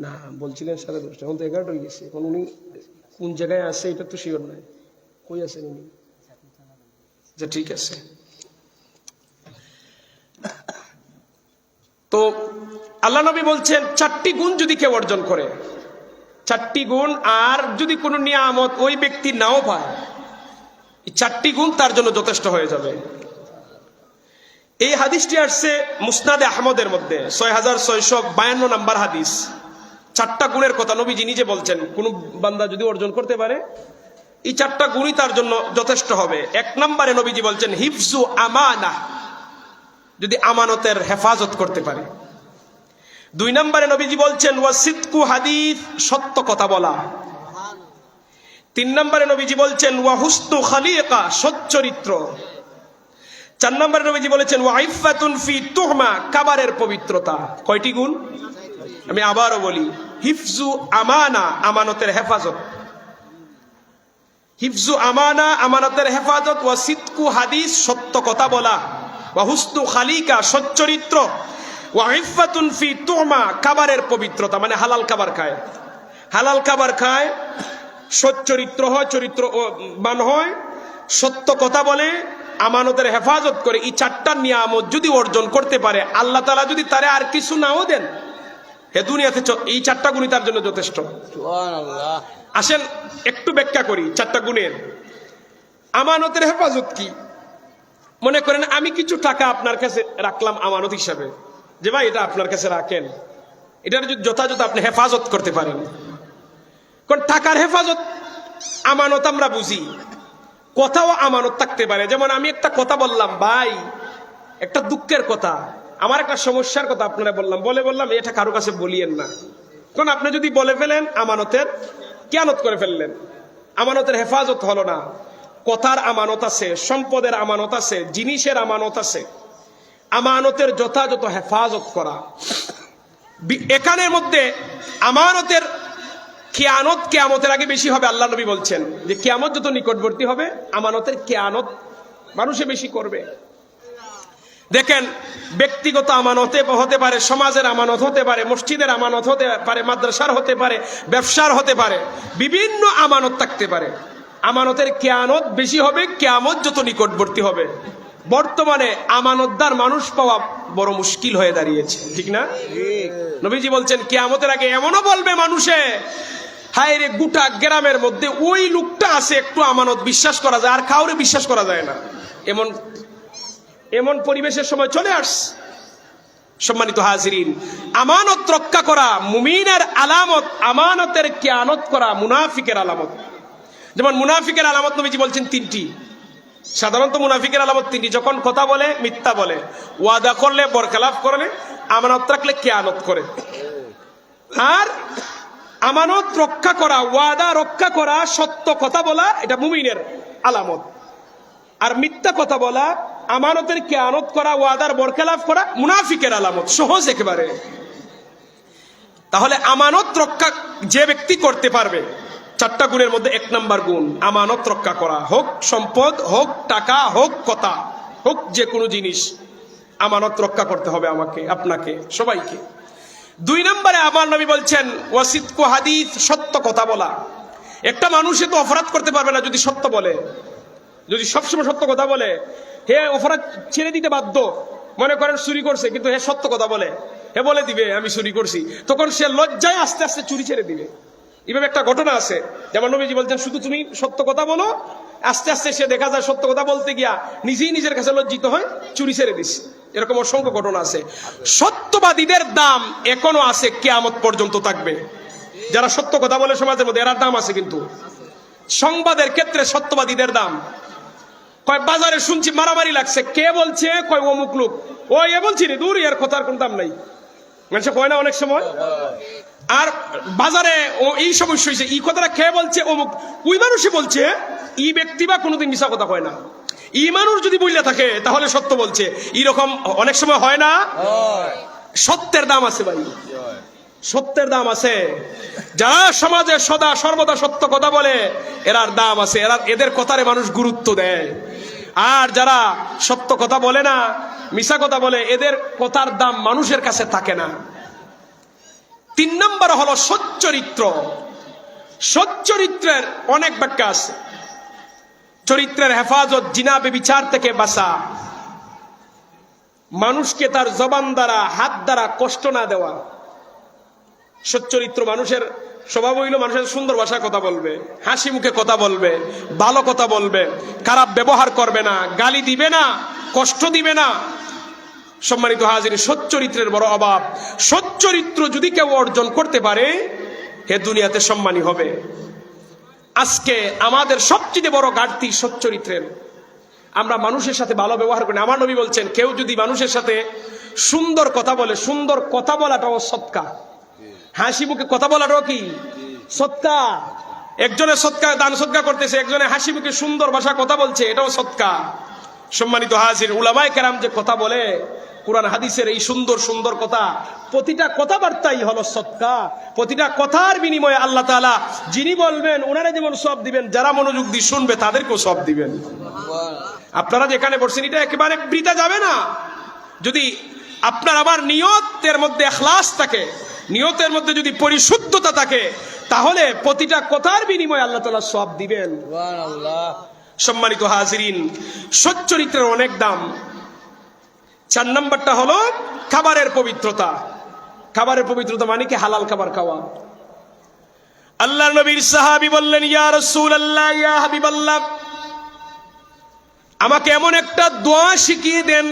না বলছিলেন 10:30, এখন তো 11টা হয়ে গেছে। এখন উনি কোন জায়গায় আছে এটা তো শিওর নাই, কই আছেন উনি? আচ্ছা ঠিক আছে। তো আল্লাহ নবী বলছেন 4টি গুণ যদি কেউ অর্জন করে, 4টি গুণ, আর যদি কোনো নিয়ামত ওই ব্যক্তি নাও পায়, এই 4টি গুণ তার জন্য যথেষ্ট হয়ে যাবে। এই হাদিসটি আসছে মুসনাদে আহমদের মধ্যে 6652 নম্বর হাদিস। 4টা গুণের কথা নবীজি নিজে বলছেন, কোন বান্দা যদি অর্জন করতে পারে, এই 4টা গুণই তার জন্য যথেষ্ট হবে। 1 নম্বরে নবীজি বলছেন হিফজু আমানা, যদি আমানতের হেফাজত করতে পারে। 2 নম্বরে নবীজি বলছেন ওয়াসিদকু হাদিস, সত্য কথা বলা। 3 নম্বরে নবীজি বলছেন ওয়া হুসনু খালিকা, সচ্চরিত্র। 4 নম্বরে নবীজি বলেছেন ওয়া ইফাতুন ফি তুহমা, কাবারের পবিত্রতা। কয়টি গুণ? আমি আবারও বলি, হিফজু আমানা, আমানতের হেফাজত, হিফজু আমানা, আমানতের হেফাজত, ওয়া সিদকু হাদিস, সত্য কথা বলা, ওয়া হুসনু খালিকা, সচ্চরিত্র, ওয়া ইফাতুন ফি তুহমা, কাবারের পবিত্রতা, মানে হালাল খাবার খায়, হালাল খাবার খায়, সচ্চরিত্র হয়, চরিত্রবান হয়, সত্য কথা বলে, আমানতের হেফাজত করে। এই 4টা নিয়ামত যদি অর্জন করতে পারে, আল্লাহ তাআলা যদি তারে আর কিছু নাও দেন, হে দুনিয়াতে এই 4টা গুণই তার জন্য যথেষ্ট। সুবহানাল্লাহ। আসেন একটু ব্যাখ্যা করি 4টা গুণের। আমানতের হেফাজত কি? মনে করেন আমি কিছু টাকা আপনার কাছে রাখলাম আমানত হিসাবে, যে ভাই এটা আপনার কাছে রাখেন, এটার যদি যথাযথ আপনি হেফাজত করতে পারেন। কারণ টাকার হেফাজত আমানত আমরা বুঝি, কথাও আমানত থাকতে পারে। যেমন আমি একটা কথা বললাম, ভাই একটা দুঃখের কথা, আমার একটা সমস্যার কথা আপনারা বললাম এটা কারো কাছে বলিয়েন না। কারণ আপনি যদি বলে ফেলেন, আমানতের খেয়ানত করে ফেললেন, আমানতের হেফাজত হলো না। কথার আমানত আছে, সম্পদের আমানত আছে, জিনিসের আমানত আছে, আমানতের যথাযথ হেফাজত করা। এখানের মধ্যে আমানতের খেয়ানত কিয়ামতের আগে বেশি হবে। আল্লাহ নবী বলছেন যে কিয়ামত যত নিকটবর্তী হবে, আমানতের খেয়ানত মানুষে বেশি করবে। দেখেন, ব্যক্তিগত আমানত হতে পারে, সমাজের আমানত হতে পারে, মসজিদের আমানত হতে পারে, মাদ্রাসার হতে পারে, ব্যবসার হতে পারে, বিভিন্ন আমানত থাকতে পারে। আমানতের খেয়ানত বেশি হবে কিয়ামত যত নিকটবর্তী হবে। বর্তমানে আমানতদার মানুষ পাওয়া বড় মুশকিল হয়ে দাঁড়িয়েছে, ঠিক না? নবীজি বলছেন কিয়ামতের আগে এমনও বলবে মানুষে, হায় রে, গোটা গ্রামের মধ্যে ওই লোকটা আছে, একটু আমানত বিশ্বাস করা যায়, আর কাউরে বিশ্বাস করা যায় না। এমন পরিবেশের সময় চলে আসছে। সম্মানিত হাজিরিন, আমানত রক্ষা করা মুমিনের আলামত, আমানতের খেয়ানত করা মুনাফিকের আলামত। যেমন মুনাফিকের আলামত নবীজি বলছেন 3টি। সাধারণত মুনাফিকের আলামত 3টি। যখন কথা বলে মিথ্যা বলে, ওয়াদা করলে বরখেলাফ করলে, আমানত রাখলে খেয়ানত করে। আর আমানত রক্ষা করা, ওয়াদা রক্ষা করা, সত্য কথা বলা, এটা মুমিনের আলামত। আর মিথ্যা কথা বলা, আমানতের খেয়ানত করা, ওয়াদার বরখেলাফ করা মুনাফিকের আলামত। সহজ একেবারে। তাহলে আমানত রক্ষা যে ব্যক্তি করতে পারবে, 4টা গুণের মধ্যে 1 নম্বর গুণ আমানত রক্ষা করা। হোক সম্পদ, হোক টাকা, হোক কথা, হোক যে কোনো জিনিস, আমানত রক্ষা করতে হবে আমাকে, আপনাকে, সবাইকে। 2 নম্বরে আমার নবী বলছেন ওয়াসিদকু হাদিস, সত্য কথা বলা। একটা মানুষে তো অপরাধ করতে পারবে না যদি সত্য বলে। যদি সবসময় সত্য কথা বলে, হে অপরাধ ছেড়ে দিতে বাধ্য। মনে করেন চুরি করছে, কিন্তু হে সত্য কথা বলে, হে বলে দিবে আমি চুরি করছি, তখন সে লজ্জায় আস্তে আস্তে চুরি ছেড়ে দিবে। এইভাবে একটা ঘটনা আছে, যেমন নবীজি বলছেন শুধু তুমি সত্য কথা বলো, আস্তে আস্তে সে দেখা যায় সত্য কথা বলতে গিয়া নিজেই নিজের কাছে লজ্জিত হয়, চুরি ছেড়ে দিস। এরকম অসংখ্য ঘটনা আছে। সত্যবাদীদের দাম এখনো আছে, কিয়ামত পর্যন্ত থাকবে। যারা সত্য কথা বলে সমাজের মধ্যে, এর দাম আছে। কিন্তু সংবাদের ক্ষেত্রে সত্যবাদীদের দাম। কয় বাজারে শুনছি মারামারি লাগছে, কে বলছে? কয় অমুক লোক। ও এ বলছি রে, দূর, এর কথার কোন দাম নাই। মানুষ কয় না অনেক সময়। আর বাজারে এই সমস্যা হয়েছে, এই কথাটা কে বলছে? অমুক। ওই মানুষই বলছে। এই ব্যক্তি বা কোনোদিন মিশা কথা কয় না। এই মানুষ যদি বললে থাকে তাহলে সত্য বলছে। এরকম অনেক সময় হয় না? সত্যের দাম আছে ভাই, সত্যের দাম আছে। যারা সমাজে সদা সর্বদা সত্য কথা বলে, এরার দাম আছে। এদের কথারে মানুষ গুরুত্ব দেয়। আর যারা সত্য কথা বলে না, মিশা কথা বলে, এদের কথার দাম মানুষের কাছে থাকে না। 3 নম্বর হলো সচ্চরিত্র। সচ্চরিত্রের অনেক ব্যাখ্যা আছে। চরিত্রের হেফাজত, জিনা বেবিচার থেকে বাঁচা, মানুষকে তার জবান দ্বারা, হাত দ্বারা কষ্ট না দেওয়া। সচ্চরিত্র মানুষের স্বভাব হইল মানুষের সুন্দর ভাষায় কথা বলবে, হাসি মুখে কথা বলবে, ভালো কথা বলবে, খারাপ ব্যবহার করবে না, গালি দিবে না, কষ্ট দিবে না। সম্মানিত হাজির, সচ্চরিত্রের বড় অভাব। সচ্চরিত্র যদি কেউ অর্জন করতে পারে, হে দুনিয়াতে সম্মানী হবে। আজকে আমাদের সবচেয়ে বড় ঘাটতি সচ্চরিত্রের। আমরা মানুষের সাথে ভালো ব্যবহার করি। আমার নবী বলছেন, কেউ যদি মানুষের সাথে সুন্দর কথা বলে, সুন্দর কথা বলাটাও সৎকা। হাসি মুখে কথা বলাটাও কি সৎকা? একজনের সৎকা, দান সৎকা করতেছে, একজনে হাসি মুখে সুন্দর ভাষা কথা বলছে, এটাও সৎকা। সম্মানিত হাজির, উলামায়ে কেরাম যে কথা বলে, কুরআন হাদিসের এই সুন্দর সুন্দর কথা, প্রতিটা কথাবার্তাই হলো সৎকা। প্রতিটা কথার বিনিময়ে আল্লাহ তাআলা যিনি বলবেন ওনারা যেমন সওয়াব দিবেন, যারা মনোযোগ দিয়ে শুনবে তাদেরকেও সওয়াব দিবেন। আপনারা যেখানে বসছেন এটা একেবারে বৃথা যাবে না। যদি আপনার আমার নিয়তের মধ্যে ইখলাস থাকে, নিয়তের মধ্যে যদি পরিশুদ্ধতা থাকে, তাহলে প্রতিটা কথার বিনিময়ে আল্লাহ তাআলা সওয়াব দিবেন। সুবহানাল্লাহ। সম্মানিত হাজিরিন, সচ্চরিত্রের অনেক দাম। 4 নম্বরটা হলো খাবারের পবিত্রতা। খাবারের পবিত্রতা মানে কি? হালাল খাবার খাওয়া। আল্লাহর নবীর সাহাবী বললেন, ইয়া রাসূলুল্লাহ, ইয়া হাবিবাল্লাহ, আমাকে এমন একটা দোয়া শিখিয়ে দেন,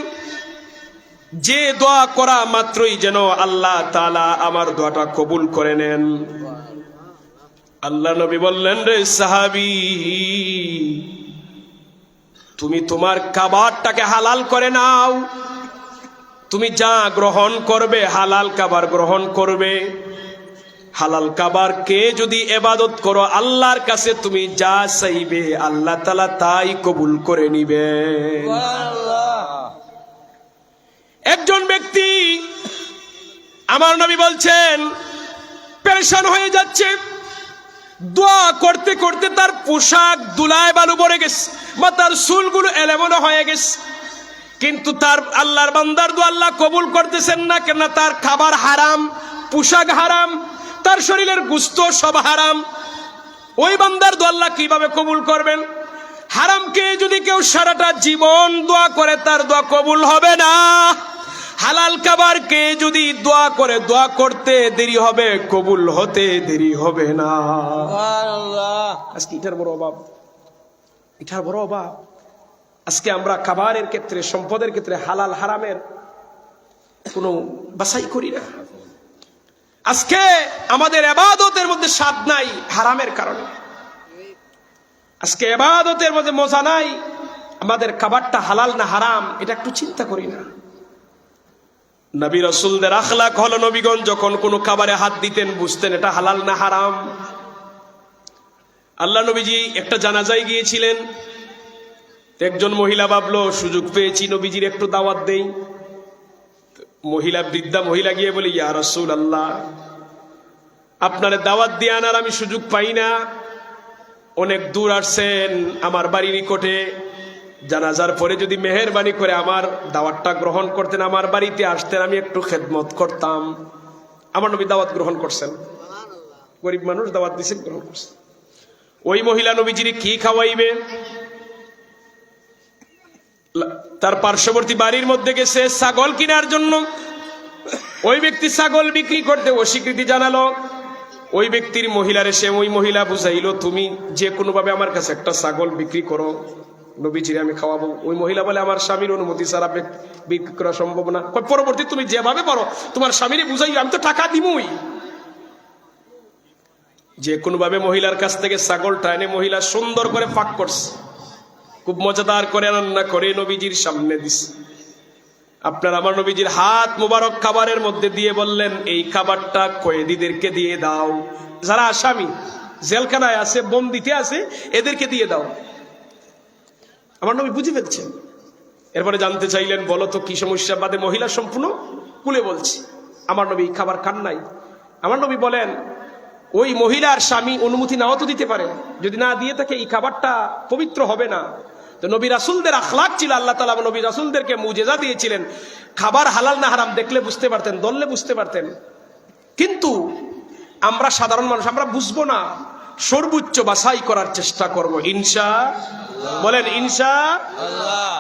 যে দোয়া করা মাত্রই যেন আল্লাহ তাআলা আমার দোয়াটা কবুল করে নেন। আল্লাহ নবী বললেন, রে সাহাবী, তুমি তোমার খাবারটাকে হালাল করে নাও। তুমি যা গ্রহণ করবে হালাল খাবার গ্রহণ করবে। হালাল খাবারকে যদি ইবাদত করো, আল্লাহর কাছে তুমি যা চাইবে আল্লাহ তাআলা তাই কবুল করে নিবেন। একজন ব্যক্তি, আমার নবী বলছেন, পেরেশান হয়ে যাচ্ছে। দোয়া করতে করতে তার পোশাক ধুলায় বালু ভরে গেছে, বা তার চুলগুলো এলোমেলো হয়ে গেছে, কিন্তু তার আল্লাহর বান্দার দোয়া আল্লাহ কবুল করতেছেন না। কেন? তার খাবার হারাম, পোশাক হারাম, তার শরীরের গোশত সব হারাম। ওই বান্দার দোয়া আল্লাহ কিভাবে কবুল করবেন? হারামকে যদি কেউ সারাটা জীবন দোয়া করে, তার দোয়া কবুল হবে না। হালাল খাবারকে যদি দোয়া করে, দোয়া করতে দেরি হবে, কবুল হতে দেরি হবে না। আজকে এটার বড় অভাব, এটার বড় অভাব। আজকে আমরা খাবারের ক্ষেত্রে, সম্পদের ক্ষেত্রে হালাল হারামের কোনো বাছাই করি না। আজকে আমাদের ইবাদতের মধ্যে স্বাদ নাই হারামের কারণে। আজকে ইবাদতের মধ্যে মজা নাই, আমাদের খাবারটা হালাল না হারাম এটা একটু চিন্তা করি না। নবী রাসূলদের আখলাক হলো, নবীগণ যখন কোনো খাবারে হাত দিতেন বুঝতেন এটা হালাল না হারাম। আল্লাহ নবীজি একটা জানাজায় গিয়েছিলেন। একজন মহিলা ভাবলো, সুযোগ পেয়েছি নবীজির একটু দাওয়াত দেই। মহিলা, বৃদ্ধা মহিলা গিয়ে বলে, ইয়া রাসূলুল্লাহ, আপনার দাওয়াত দিয়ে আনার আমি সুযোগ পাই না। অনেক দূর আসছেন, আমার বাড়ির নিকটে। জানাজার পরে যদি মেহেরবানি করে আমার দাওয়াতটা গ্রহণ করতেন, আমার বাড়িতে আসতেন, আমি একটু খেদমত করতাম। আমার নবী দাওয়াত গ্রহণ করছেন, গরিব মানুষ দাওয়াত দিয়েছেন, গ্রহণ করছেন। ওই মহিলা নবীজির কি খাওয়াইবে? তার পার্শ্ববর্তী বাড়ির মধ্যে গেছে ছাগল কেনার জন্য। ওই ব্যক্তি ছাগল বিক্রি করতে অস্বীকৃতি জানালো। ওই ব্যক্তির মহিলার এসে ওই মহিলা বুঝাইল, তুমি যে কোনো ভাবে আমার কাছে একটা ছাগল বিক্রি করো, নবীজিরে আমি খাওয়াবো। ওই মহিলা বলে, আমার স্বামীর অনুমতি ছাড়া বিক্রি করা সম্ভব না। পরবর্তী তুমি যেভাবে পারো তোমার স্বামীরে বুঝাই, আমি তো টাকা দিবই। যে কোনো ভাবে মহিলার কাছ থেকে ছাগলটা এনে মহিলা সুন্দর করে পাক করছে, খুব মজাদার করে রান্না করে নবীজির সামনে দিছে। আপনার আমার নবীজির হাত মোবারক খাবারের মধ্যে দিয়ে বললেন, এই খাবারটা কয়েদিদেরকে দিয়ে দাও, যারা আসামি জেলখানায় আছে, বন্দিতে আছে, এদেরকে দিয়ে দাও। আমার নবী বুঝে ফেলছেন। এরপরে জানতে চাইলেন, বলো তো কি সমস্যা? বাদে মহিলা সম্পূর্ণ খুলে বলছে। আমার নবী খাবার খান নাই। আমার নবী বলেন, ওই মহিলার স্বামী অনুমতি নাও তো দিতে পারে, যদি না দিয়ে থাকে এই খাবারটা পবিত্র হবে না। তো নবী রাসূলদের আখলাক ছিল, আল্লাহ তাআলা নবী রাসূলদেরকে মুজিজা দিয়েছিলেন। খাবার হালাল না হারাম দেখলে বুঝতে পারতেন, দললে বুঝতে পারতেন। কিন্তু আমরা সাধারণ মানুষ, আমরা বুঝবো না, সর্বোচ্চ বাছাই করার চেষ্টা করব ইনশাআল্লাহ। বলেন ইনশাআল্লাহ।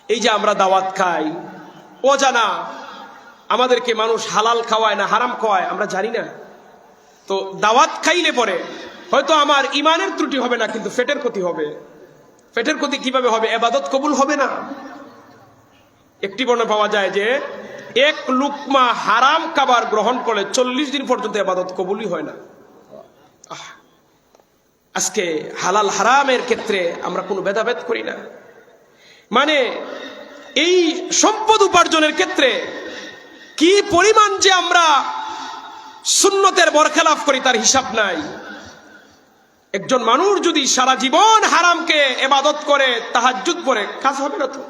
এই যে আমরা দাওয়াত খাই, অজানা আমাদেরকে মানুষ হালাল খাওয়ায় না হারাম খাওয়ায় আমরা জানি না। তো দাওয়াত খাইলে পরে হয়তো আমার ইমানের ত্রুটি হবে না, কিন্তু পেটের ক্ষতি হবে। পেটের ক্ষতি কিভাবে হবে? ইবাদত কবুল হবে না। একটি বর্ণনা পাওয়া যায় যে এক লুকমা হারাম খাবার গ্রহণ করলে 40 দিন পর্যন্ত ইবাদত কবুলই হয় না। আজকে হালাল হারামের ক্ষেত্রে আমরা কোনো ভেদাভেদ করি না। মানে এই সম্পদ উপার্জনের ক্ষেত্রে কি পরিমাণ যে আমরা সুন্নতের বরখেলাফ করি তার হিসাব নাই। একজন মানুষ যদি সারা জীবন হারামকে ইবাদত করে, তাহাজ্জুদ পড়ে, কাজ হবে না তো।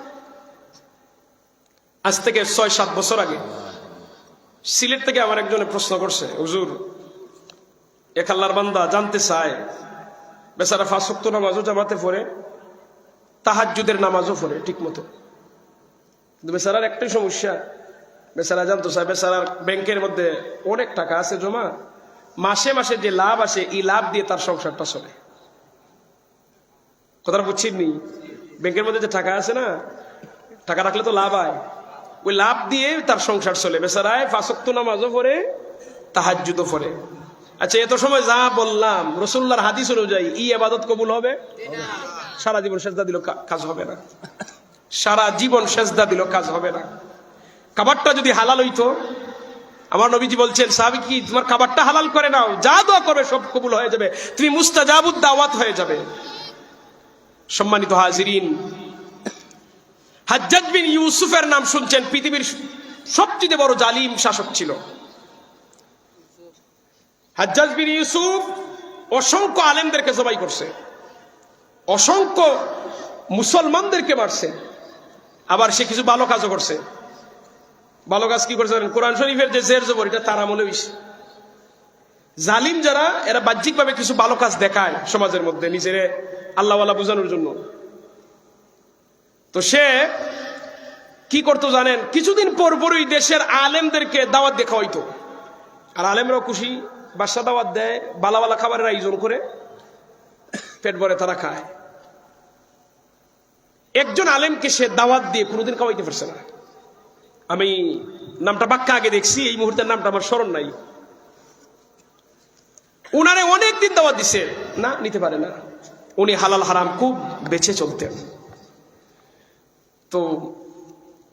আজ থেকে 6-7 বছর আগে সিলেট থেকে আমার একজনে প্রশ্ন করছে, হুজুর এক আল্লাহর বান্দা জানতে চায়, বেচারা 5 ওয়াক্ত নামাজও জামাতে পড়ে, তাহাজ্জুদের নামাজও পড়ে ঠিক মতো, কিন্তু বেচারার একটাই সমস্যা, বেচারা জানতে চায়, বেচারার ব্যাংকের মধ্যে অনেক টাকা আছে জমা, মাসে মাসে যে লাভ আসে এই লাভ দিয়ে তার সংসারটা চলে। কথাটা বুঝছেননি? ব্যাংকের মধ্যে যে টাকা আছে না, টাকা রাখলে তো লাভ হয়, ওই লাভ দিয়ে তার সংসার চলে। বেচারায় 5 ওয়াক্ত নামাজও পড়ে, তাহাজ্জুদও পড়ে। আচ্ছা, এত সময় যা বললাম রাসূলুল্লাহর হাদিস অনুযায়ী এই ইবাদত কবুল হবে? সারা জীবন সেজদা দিল কাজ হবে না। সারা জীবন সেজদা দিল কাজ হবে না। খাবারটা যদি হালাল হইতো, আমার নবীজি বলছেন, সাহাবী কি তোমার খাবারটা হালাল করে নাও, যা দোয়া করবে সব কবুল হয়ে যাবে, তুমি মুস্তাজাবুদ দাওয়াত হয়ে যাবে। সম্মানিত হাজিরিন, হাজ্জাজ বিন ইউসুফের নাম শুনছেন, পৃথিবীর সবচেয়ে বড় জালিম শাসক ছিল। হাজ্জাজ বিন ইউসুফ অসংখ্য আলেমদেরকে জবাই করছে, অসংখ্য মুসলমানদেরকে মারছে, আবার সে কিছু ভালো কাজও করছে। ভালো কাজ কি করছে? কোরআন শরীফের যে জের জবর, এটা তার আমলে হইছে। জালিম যারা, এরা বাহ্যিকভাবে কিছু ভালো কাজ দেখায় সমাজের মধ্যে নিজের আল্লাহওয়ালা বোঝানোর জন্য। তো সে কি করতো জানেন? কিছুদিন পর পরই দেশের আলেমদেরকে দাওয়াত দেখা হইতো, আর আলেমরাও খুশি, বাসা দাওয়াত দেয়, বালা বালা খাবারের আয়োজন করে, পেট ভরে তারা খায়। একজন আলেমকে সে দাওয়াত দিয়ে কোনোদিন খাওয়াইতে পারছে না। আমি নামটা বাক্কা আগে দেখছি, এই মুহূর্তের নামটা আমার স্মরণ নাই। উনারে অনেকদিন দাওয়াত দিছে, না নিতে পারে না। উনি হালাল হারাম খুব বেঁচে চলতেন। তো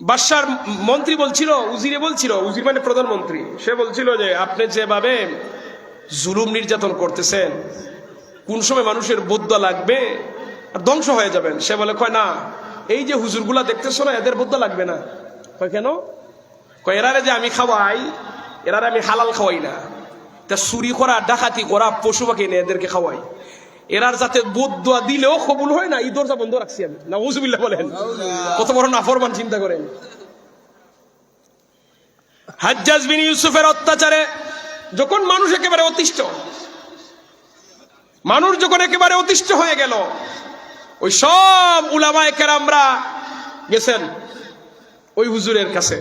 বাদশার মন্ত্রী বলছিল, উজিরে বলছিল, উজির মানে প্রধানমন্ত্রী, সে বলছিল যে আপনি যেভাবে জুলুম নির্যাতন করতেছেন, কোন সময় মানুষের বদয়া লাগবে আর ধ্বংস হয়ে যাবেন। সে বলে, কয় না, এই যে হুজুরগুলা দেখতেছো না, এদের বদয়া লাগবে না। কয় কেন? কয় এরারে যে আমি খাওয়াই, এরারে আমি হালাল খাওয়াই না, তা চুরি করা, ডাকাতি করা, পশু পাখি এনে এদেরকে খাওয়াই। এরার যাতে বদয়া দিলেও কবুল হয় না, এই দরজা বন্ধ রাখছি আমি। নাউজুবিল্লাহ বলেন, কত বড় নাফরমান চিন্তা করেন। হাজ্জাজ বিন ইউসুফের অত্যাচারে যখন মানুষ একেবারে অতিষ্ঠ, মানুষ যখন একেবারে অতিষ্ঠ হয়ে গেল, ওই সব উলামায়ে কেরামরা গেছেন ওই হুজুরের কাছে,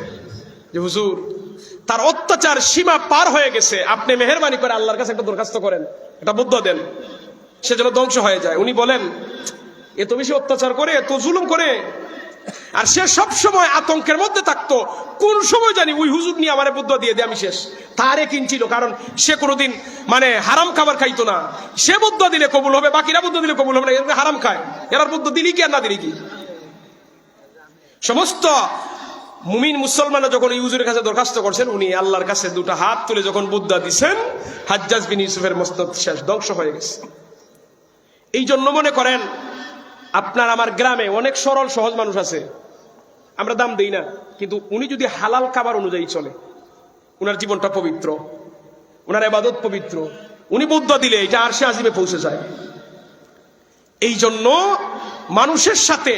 যে হুজুর তার অত্যাচার সীমা পার হয়ে গেছে, আপনি মেহেরবানি করে আল্লাহর কাছে একটা দরখাস্ত করেন, একটা বদয়া দেন, সে যেন ধ্বংস হয়ে যায়। উনি বলেন, এত বেশি অত্যাচার করে, এত জুলুম করে, আর সে সব সময় আতঙ্কের মধ্যে থাকতো, কোন সময় জানি ওই হুজুর নিয়ে আমারে বুদ্ধ দিয়ে আমি শেষ। তারে কিনছিল, কারণ সে কোনোদিন মানে হারাম খাবার খাইতো না। সে বুদ্ধ দিলে কবুল হবে, বাকিরা বুদ্ধ দিলে কবুল হবে না, এরা হারাম খায়। এরা বুদ্ধ দিলি কি আর না দিলি কি? সমস্ত মুমিন মুসলমানরা যখন এই হুজুরের কাছে দরখাস্ত করছেন, উনি আল্লাহর কাছে দুটো হাত তুলে যখন বুদ্ধা দিছেন, হাজ্জাজ বিন ইউসুফের মস্তক শেষ, ধ্বংস হয়ে গেছে। এই জন্য মনে করেন আপনার আমার গ্রামে অনেক সরল সহজ মানুষ আছে, আমরা দাম দেই না, কিন্তু উনি যদি হালাল খাবার অনুযায়ী চলে, উনার জীবনটা পবিত্র, উনার ইবাদত পবিত্র, উনি বুদ্ধ দিলে এটা আরশে আজিমে পৌঁছে যায়। এই জন্য মানুষের সাথে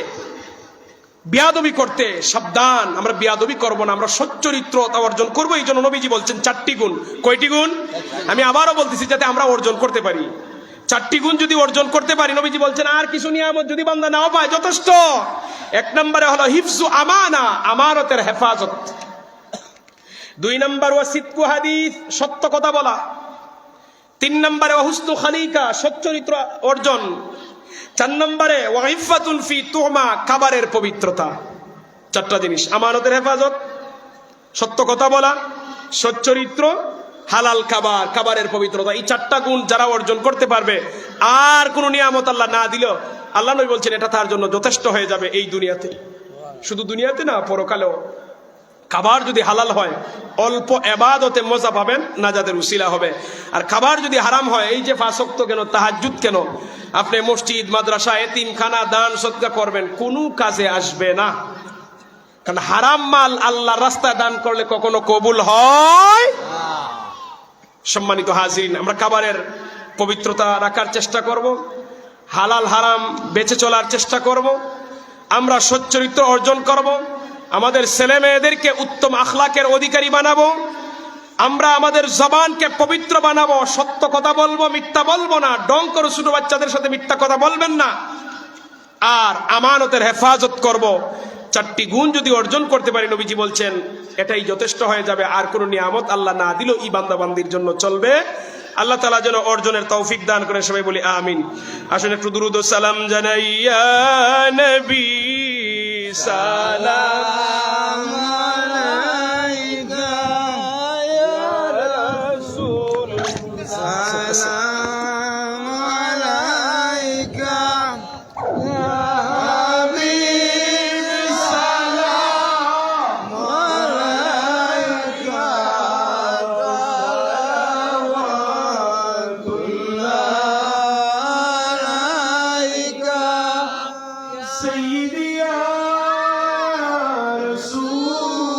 বিয়াদবি করতে সাবধান। আমরা বিয়াদবি করব না, আমরা সচ্চরিত্রতা অর্জন করবো। এই জন্য নবীজি বলছেন 4টি গুণ। কয়টি গুণ? আমি আবারও বলতেছি যাতে আমরা অর্জন করতে পারি। 4টি গুণ যদি অর্জন করতে পারি, নবীজি বলছেন আর কিছু নিয়ামত যদি বান্দা নাও পায় যথেষ্ট। 1 নম্বরে হলো হিফজু আমানা, আমানতের হেফাজত। 2 নম্বর ওয়া সিদকু হাদিস, সত্য কথা বলা। 3 নম্বরে ওয়া হুসনু খালিকা, সচ্চরিত্র অর্জন। 4 নম্বরে ওয়া ইফাতুন ফি তুহমা, খাবারের পবিত্রতা। 4টা জিনিস, আমানতের হেফাজত, সত্য কথা বলা, সচ্চরিত্র, হালাল খাবার, খাবারের পবিত্রতা। এই 4টা গুণ যারা অর্জন করতে পারবে, আর কোন নিয়ামত আল্লাহ না দিল, আল্লাহ নবী বলছেন এটা তার জন্য যথেষ্ট হয়ে যাবে এই দুনিয়াতে। শুধু দুনিয়াতে না, পরকালেও। খাবার যদি হালাল হয়, অল্প ইবাদতে মজা পাবেন, নাজাতের উসিলা হবে। আর খাবার যদি হারাম হয়, এই যে 5 ওয়াক্ত কেন, তাহাজ্জুদ কেন, আপনি মসজিদ, মাদ্রাসা, এতিমখানা দান সদকা করবেন, কোনো কাজে আসবে না। কারণ হারাম মাল আল্লাহর রাস্তায় দান করলে কখনো কবুল হয়। সম্মানিত হাজিরিন, আমরা খাবারের পবিত্রতা রাখার চেষ্টা করব, হালাল হারাম বেঁচে চলার চেষ্টা করব, আমরা সচ্চরিত্র অর্জন করব, আমাদের ছেলে মেয়েদেরকে উত্তম আখলাকের অধিকারী বানাবো, আমরা আমাদের জবানকে পবিত্র বানাবো, সত্য কথা বলবো, মিথ্যা বলবো না। ডং করে ছোট বাচ্চাদের সাথে মিথ্যা কথা বলবেন না। আর আমানতের হেফাজত করব। 4টি গুণ যদি অর্জন করতে পারি, নবীজি বলছেন এটাই যথেষ্ট হয়ে যাবে। আর কোন নিয়ামত আল্লাহ না দিলেও এই বান্দাবান্দির জন্য চলবে। আল্লাহ তাআলা যেন অর্জনের তৌফিক দান করে, সবাই বলি আমিন। আসুন একটু দুরূদ ও সালাম জানাই। ইয়া নবী সালাম আলাইকা, ইয়া রাসূল সালাম আলাইকা, ইয়া হাবিব সালাম আলাইকা, সালাওয়াতুল্লাহ আলাইকা, সাইয়্যিদি ইয়া রাসূলুল্লাহ,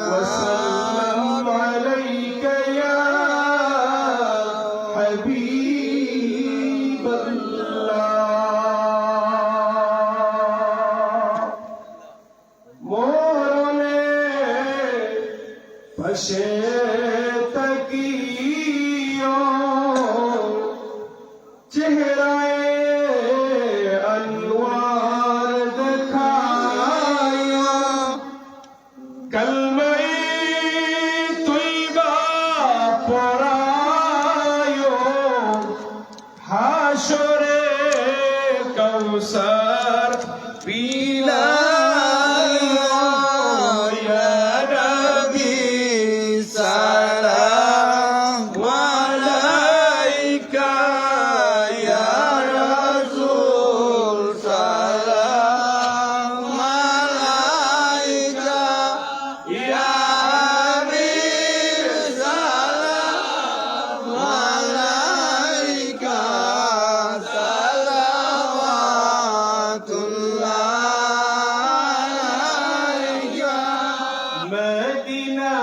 ওয়া সাল্লাম আলাইকা ইয়া হাবিবাল্লাহ। মরণে পাশে তাকিও, চেহারায় আনওয়ার দেখায়া, কলমায়ে তৈবা পড়ায়, হাশরে কাউসার পিলায়, ইয়া নবী সালাম আলাইকা, ইয়া রাসূল সালাম আলাইকা, ইয়া হাবিব সালাম আলাইকা, সালাওয়াতুল্লাহ আলাইকা। মদিনা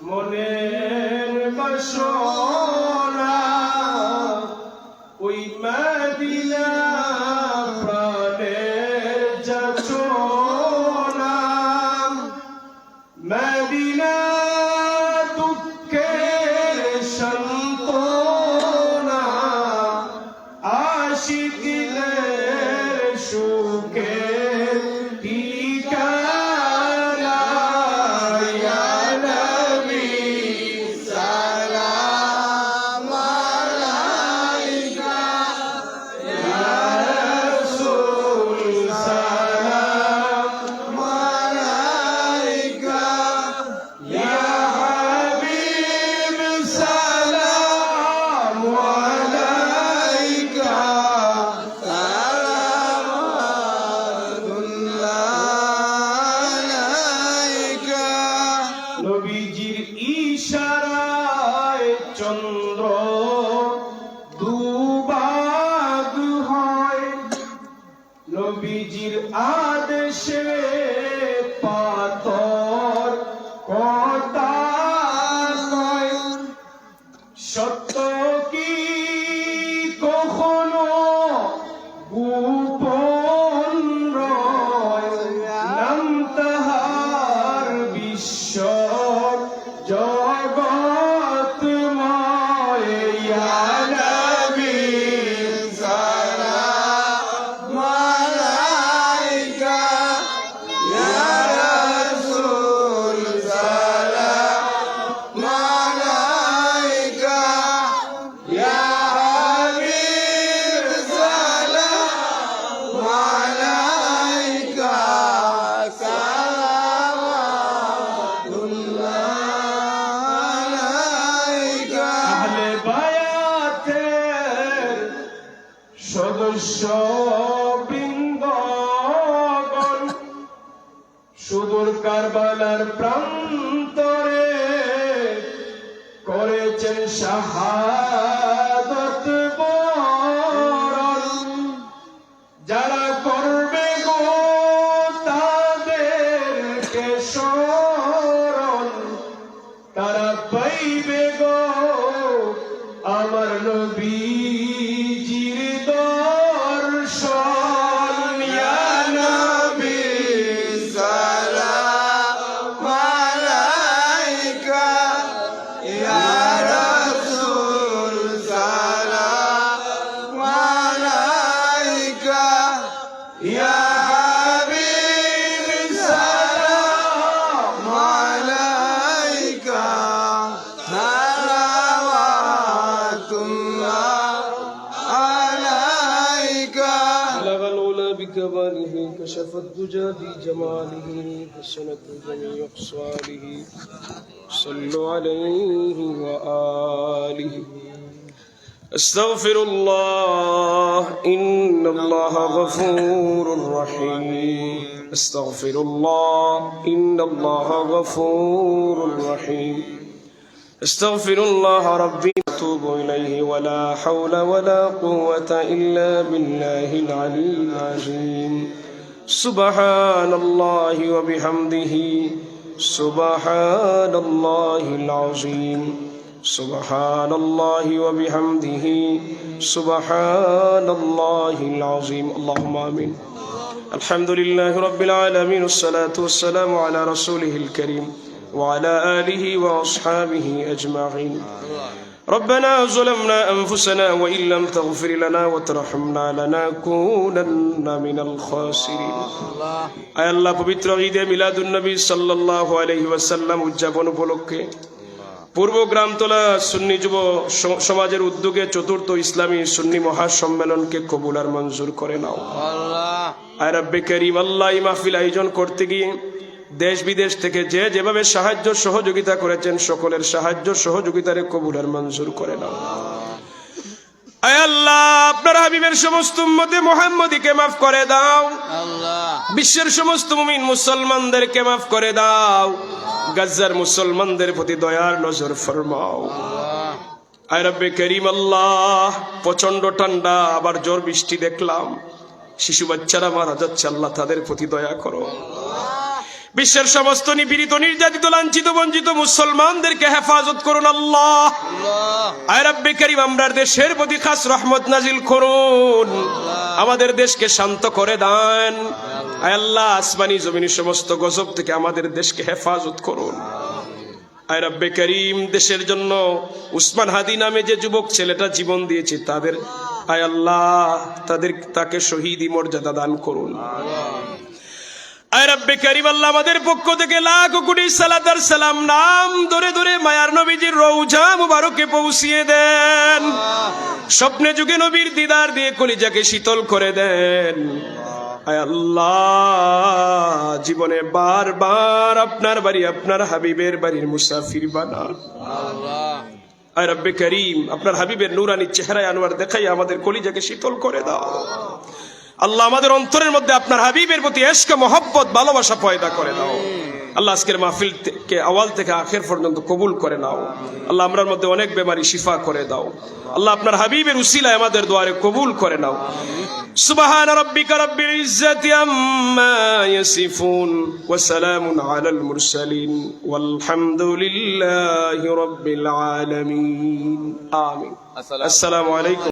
মনের বাসনা, ওই মদিনা প্রাণের যাচনা, মদিনা দুঃখের সান্ত্বনা, আশিকদের সুখের ঠিকানা, ইয়া নবী সালাম চন্দ্র দুভাগ হয়, নবীজির আদেশে পাথর কথা কয়। সত্য কি কখনো গোপন রয়, নাম তাহার বিশ্ব জগৎময়। ইয়া নবী সালাম আলাইকা, ইয়া রাসূল সালাম আলাইকা, ইয়া হাবিব সালাম আলাইকা, আহলে বায়াতের সদস্য বৃন্দগণ, সুদূর কারবালার প্রান্তরে করেছেন শাহাদত বরণ। যারা করবে গো তাদেরকে স্মরণ, তারা পাইবে গো আমার নবীজির দর্শন। ইয়া নবী সালাম আলাইকা, ইয়া রাসূল সালাম আলাইকা, ইয়া হাবিব সালাম আলাইকা, সালাওয়াতুল্লাহ আলাইকা। بلغ العلا بكماله، كشف الدجى بجماله، حسنت جميع خصاله، صلوا عليه وآله. استغفر الله إن الله غفور رحيم. استغفر الله إن الله غفور رحيم. استغفر الله ربي أتوب إليه، ولا حول ولا قوة إلا بالله العلي العظيم. سبحان الله وبحمده، سبحان الله العظيم. سبحان الله وبحمده، سبحان الله العظيم. اللهم آمين. الحمد لله رب العالمين، والصلاة والسلام على رسوله الكريم وعلى آله وأصحابه أجمعين. ربنا ظلمنا أنفسنا وإن لم تغفر لنا وترحمنا لنكونن من الخاسرين. আয় আল্লাহ, পবিত্র ঈদে মিলাদুন নবী সাল্লাল্লাহু আলাইহি ওয়াসাল্লাম উদযাপন উপলক্ষে পূর্ব গ্রামতলা সুন্নি যুব সমাজের উদ্যোগে চতুর্থ ইসলামী সুন্নি মহাসম্মেলনকে কবুল আর মঞ্জুর করে নাও। আয় রব্বে করিম, আল্লাহ এই মাহফিল আয়োজন করতে গিয়ে দেশ বিদেশ থেকে যে যেভাবে সাহায্য সহযোগিতা করেছেন, সকলের সাহায্য সহযোগিতারে কবুল আর মঞ্জুর করে নাও। আয় আল্লাহ, আপনার হাবিবের সমস্ত উম্মতে মুহাম্মদীকে মাফ করে দাও। বিশ্বের সমস্ত মুমিন মুসলমানদেরকে মাফ করে দাও। গাজ্জার মুসলমানদের প্রতি দয়ার নজর ফরমাও। আয় রব্বে করিম আল্লাহ, প্রচন্ড ঠান্ডা আবার ঝড় বৃষ্টি দেখলাম, শিশু বাচ্চারা মারা যাচ্ছে, আল্লাহ তাদের প্রতি দয়া করো। বিশ্বের সমস্ত নিপীড়িত, নির্যাতিত, লাঞ্ছিত, বঞ্চিত মুসলমানদেরকে হেফাজত করুন আল্লাহ। আয় রব্বে করিম, আমরার দেশের প্রতি খাস রহমত নাজিল করুন, আমাদের দেশকে শান্ত করে দেন। আয় আল্লাহ, আসমানি জমিনি সমস্ত গজব থেকে আমাদের দেশকে হেফাজত করুন। আয় রব্বে করিম, দেশের জন্য উসমান হাদি নামে যে যুবক ছেলেটা জীবন দিয়েছে, তাদের আয় আল্লাহ তাকে শহীদি মর্যাদা দান করুন। আয় রব্বে করিম আল্লাহ, আমাদের পক্ষ থেকে লাখ কোটি সালাত আর সালাম নাম ধরে ধরে মায়ার নবীজির রওজা মুবারকে পৌঁছিয়ে দেন। স্বপ্নে যুগে নবীর দিদার দিয়ে কলিজাকে শীতল করে দেন। আয় আল্লাহ, জীবনে বারবার আপনার বাড়ি, আপনার হাবিবের বাড়ির মুসাফির বানান। আয় রব্বে করিম, আপনার হাবিবের নূরানি চেহারায় আনোয়ার দেখাই আমাদের কলিজাকে শীতল করে দাও। আল্লাহ, আমাদের অন্তরের মধ্যে আপনার হাবিবের প্রতি ইশক, মহব্বত, ভালোবাসা পয়দা করে দাও। আল্লাহ আজকের মাহফিল কে আওয়াল থেকে আখের পর্যন্ত কবুল করে নাও আল্লাহ আমরার মধ্যে অনেক বেমারি শিফা করে দাও আল্লাহ আপনার হাবিবের উসিলায় আমাদের দুয়ারে কবুল করে নাও সুবহান রাব্বিকা রাব্বিল ইজ্জাতি আম্মা ইয়াসিফুন ওয়া সালামুন আলাল মুরসালিন ওয়ালহামদুলিল্লাহি রাব্বিল আলামিন আমিন আসসালামু আলাইকুম